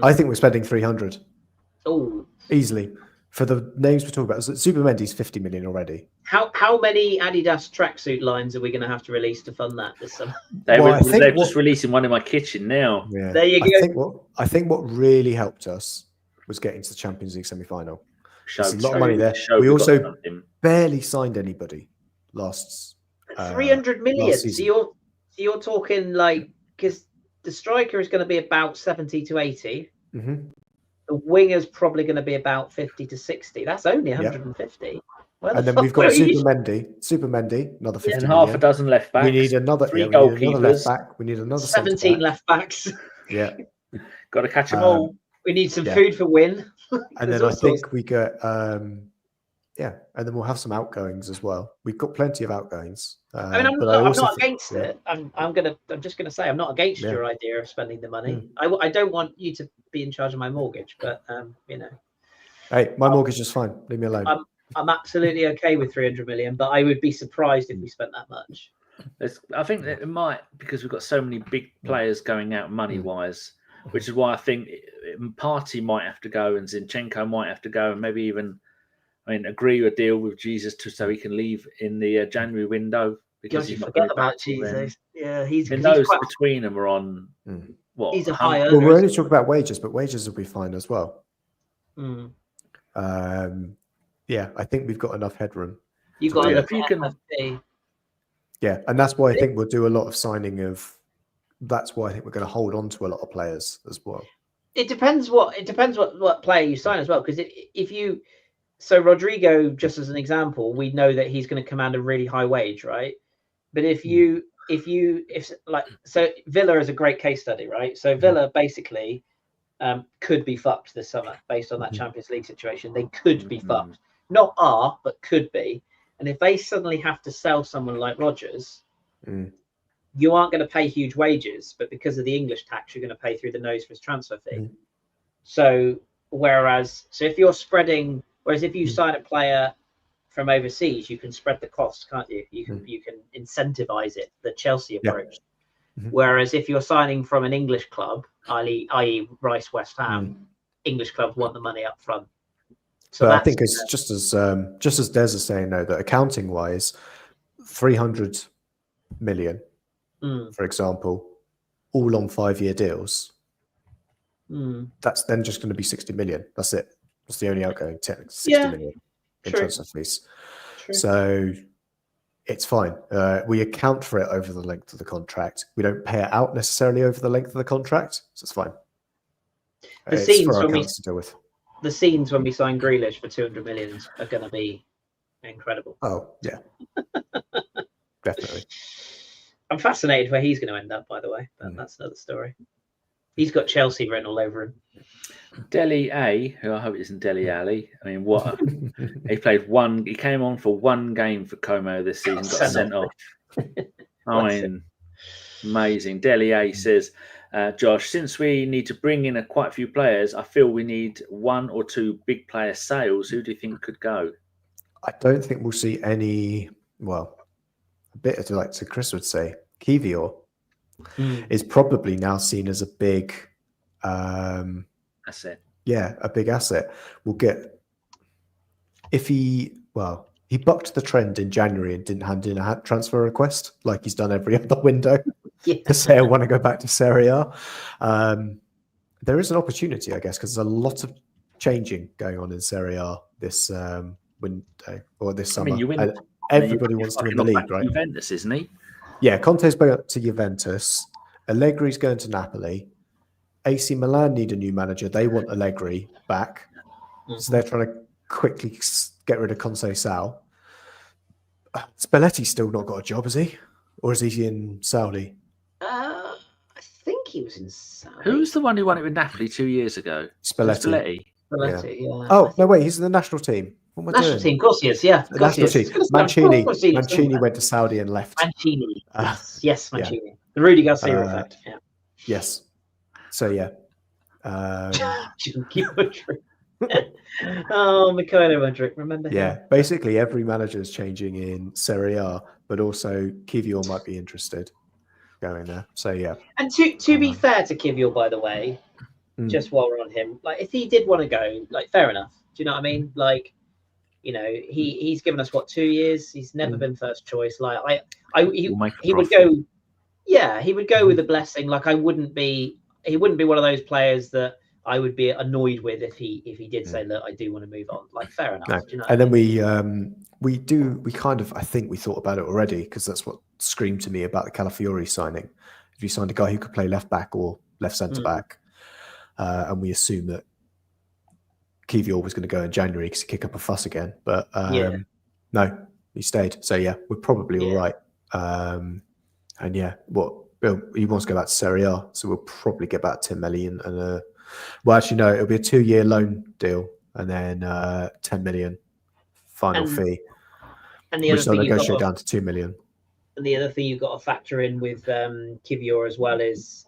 I think we're spending 300. Oh, easily for the names we're talking about. So Super Mendy's 50 million already. How many Adidas tracksuit lines are we going to have to release to fund that this summer? They're just releasing one in my kitchen now. Yeah. There you go. I think what really helped us was getting to the Champions League semi-final. There's a lot of money there. We also barely signed anybody last 300 million. So you're talking like, because the striker is going to be about 70 to 80. The winger's probably going to be about 50 to 60. That's only 150. And then we've got Super Mendy, another 50 and million. half a dozen left backs. We need another 3 goalkeepers. We need another left back. We need another 17 left backs. Yeah. Got to catch them all. We need some food for Win. And then I think we get, and then we'll have some outgoings as well. We've got plenty of outgoings. I mean, I'm not against it. I'm just gonna say I'm not against your idea of spending the money. I don't want you to be in charge of my mortgage, but Hey, my mortgage is fine. Leave me alone. I'm absolutely okay with 300 million, but I would be surprised if we spent that much. I think that it might, because we've got so many big players going out money-wise, which is why I think Partey might have to go and Zinchenko might have to go, and maybe even, agree a deal with Jesus so he can leave in the January window. Because you forget about Jesus. Yeah, he's those between them are on what? He's a high earner. Well, we're only talking about wages, but wages will be fine as well. I think we've got enough headroom. You've got enough FFP. Yeah, and that's why I think we'll do a lot of signing of. That's why I think we're going to hold on to a lot of players as well. It depends what player you sign as well, because so Rodrigo, just as an example, we know that he's going to command a really high wage, right? But if Villa is a great case study, right? So Villa basically could be fucked this summer based on that Champions League situation. They could be fucked, not are, but could be. And if they suddenly have to sell someone like Rodgers, you aren't going to pay huge wages, but because of the English tax, you're going to pay through the nose for his transfer fee. So if you're spreading, whereas if you sign a player from overseas, you can spread the costs, can't you? You can incentivize it, the Chelsea approach. Whereas if you're signing from an English club, i.e. Rice, West Ham, English clubs want the money up front. So but I think it's just as Des is saying, though, that accounting wise, 300 million, for example, all on 5-year deals. That's then just going to be 60 million. That's it. That's the only outgoing 60 million in transfer fees. So it's fine. We account for it over the length of the contract. We don't pay it out necessarily over the length of the contract, so it's fine. The scenes when we sign Grealish for 200 million are going to be incredible. Oh yeah, definitely. I'm fascinated where he's going to end up, by the way, but that's another story. He's got Chelsea written all over him. Dele A, who I hope it isn't Dele Alli. I mean, what he played one. He came on for one game for Como this season, got sent off. I mean, amazing. Dele A says, Josh, since we need to bring in quite a few players, I feel we need 1 or 2 big player sales. Who do you think could go? I don't think we'll see any. Well, a bit of like Chris would say, Kiwior is probably now seen as a big asset. Yeah, a big asset. We'll get he bucked the trend in January and didn't hand in a transfer request like he's done every other window to say I want to go back to Serie A. There is an opportunity, I guess, because there's a lot of changing going on in Serie A this window or this summer. I mean, everybody wants to win the league, right? Juventus, isn't he? Yeah, Conte's going to Juventus. Allegri's going to Napoli. AC Milan need a new manager. They want Allegri back. So they're trying to quickly get rid of Conte Sal. Spalletti's still not got a job, has he? Or is he in Saudi? I think he was in Saudi. Who's the one who won it with Napoli 2 years ago? Spalletti. Spalletti, yeah. Oh, no, wait, he's in the national team. What am I national doing? team, of course he is, yeah. The national team. Mancini went to Saudi and left. Mancini, yes, Mancini. Yeah. The Rudy Garcia effect, yeah. Yes. So, yeah. Oh, Mikel Mudryk, remember him? Yeah, basically every manager is changing in Serie A, but also Kiwior might be interested going there. So, yeah. And to be fair to Kiwior, by the way, just while we're on him, like if he did want to go, like fair enough. Do you know what I mean? Like, you know, he's given us 2 years. He's never been first choice. Like he would go. Yeah, he would go with a blessing. Like he wouldn't be one of those players that I would be annoyed with if he did say, look, I do want to move on. Like fair enough. No. Do you know and then we kind of, I think we thought about it already because that's what screamed to me about the Calafiori signing. If you signed a guy who could play left back or left centre back, and we assume that Kiwior was going to go in January because he kicked up a fuss again. But no, he stayed. So yeah, we're probably all right. And yeah, he wants to go back to Serie A, so we'll probably get back 10 million. And well, actually, no, it'll be a 2-year loan deal, and then 10 million final fee. And the other thing negotiate down to 2 million. And the other thing you've got to factor in with Kiwior as well is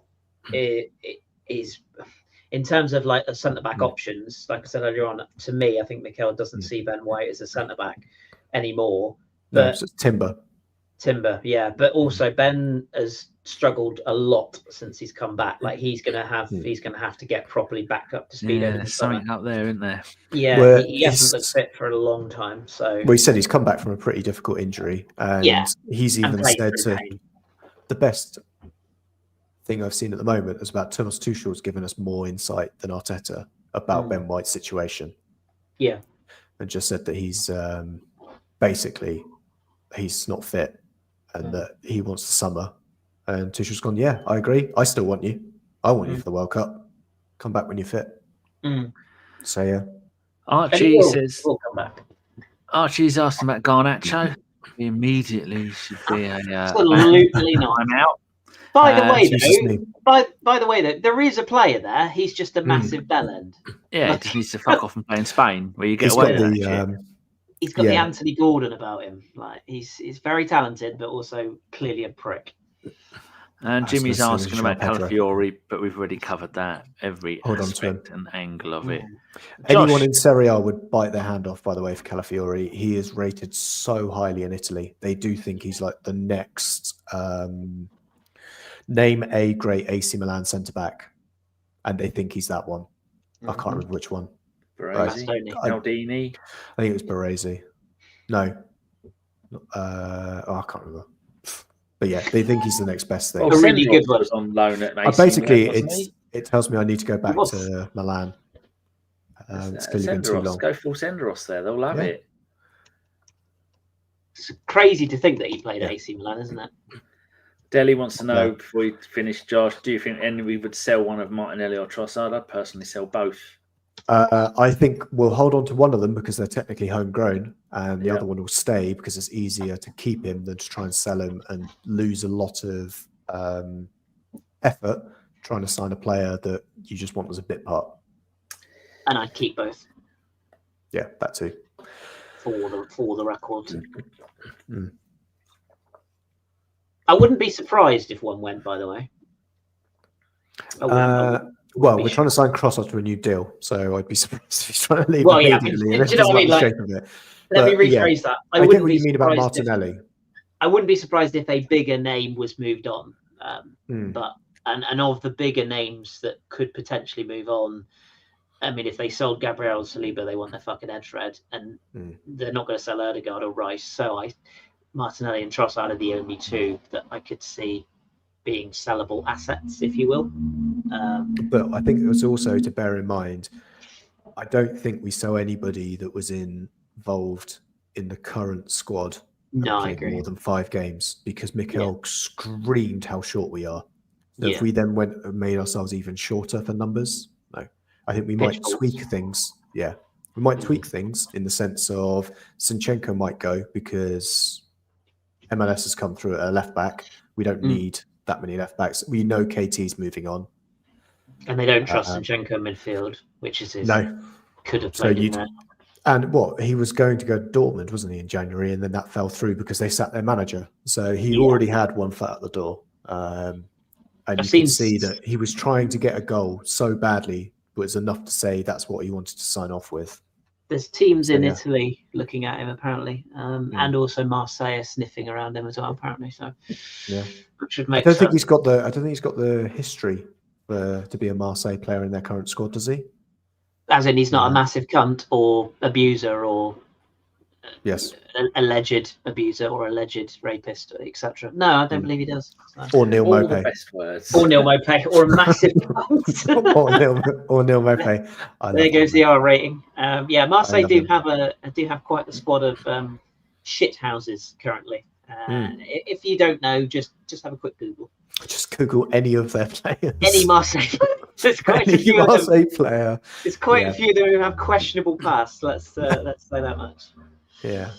in terms of like the centre back options. Like I said earlier on, to me, I think Mikel doesn't see Ben White as a centre back anymore. But no, it's Timber, yeah. But also Ben has struggled a lot since he's come back. Like he's gonna have to get properly back up to speed. Yeah, there's something out there, isn't there? Yeah, he hasn't looked fit for a long time. So he said he's come back from a pretty difficult injury, and he's even said the best thing I've seen at the moment is about Thomas Tuchel's given us more insight than Arteta about Ben White's situation. Yeah, and just said that he's basically he's not fit. And that he wants the summer. And Tuchel's gone, yeah, I agree. I still want you. I want you for the World Cup. Come back when you're fit. So, yeah. Archie says... We'll come back. Archie's asking about Garnacho. Immediately should be a Absolutely not. I'm out. By the way, Jesus though, me. by the way, though, there is a player there. He's just a massive bellend. Yeah, he just needs to fuck off and play in Spain, where you get He's away got with the that shit. He's got the Yeah. Anthony Gordon about him. Like he's very talented, but also clearly a prick. And I was Jimmy's gonna say asking about Pedro. Calafiori, but we've already covered that. Every Hold on to him. aspect and angle of it. Anyone Josh. in Serie A would bite their hand off, by the way, for Calafiori. He is rated so highly in Italy. They do think he's like the next name a great AC Milan centre-back. And they think he's that one. I can't remember which one. Baresi, Bastoni. Maldini. I think it was Baresi. No. I can't remember. But yeah, they think he's the next best thing. A really good one. was on loan at AC Basically, Milan, wasn't he? it tells me I need to go back was. to Milan. It's clearly been too Senderos. long. Go full Senderos there. They'll love Yeah. it. It's crazy to think that he played at AC Milan, isn't it? Deli wants to know Yeah. before we finish, Josh, do you think any would sell one of Martinelli or Trossard? I'd personally sell both. I think we'll hold on to one of them because they're technically homegrown, and the Yeah. other one will stay because it's easier to keep him than to try and sell him and lose a lot of effort trying to sign a player that you just want as a bit part. And I'd keep both Yeah, that too. for the record. Mm. I wouldn't be surprised if one went. By the way. I wouldn't Well, be we're trying to sign Trossard to a new deal, so I'd be surprised if he's trying to leave Well, yeah, immediately. do you know what I mean? Like, shape of it. Let me But, yeah, rephrase that. I get what you mean about Martinelli. I wouldn't be surprised if a bigger name was moved on. But and of the bigger names that could potentially move on, I mean, if they sold Gabriel and Saliba, they want their fucking head shred, and they're not going to sell Odegaard or Rice. So Martinelli and Trossard are the only two that I could see being sellable assets, if you will. But I think it was also to bear in mind, I don't think we saw anybody that was involved in the current squad No, I played agree. more than 5 games because Mikel screamed how short we are. So Yeah. if we then went and made ourselves even shorter for numbers, no. I think we might Pitfalls. tweak things. Yeah. We might tweak things in the sense of Zinchenko might go because MLS has come through at a left back. We don't need that many left backs. We know KT's moving on. And they don't trust Zinchenko in midfield, which is his. No. Could have So played in you'd- there. And he was going to go to Dortmund, wasn't he, in January? And then that fell through because they sacked their manager. So he already had one foot out the door. And you can see that he was trying to get a goal so badly, but it's enough to say that's what he wanted to sign off with. There's teams in yeah. Italy looking at him apparently, and also Marseille sniffing around him as well apparently. So yeah, which should I make don't sense. think he's got the history to be a Marseille player in their current squad, does he? As in, he's not a massive cunt or abuser or Yes, alleged abuser or alleged rapist, etc. No, I don't believe he does. So. or Neil All the Maupay, best words. Or Neil Maupay, or a massive cunt. or Neil Maupay. There goes the R rating. Yeah, Marseille love do him. have quite the squad of shit houses currently. If you don't know, just have a quick Google. Just Google any of their players. Any Marseille. There's quite a Any few of them. Marseille player. There's quite a few of them who have questionable past. Let's say that much. Yeah.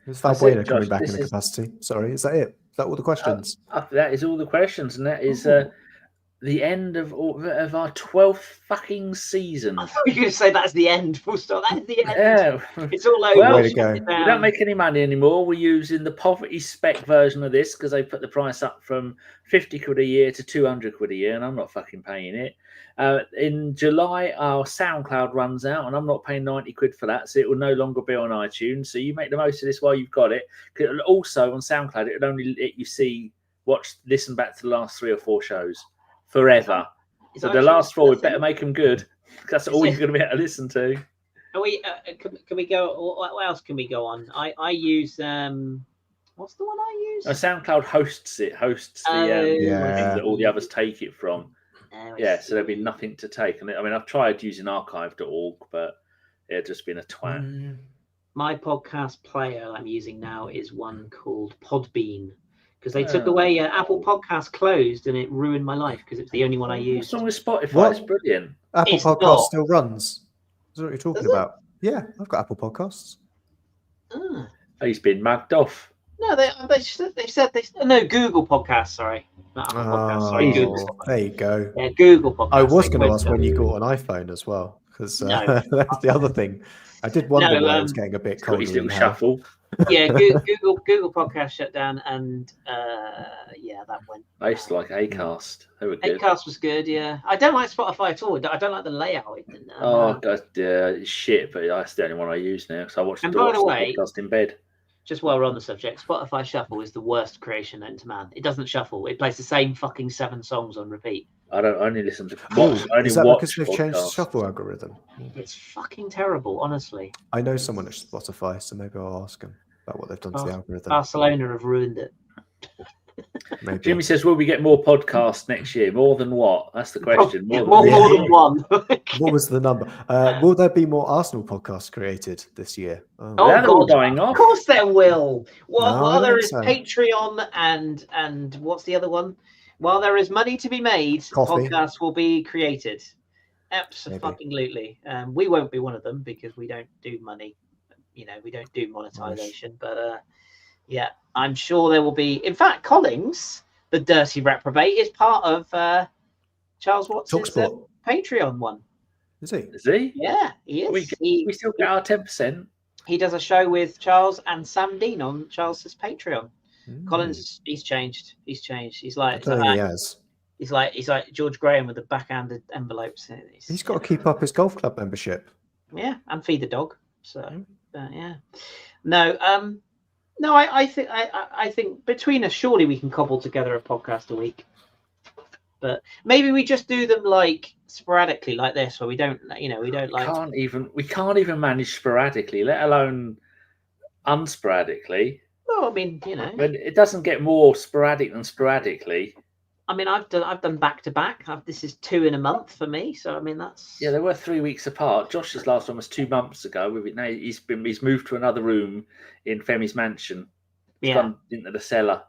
Is That's Valbuena it, coming Josh. back This in a is- capacity? Sorry, is that it? Is that all the questions? That is all the questions, and that is the end of our 12th fucking season. I thought you were going to say that's the end. Full stop. That's the end. Yeah. It's all over. Well, Way to go. Shut it We down. don't make any money anymore. We're using the poverty spec version of this because they put the price up from 50 quid a year to 200 quid a year, and I'm not fucking paying it. In July, our SoundCloud runs out, and I'm not paying 90 quid for that, so it will no longer be on iTunes. So you make the most of this while you've got it. Also on SoundCloud, it would only let you listen back to the last 3 or 4 shows forever. Is So that the true? last 4, we That's better it. make them good. That's all it. you're going to be able to listen to. Are we? Can we go? What else can we go on? I use what's the one I use? SoundCloud hosts it. Hosts the Yeah. that all the others take it from. Oh, I Yeah, so there'll be see. nothing to take. And I mean, I've tried using archive.org, but it's just been a twat. My podcast player I'm using now is one called Podbean because they took away Apple Podcasts closed and it ruined my life because it's the only one I What's used. wrong with Spotify? What? It's brilliant. Apple It's Podcast not. still runs. Is that what you're talking Does it? about? Yeah, I've got Apple Podcasts. Ah. He's been mugged off. No, they said no Google Podcast. Sorry, not Apple Podcast. Sorry, Google. There you go. Yeah, Google Podcast. I was going to ask when you got an iPhone as well, because No. that's the other thing. I did wonder why it was getting a bit Got colder. his little in hell. shuffle. Yeah, Google Podcast shut down, and yeah, that went. I used to like Acast. They were good. Acast was good. Yeah, I don't like Spotify at all. I don't like the layout. Oh god, it's shit. But that's the only one I use now. So I watch the podcast in bed. Just while we're on the subject, Spotify Shuffle is the worst creation known to man. It doesn't shuffle. It plays the same fucking 7 songs on repeat. I don't only listen to. Is that because they've changed the shuffle algorithm? It's fucking terrible, honestly. I know someone at Spotify, so maybe I'll ask them about what they've done to the algorithm. Barcelona have ruined it. Maybe. Jimmy says, "Will we get more podcasts next year? More than what? That's the question. More than one. What was the number? Will there be more Arsenal podcasts created this year? They're all dying off. Of course there will. No, While there is so. Patreon and what's the other one? While there is money to be made, podcasts will be created. Absolutely. We won't be one of them because we don't do money. We don't do monetization. But yeah, I'm sure there will be. In fact, Collins, the dirty reprobate, is part of Charles Watts's Patreon one. Is he? Is he? Yeah, he is. We still get our 10%. He does a show with Charles and Sam Dean on Charles's Patreon. Collins, he's changed. He's like, he's like George Graham with the backhanded envelopes. He's got to keep up his golf club membership. Yeah, and feed the dog. So yeah, no, I think between us, surely we can cobble together a podcast a week. But maybe we just do them like sporadically, like this, where we don't like. We can't even manage sporadically, let alone unsporadically. Well, I mean, but it doesn't get more sporadic than sporadically. I mean, I've done back to back. This is 2 in a month for me, so I mean that's. Yeah, they were 3 weeks apart. Josh's last one was 2 months ago. Now he's moved to another room in Femi's mansion. He's gone into the cellar.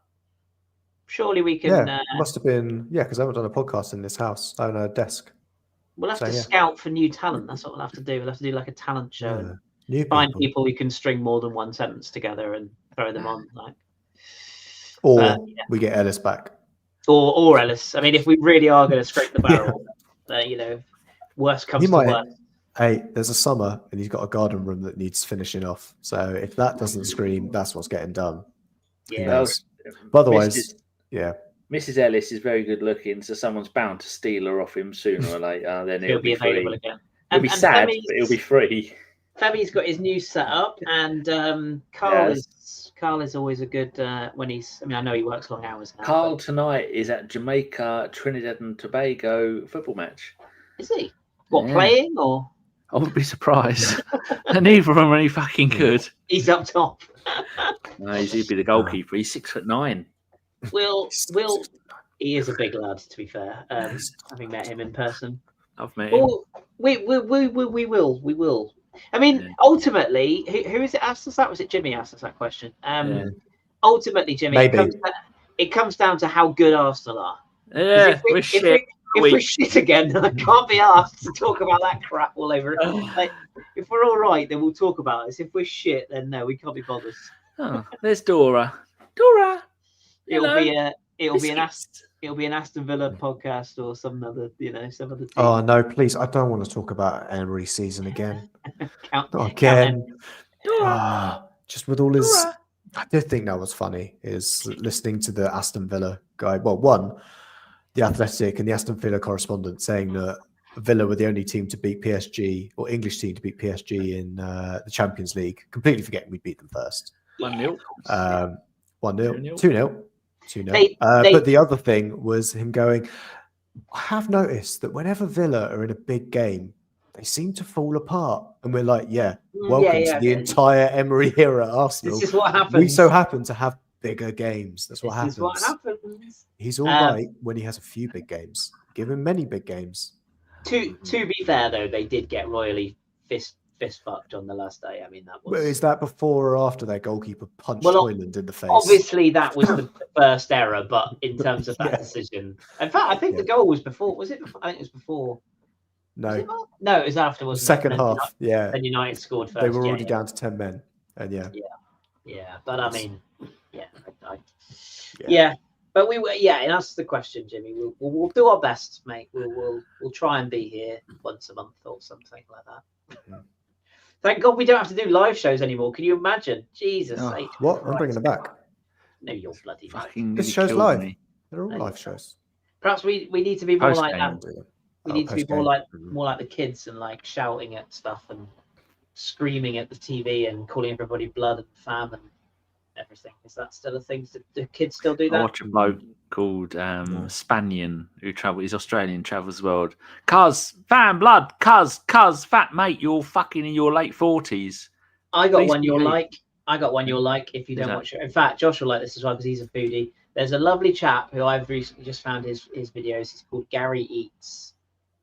Surely we can. Yeah, it must have been because I haven't done a podcast in this house. I own a desk. We'll have to scout for new talent. That's what we'll have to do. We'll have to do like a talent show. Yeah. Find people who can string more than one sentence together and throw them on. Or we get Ellis back. Or Ellis. I mean, if we really are going to scrape the barrel, worst comes to worst. Hey, there's a summer and he's got a garden room that needs finishing off. So if that doesn't scream, that's what's getting done. Yeah. But otherwise, Mrs. Ellis is very good looking, so someone's bound to steal her off him sooner or later. Then he'll be available free. Again. It'll be sad, but it'll be free. Femi's got his new setup, and Carl is always a good when he's. I mean, I know he works long hours now. Carl tonight is at Jamaica, Trinidad and Tobago football match. Is he? What, playing or? I wouldn't be surprised. And neither of them are any fucking good. He's up top. No, he'd be the goalkeeper. He's 6'9". Will he is a big lad, to be fair. Having met him in person. I've met him. We will. I mean, ultimately, who is it asked us that? Was it Jimmy asked us that question? Ultimately, Jimmy, it comes down to how good Arsenal are. Yeah, we're shit. If we're shit again, then I can't be asked to talk about that crap all over. If we're all right, then we'll talk about it. If we're shit, then no, we can't be bothered. Oh, there's Dora. Dora. It'll be an Aston Villa podcast or some other team. Oh no, please! I don't want to talk about Emery season again. Not again. Just with all his. I did think that was funny. Is listening to the Aston Villa guy. Well, the Athletic and the Aston Villa correspondent saying that Villa were the only team to beat PSG or English team to beat PSG in the Champions League. Completely forgetting we beat them first. 1-0. 1-0. 2-0. 2-0. But the other thing was him going, I have noticed that whenever Villa are in a big game, they seem to fall apart. And we're like, welcome to the entire Emery era at Arsenal. This is what happens. We so happen to have bigger games. That's what happens. This is what happens. He's all right when he has a few big games. Give him many big games. To be fair, though, they did get royally fist fucked on the last day. I mean, that was. Is that before or after their goalkeeper punched Hoyland in the face? Obviously, that was the first error, but in terms of that decision, in fact, I think the goal was before. Was it? I think it was before. No, it was after. Wasn't second it? half. Then United scored first. They were already down to 10 men, and Yeah, but I mean, yeah, Yeah. but we were, and that's the question, Jimmy. We'll do our best, mate. We'll try and be here once a month or something like that. Mhm. Thank God we don't have to do live shows anymore. Can you imagine? Jesus, Oh, H. What? I'm bringing it back. No, you're bloody right. Fucking This nearly show's killed live. me. They're all No, live you're shows. Perhaps we need to be more like Post-game. that. We need to be more like the kids and like shouting at stuff and screaming at the TV and calling everybody blood and fam and everything. Is that still a thing? Do kids still do I that? watch a bloke called Spanian who he's Australian, travels the world. Cuz, fam, blood, cuz, fat mate, you're fucking in your late 40s. I got Please one you'll behave. like. I got one you'll like if you Who's don't that? watch it. In fact, Josh will like this as well because he's a foodie. There's a lovely chap who I've recently just found his videos. He's called Gary Eats.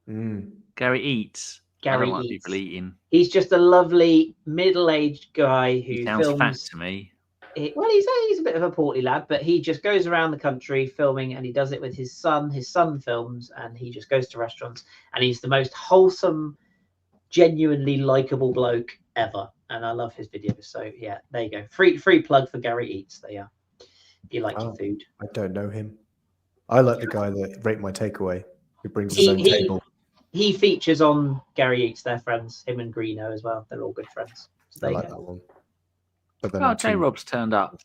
Gary Eats. I Gary don't want Eats. people eating. He's just a lovely middle-aged guy who He sounds fat films. to me. Well, he's a bit of a portly lad, but he just goes around the country filming, and he does it with his son. His son films, and he just goes to restaurants, and he's the most wholesome, genuinely likable bloke ever. And I love his videos. So yeah, there you go. Free plug for Gary Eats. There you are. If you like your food. I don't know him. I like the guy that Rate My Takeaway, who brings his own table. He features on Gary Eats. They're friends. Him and Greeno as well. They're all good friends. So there I you like go. that one. But then Oh, J-Rob's turned up.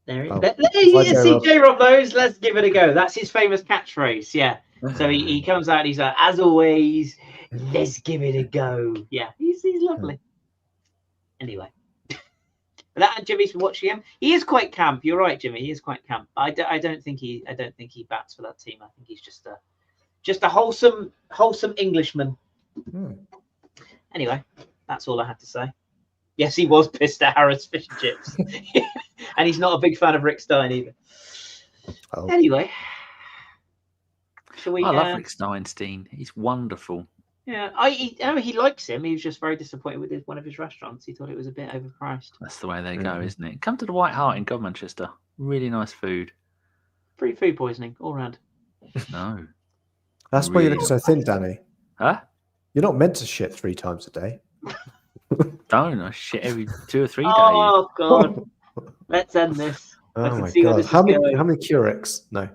There he Oh. is. See J-Rob knows. Let's give it a go. That's his famous catchphrase. Yeah. So he comes out and he's like, as always, let's give it a go. Yeah, he's lovely. Anyway. That Jimmy's been watching him. He is quite camp. You're right, Jimmy. He is quite camp. I don't think he bats for that team. I think he's just a wholesome Englishman. Anyway, that's all I had to say. Yes, he was pissed at Harrods fish and chips, and he's not a big fan of Rick Stein either. Oh. Anyway, shall we? I love Rick Steinstein. He's wonderful. Yeah, he likes him. He was just very disappointed with one of his restaurants. He thought it was a bit overpriced. That's the way they go, isn't it? Come to the White Hart in Godmanchester. Really nice food. Free food poisoning all round. No. That's why you look so thin, Danny. Huh? You're not meant to shit 3 times a day. Don't. I shit every 2 or 3 days. Oh God! Let's end this. Oh my see where god! this is How going. many Keurigs? No.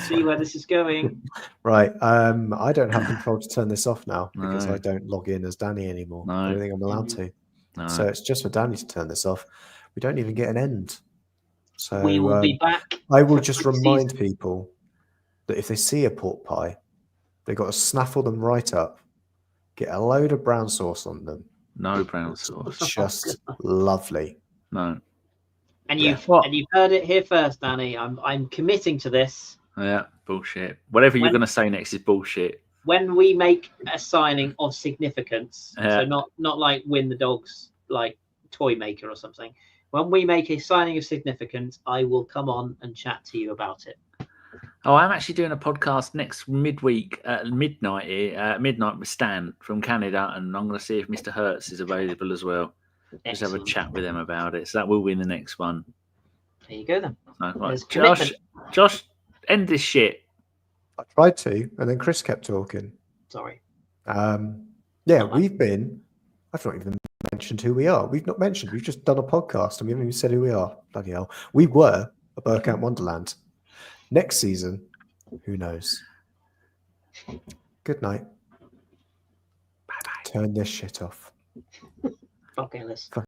See where this is going. Right. I don't have control to turn this off now because No. I don't log in as Danny anymore. No. I don't think I'm allowed to. No. So it's just for Danny to turn this off. We don't even get an end. So We will be back. I will for just next remind season. people that if they see a pork pie, they've got to snaffle them right up, get a load of brown sauce on them. No brown sauce. Just lovely. No. And you've heard it here first, Danny. I'm committing to this. Yeah, bullshit. Whatever you're going to say next is bullshit. When we make a signing of significance, Yeah. so not like Win the Dogs, like toy maker or something. When we make a signing of significance, I will come on and chat to you about it. Oh, I'm actually doing a podcast next midweek at midnight here, midnight with Stan from Canada, and I'm going to see if Mr. Hertz is available as well. Just have a Excellent. chat with them about it. So that will be in the next one. There you go then. So, There's right. Josh, end this shit. I tried to, and then Chris kept talking. Sorry. Yeah, I've not even mentioned who we are. We've just done a podcast and we haven't even said who we are. Bloody hell. We were a Bergkamp Wonderland. Next season, who knows? Good night. Bye-bye. Turn this shit off. Okay, let's.